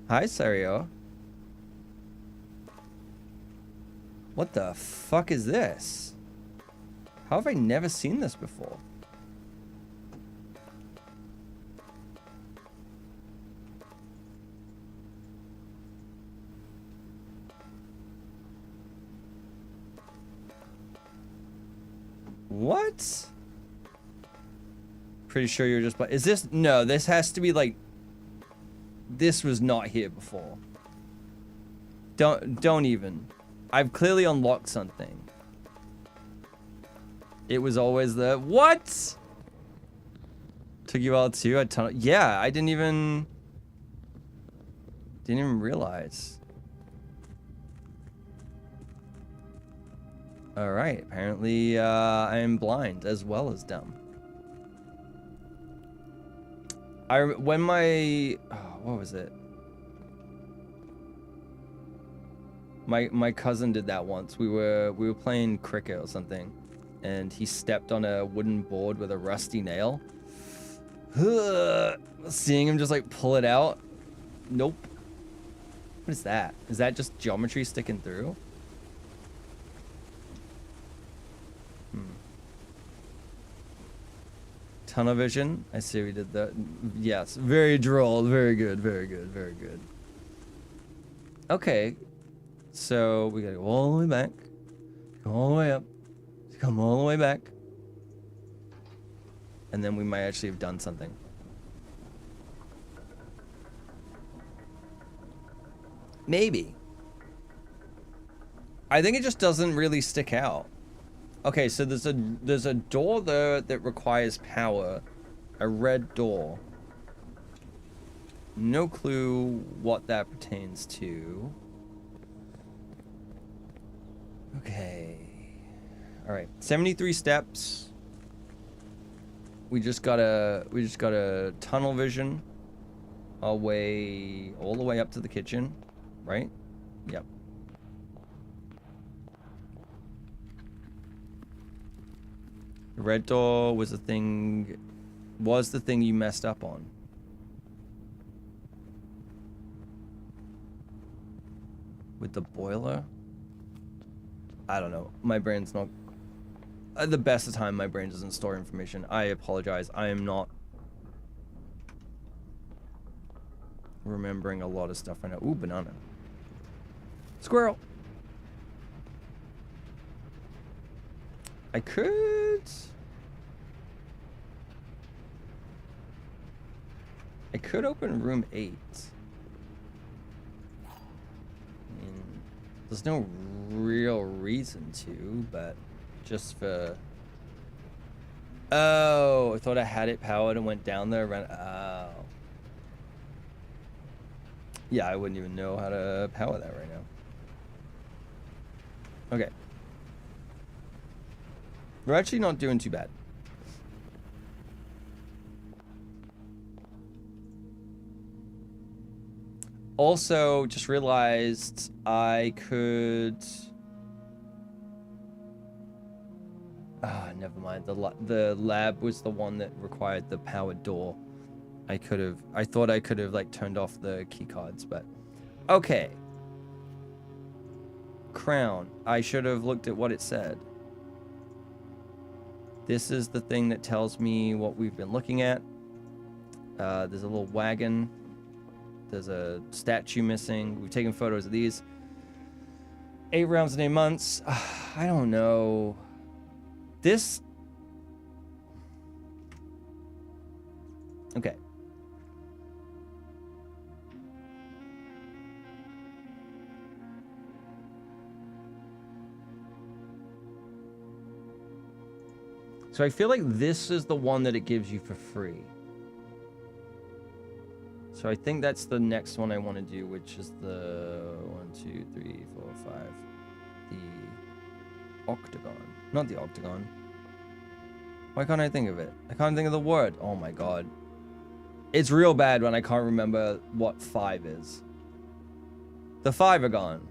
Hi, Sario. What the fuck is this? How have I never seen this before? What? Pretty sure you're just... Is this... No, this has to be like... This was not here before. Don't even. I've clearly unlocked something. It was always the... What? Took you all too? Yeah, I didn't even realize. Alright, apparently I am blind as well as dumb. When my... Oh, what was it? My cousin did that once. We were playing cricket or something. and he stepped on a wooden board with a rusty nail. Seeing him just like pull it out. Nope. What is that? Is that just geometry sticking through? Tunnel vision. I see we did that. Yes, very droll. Very good. Very good. Very good. Okay. So we gotta go all the way back. Go all the way up. Come all the way back. And then we might actually have done something. Maybe. I think it just doesn't really stick out. Okay, so there's a door there that requires power. A red door. No clue what that pertains to. Okay. Alright. 73 steps. We just gotta tunnel vision our way all the way up to the kitchen, right? Yep. The red door was the thing you messed up on. With the boiler? I don't know. My brain's not... At the best of time, my brain doesn't store information. I apologize. I am not remembering a lot of stuff right now. Ooh, banana. Squirrel! I could open room 8. I mean, there's no real reason to, but just for... Oh, I thought I had it powered and went down there. Oh. Yeah, I wouldn't even know how to power that right now. Okay. We're actually not doing too bad. Also, just realized I could... Ah, never mind. The lab was the one that required the powered door. I thought I could have like turned off the key cards, but okay. Crown. I should have looked at what it said. This is the thing that tells me what we've been looking at. There's a little wagon. There's a statue missing. We've taken photos of these. 8 rounds in 8 months. I don't know. This... Okay. So I feel like this is the one that it gives you for free. So I think that's the next one I want to do, which is the 1, 2, 3, 4, 5. The octagon. Not the octagon. Why can't I think of it? I can't think of the word. Oh my god. It's real bad when I can't remember what 5 is. The five-agon.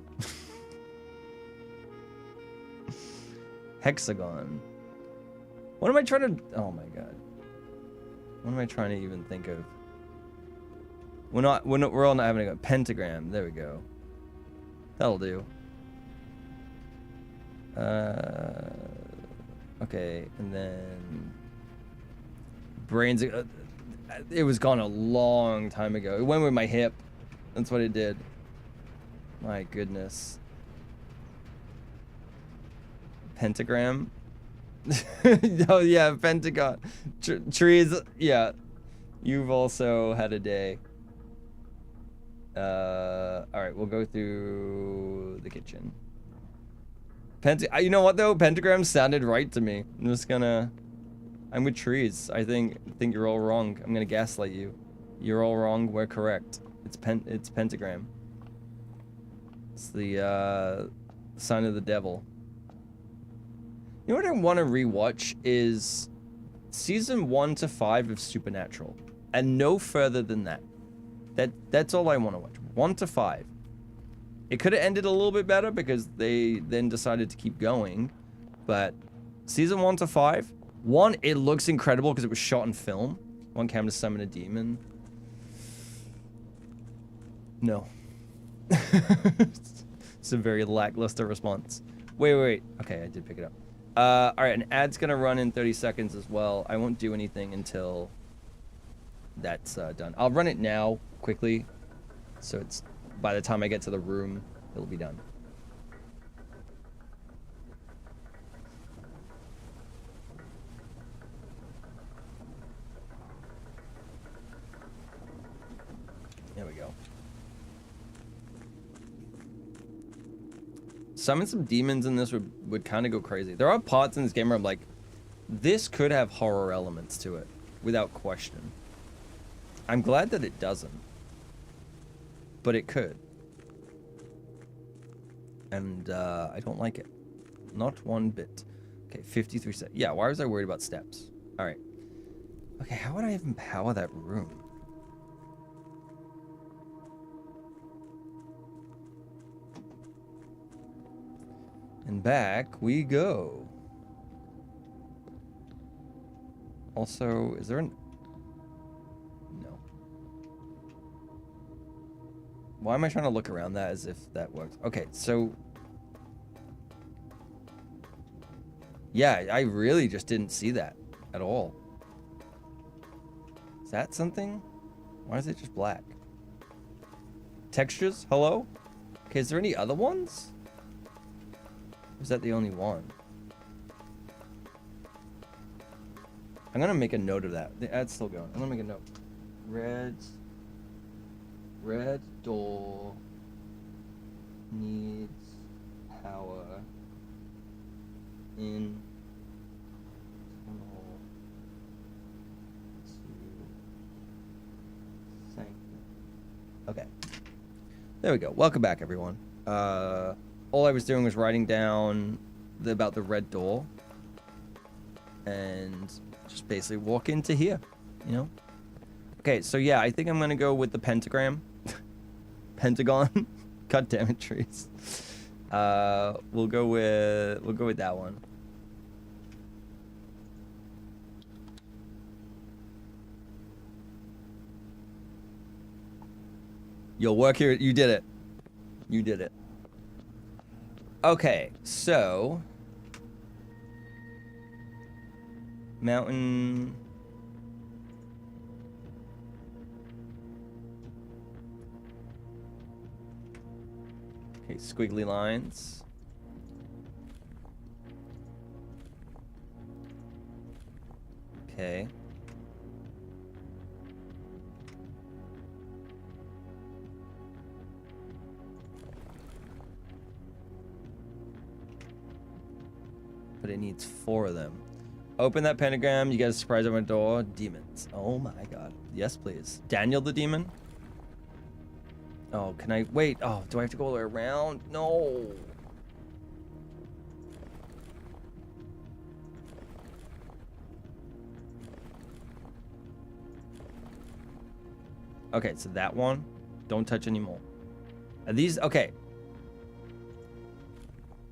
Hexagon. What am I trying to... Oh my god. What am I trying to even think of? We're all not having a go. Pentagram. There we go. That'll do. Okay, and then... Brains... it was gone a long time ago. It went with my hip. That's what it did. My goodness. Pentagram? Oh yeah, Pentagon. Trees, yeah. You've also had a day. Alright, we'll go through the kitchen. You know what though? Pentagram sounded right to me. I'm just gonna... I'm with trees. I think you're all wrong. I'm gonna gaslight you. You're all wrong, we're correct. It's pentagram. It's the sign of the devil. You know what I want to rewatch is season 1 to 5 of Supernatural, and no further than that. That's all I want to watch. 1 to 5. It could have ended a little bit better because they then decided to keep going, but Season 1 to 5. 1, it looks incredible because it was shot in film. 1 came to summon a demon. No. It's a very lackluster response. Wait. Okay, I did pick it up. Alright, an ad's gonna run in 30 seconds as well. I won't do anything until that's done. I'll run it now, quickly. So it's, by the time I get to the room, it'll be done. There we go. Summon some demons in this would kind of go crazy. There are parts in this game where I'm like, this could have horror elements to it, without question. I'm glad that it doesn't. But it could. And I don't like it. Not one bit. Okay, 53 steps. Yeah, why was I worried about steps? Alright. Okay, how would I even power that room? And back we go. Also, is there an... No. Why am I trying to look around that as if that works? Okay, so... Yeah, I really just didn't see that at all. Is that something? Why is it just black? Textures? Hello? Okay, is there any other ones? Or is that the only one? I'm gonna make a note of that. The ad's still going. I'm gonna make a note. Red door needs power in tunnel to sanctum. Okay. There we go. Welcome back, everyone. All I was doing was writing down about the red door. And just basically walk into here, you know? Okay, so yeah, I think I'm gonna go with the pentagram. Pentagon. God damn it, trees. We'll go with that one. You'll work here. You did it. You did it. Okay, so mountain. Okay, squiggly lines. Okay. But it needs 4 of them. Open that pentagram, you get a surprise on my door. Demons. Oh my god. Yes, please. Daniel the demon? Oh, can I... Wait. Oh, do I have to go all the way around? No. Okay, so that one. Don't touch anymore. Are these... Okay.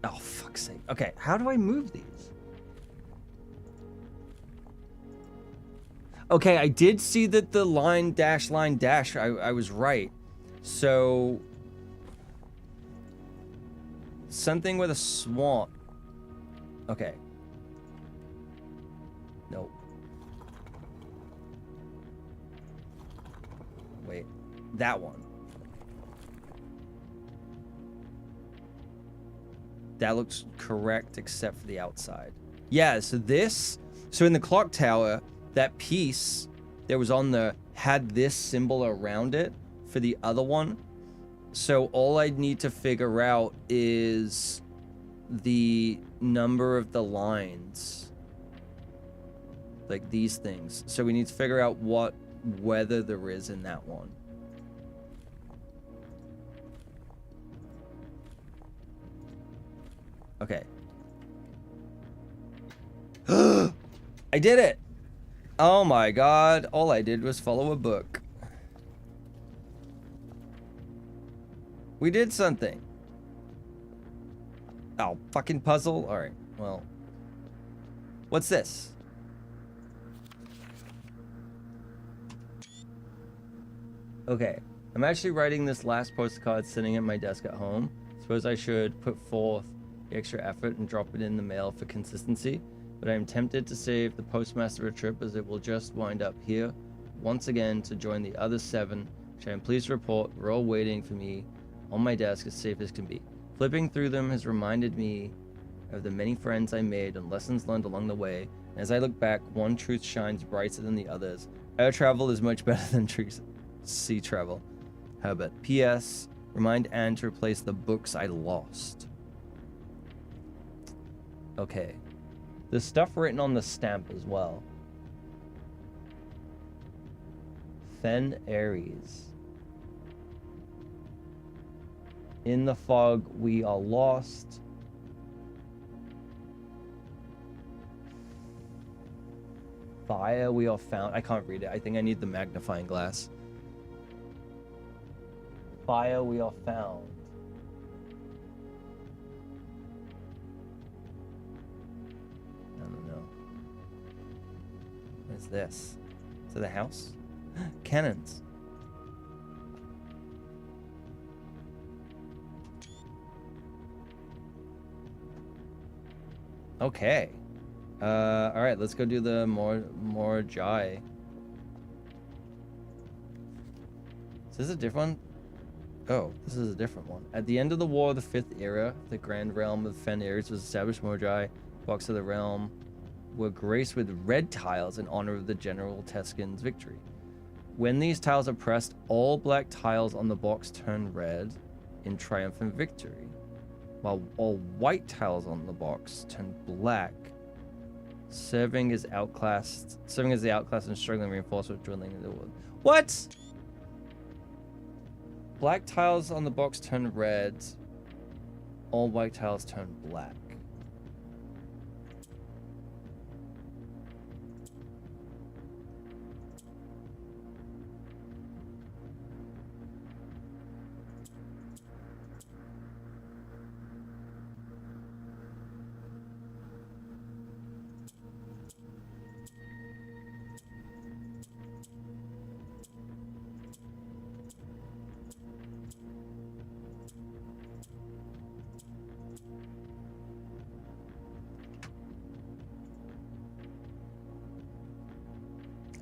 Oh, fuck's sake. Okay, how do I move these? Okay, I did see that the line dash, I was right. So... Something with a swamp. Okay. Nope. Wait. That one. That looks correct except for the outside. Yeah, so this... So in the clock tower, that piece that was on the... had this symbol around it for the other one. So all I need to figure out is the number of the lines. Like these things. So we need to figure out what weather there is in that one. Okay. I did it! Oh my god, all I did was follow a book. We did something. Oh, fucking puzzle? Alright, well. What's this? Okay, I'm actually writing this last postcard sitting at my desk at home. Suppose I should put forth the extra effort and drop it in the mail for consistency, but I am tempted to save the postmaster a trip, as it will just wind up here once again to join the other 7, which I am pleased to report were all waiting for me on my desk as safe as can be. Flipping through them has reminded me of the many friends I made and lessons learned along the way, and as I look back, one truth shines brighter than the others. Air travel is much better than sea travel. Herbert. P.S. Remind Anne to replace the books I lost. Okay. There's stuff written on the stamp as well. Fen Aries. In the fog, we are lost. Fire, we are found. I can't read it. I think I need the magnifying glass. Fire, we are found. I don't know. What is this? Is it a house? Cannons. Okay. All right, let's go do the more Jai. Is this a different one? Oh, this is a different one. At the end of the War of the Fifth Era, the grand realm of Fen Aries was established. Mojai, blocks of the realm, were graced with red tiles in honor of the General Teskin's victory. When these tiles are pressed, all black tiles on the box turn red in triumphant victory, while all white tiles on the box turn black, serving as the outclassed and struggling reinforcement drilling in the wood. What? Black tiles on the box turn red. All white tiles turn black.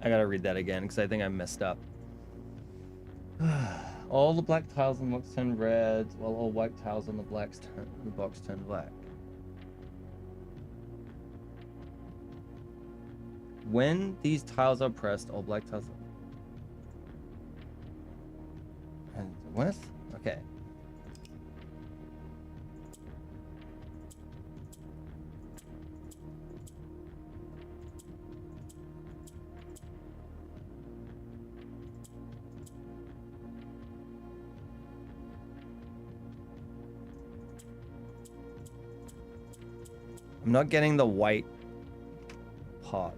I gotta read that again because I think I messed up. All the black tiles on the box turn red, while all white tiles on the box turn black. When these tiles are pressed, all black tiles. And what? Okay. I'm not getting the white part.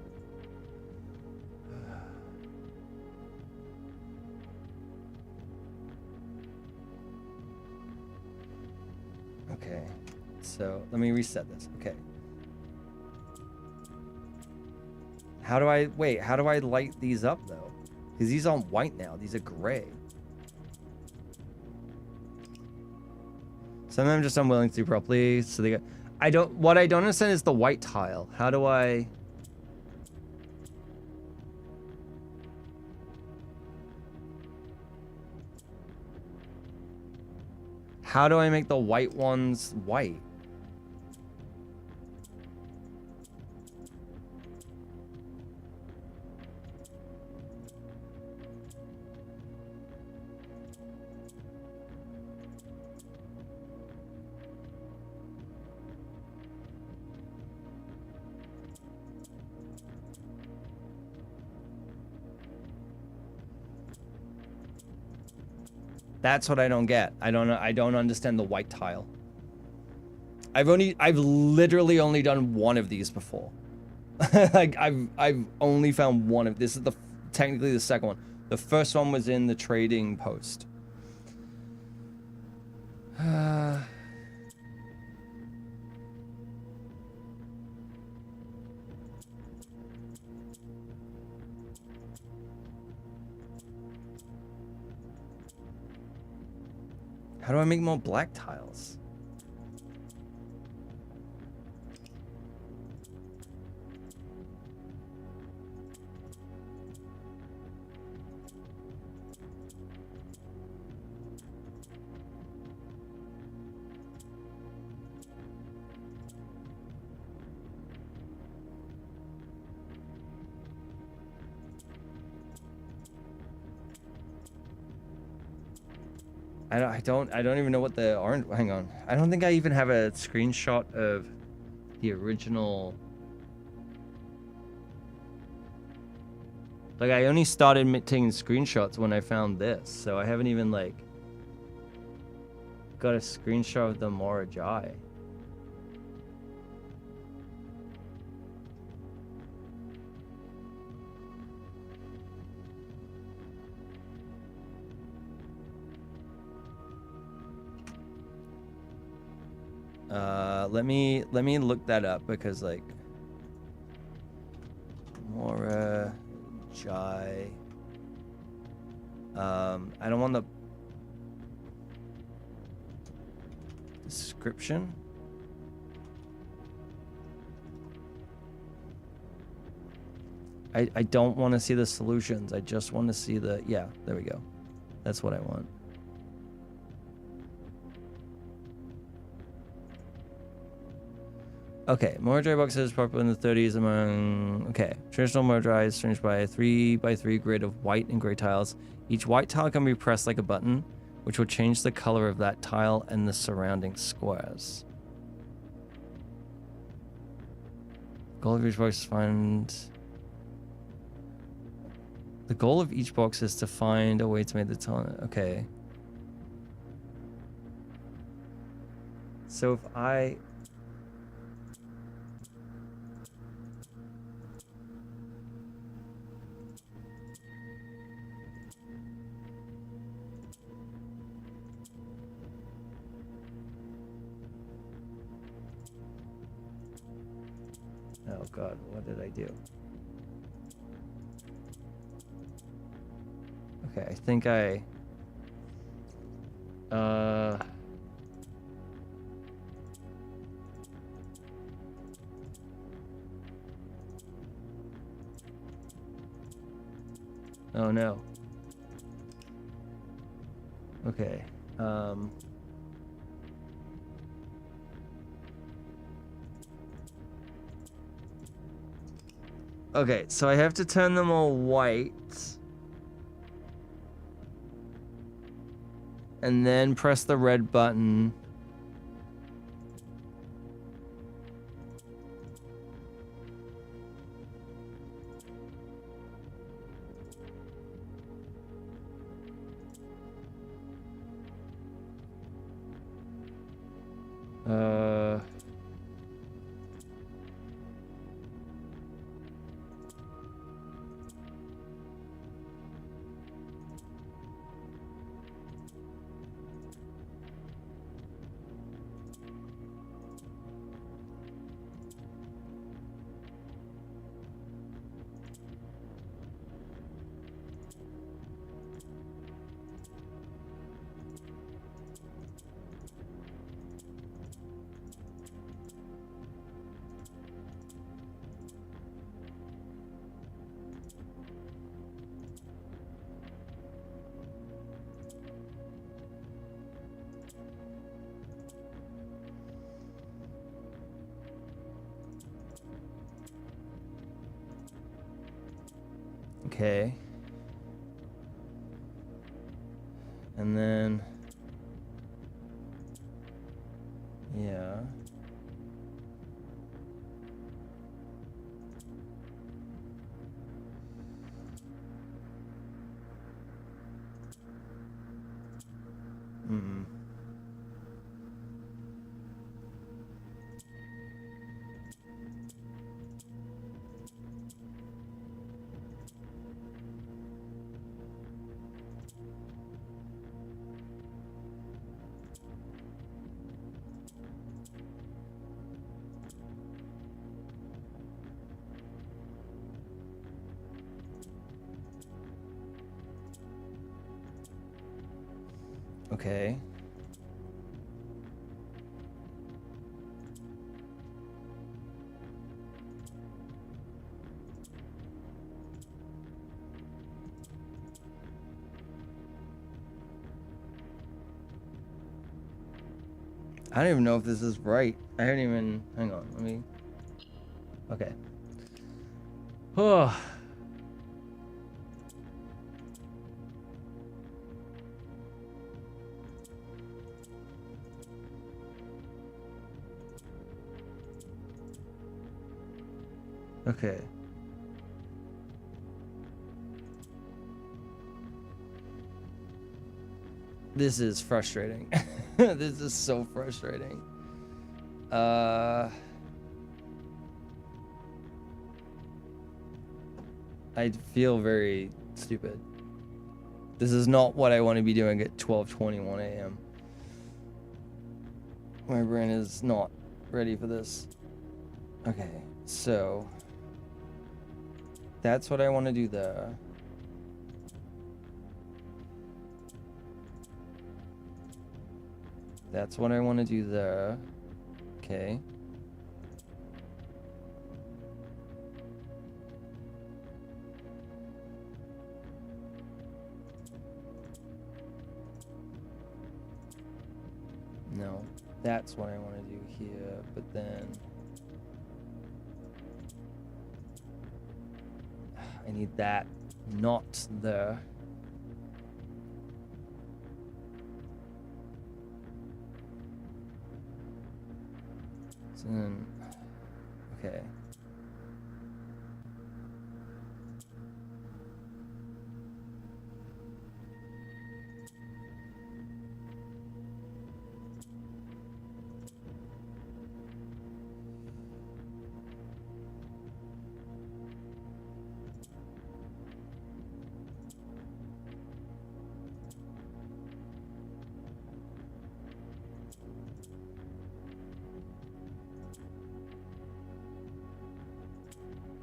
Okay, so let me reset this. Okay. How do I light these up though? Because these aren't white now, these are gray. Some of them just unwilling to do properly, so they got... what I don't understand is the white tile. How do I make the white ones white? That's what I don't get. I don't understand the white tile. I've literally only done one of these before. Like I've only found one of this is technically the second one. The first one was in the trading post. How do I make more black tiles? I don't even know what the orange, hang on. I don't think I even have a screenshot of the original. Like, I only started taking screenshots when I found this, so I haven't even, like, got a screenshot of the Morajai. Let me look that up, because, like, Morajai. I don't want the description. I don't want to see the solutions. I just want to see the, yeah, there we go. That's what I want. Okay, Morajai boxes popular in the 30s among... Okay, traditional Morajai is furnished by a 3x3 grid of white and gray tiles. Each white tile can be pressed like a button, which will change the color of that tile and the surrounding squares. Goal of each box is find... The goal of each box is to find a way to make the tile... Okay. So if I... Oh god, what did I do? Okay, I think I... Oh no. Okay, Okay, so I have to turn them all white. And then press the red button. Okay. And then... Yeah. Okay. I don't even know if this is right. I haven't even... Hang on, let me... Okay. Oh. Okay. This is frustrating. This is so frustrating. I feel very stupid. This is not what I want to be doing at 12:21 a.m. My brain is not ready for this. Okay, so that's what I want to do there. That's what I want to do there. Okay. No, that's what I want to do here, but then I need that not there. So then, okay.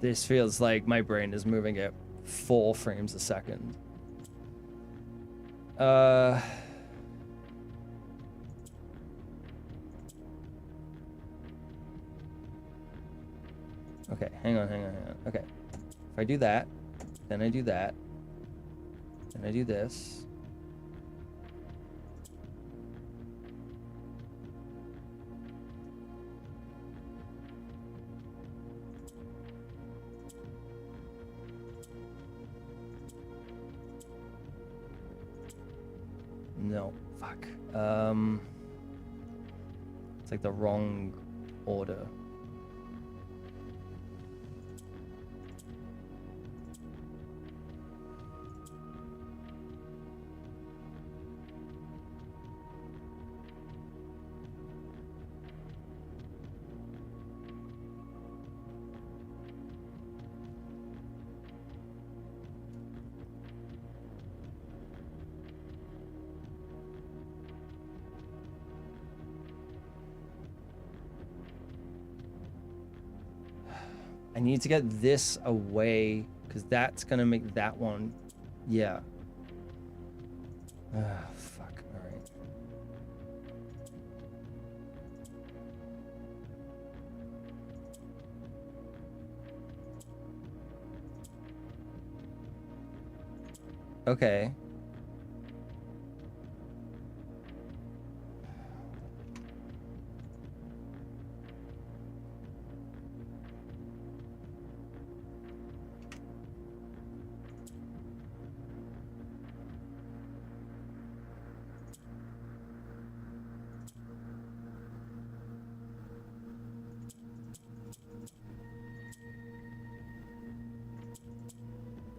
This feels like my brain is moving at 4 frames a second. Okay, hang on. Okay. If I do that, then I do that, then I do this. No, fuck. It's like the wrong order. I need to get this away because that's gonna make that one. Yeah. Fuck. All right. Okay.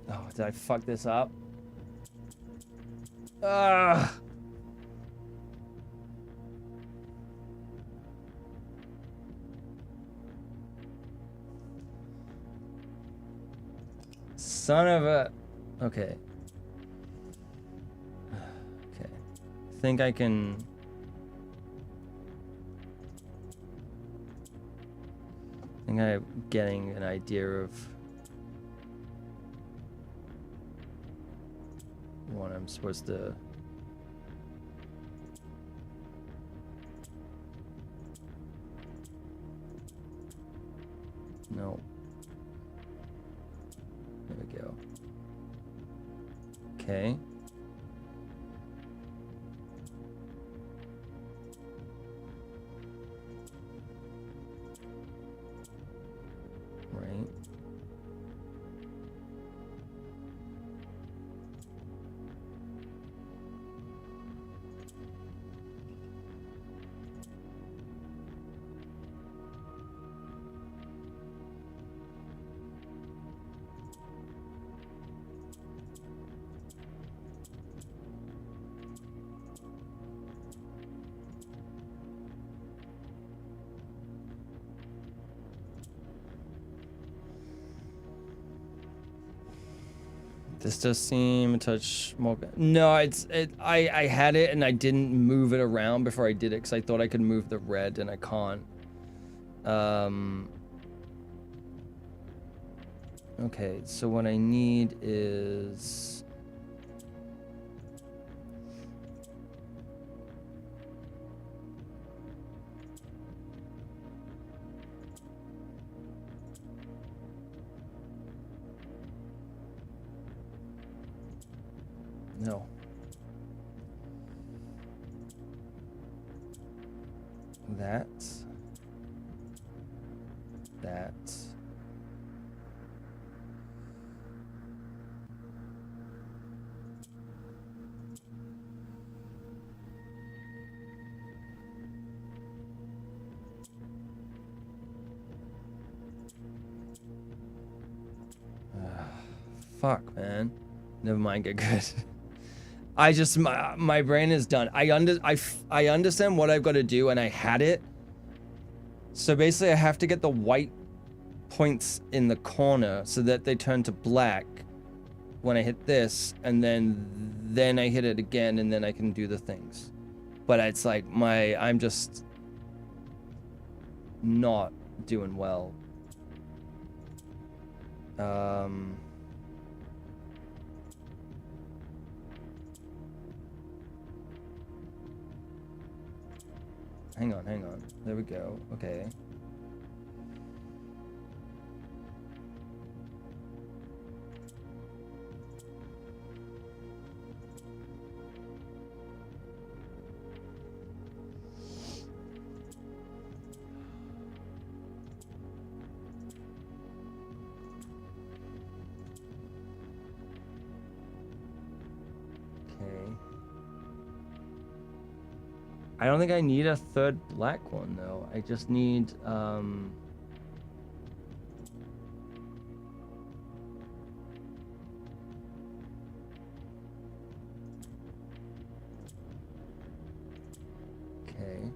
Oh, did I fuck this up? Ugh. Son of a... Okay. Okay. I think I can... I think I'm getting an idea of what I'm supposed to... No. There we go. Okay. This does seem a touch more. No, I had it and I didn't move it around before I did it because I thought I could move the red and I can't. Okay, so what I need is. No. That. Fuck, man. Never mind, get good. I just, my brain is done. I understand what I've got to do, and I had it. So basically, I have to get the white points in the corner so that they turn to black when I hit this, and then I hit it again, and then I can do the things. But it's like I'm just not doing well. Hang on. There we go. Okay. I don't think I need a third black one though. I just need okay.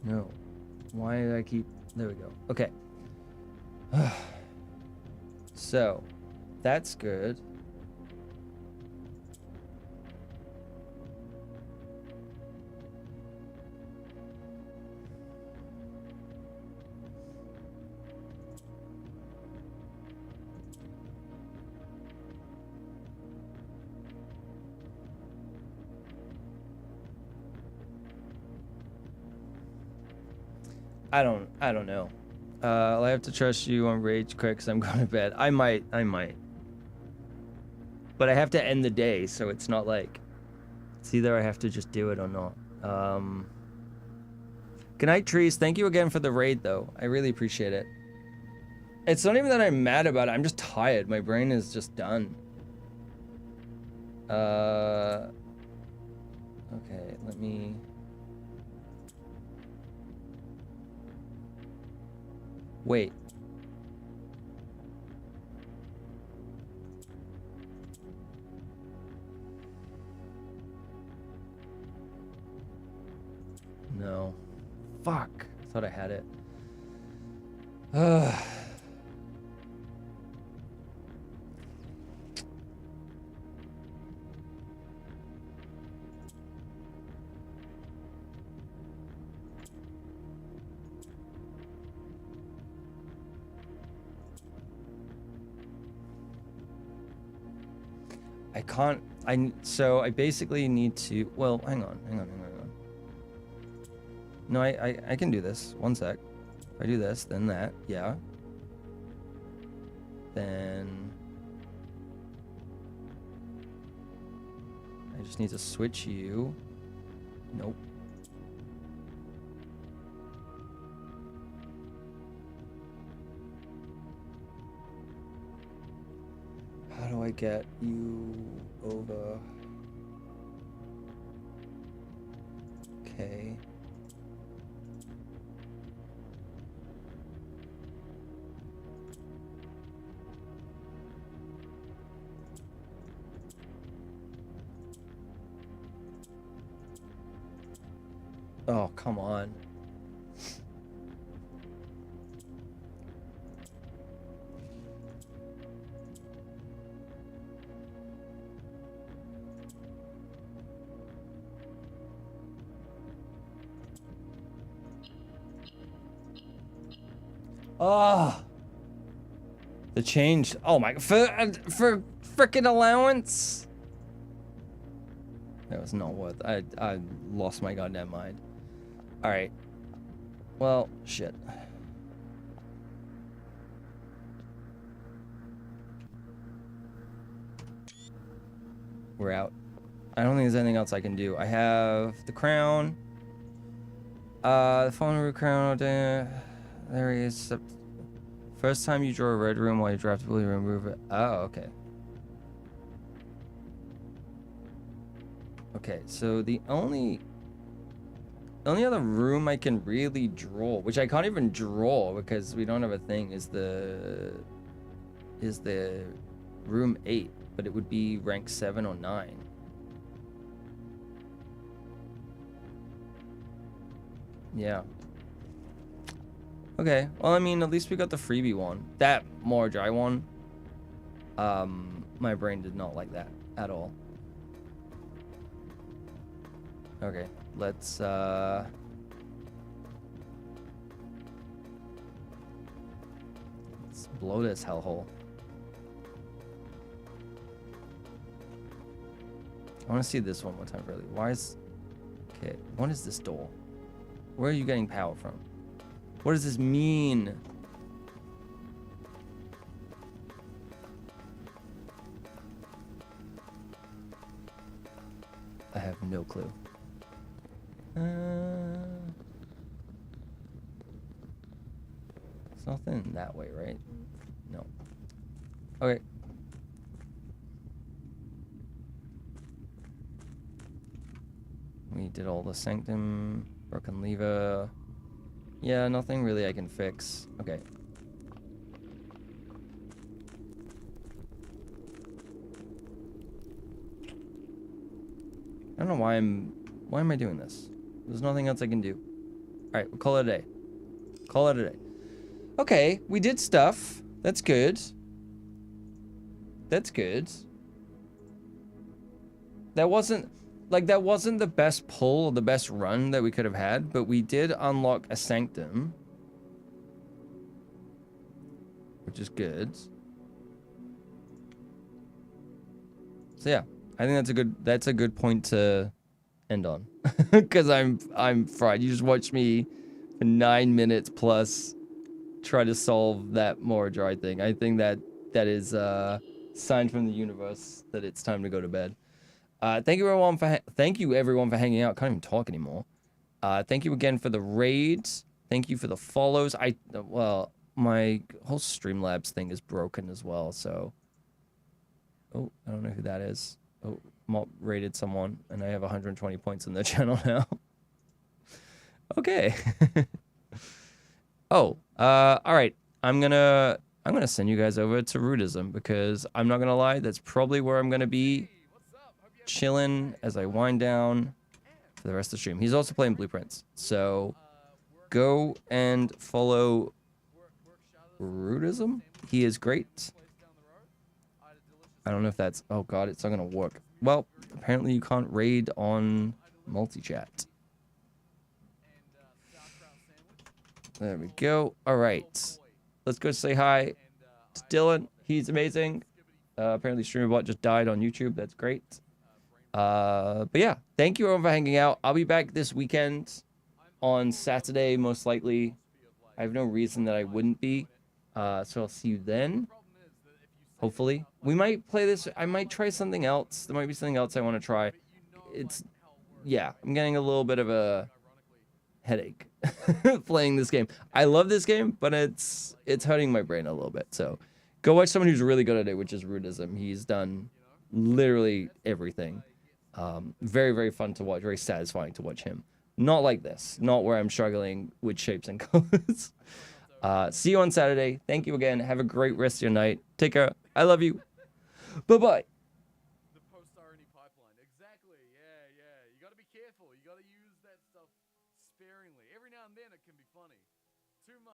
No. Why did I keep there we go. Okay. So that's good. I don't know. I have to trust you on rage quit because I'm going to bed. I might. But I have to end the day, so it's not like it's either I have to just do it or not. Good night, Trees. Thank you again for the raid, though. I really appreciate it. It's not even that I'm mad about it. I'm just tired. My brain is just done. Okay, let me. Wait. No. Fuck. I thought I had it. I can't. So I basically need to. Well, hang on. No, I can do this. One sec. If I do this, then that. Yeah. Then I just need to switch you. Nope. How do I get you over? Okay. Oh, come on. Oh, the change. Oh my, for frickin' allowance. That was not worth. I lost my goddamn mind. All right. Well, shit. We're out. I don't think there's anything else I can do. I have the crown. The fallen root crown. There he is. First time you draw a red room while you draft will you remove it. Oh, okay. Okay, so the only other room I can really draw, which I can't even draw because we don't have a thing, is the room 8, but it would be rank 7 or 9. Yeah. Okay, well, I mean, at least we got the freebie one. That Mordrai one, my brain did not like that at all. Okay, let's blow this hellhole. I want to see this one more time, really. Why is... Okay, what is this door? Where are you getting power from? What does this mean? I have no clue. It's nothing that way, right? No. Okay. We did all the sanctum, broken lever. Yeah, nothing really I can fix. Okay. I don't know why am I doing this? There's nothing else I can do. All right, we'll call it a day. Call it a day. Okay, we did stuff. That's good. That's good. That wasn't the best pull or the best run that we could have had, but we did unlock a sanctum, which is good. So yeah, I think that's a good point to end on, because I'm fried. You just watched me for 9 minutes plus try to solve that Mordrai thing. I think that is a sign from the universe that it's time to go to bed. Thank you everyone for hanging out. Can't even talk anymore. Thank you again for the raids. Thank you for the follows. Well, my whole Streamlabs thing is broken as well, so. Oh, I don't know who that is. Oh, Mop raided someone, and I have 120 points in the channel now. Okay. Oh, all right. I'm gonna send you guys over to Rootism, because I'm not gonna lie, that's probably where I'm gonna be chilling as I wind down for the rest of the stream. He's also playing Blueprints, so go and follow Rootism. He is great. I don't know if that's... Oh god, it's not gonna work. Well, apparently you can't raid on multi-chat. There we go. All right, let's go say hi to Dylan. He's amazing. Apparently StreamerBot just died on YouTube. That's great. But yeah, thank you everyone for hanging out. I'll be back this weekend on Saturday, most likely. I have no reason that I wouldn't be. So I'll see you then. Hopefully. We might play this. I might try something else. There might be something else I want to try. Yeah, I'm getting a little bit of a headache playing this game. I love this game, but it's hurting my brain a little bit. So go watch someone who's really good at it, which is Rootism. He's done literally everything. Very, very fun to watch. Very satisfying to watch him. Not like this. Not where I'm struggling with shapes and colors. See you on Saturday. Thank you again. Have a great rest of your night. Take care. I love you. Bye-bye.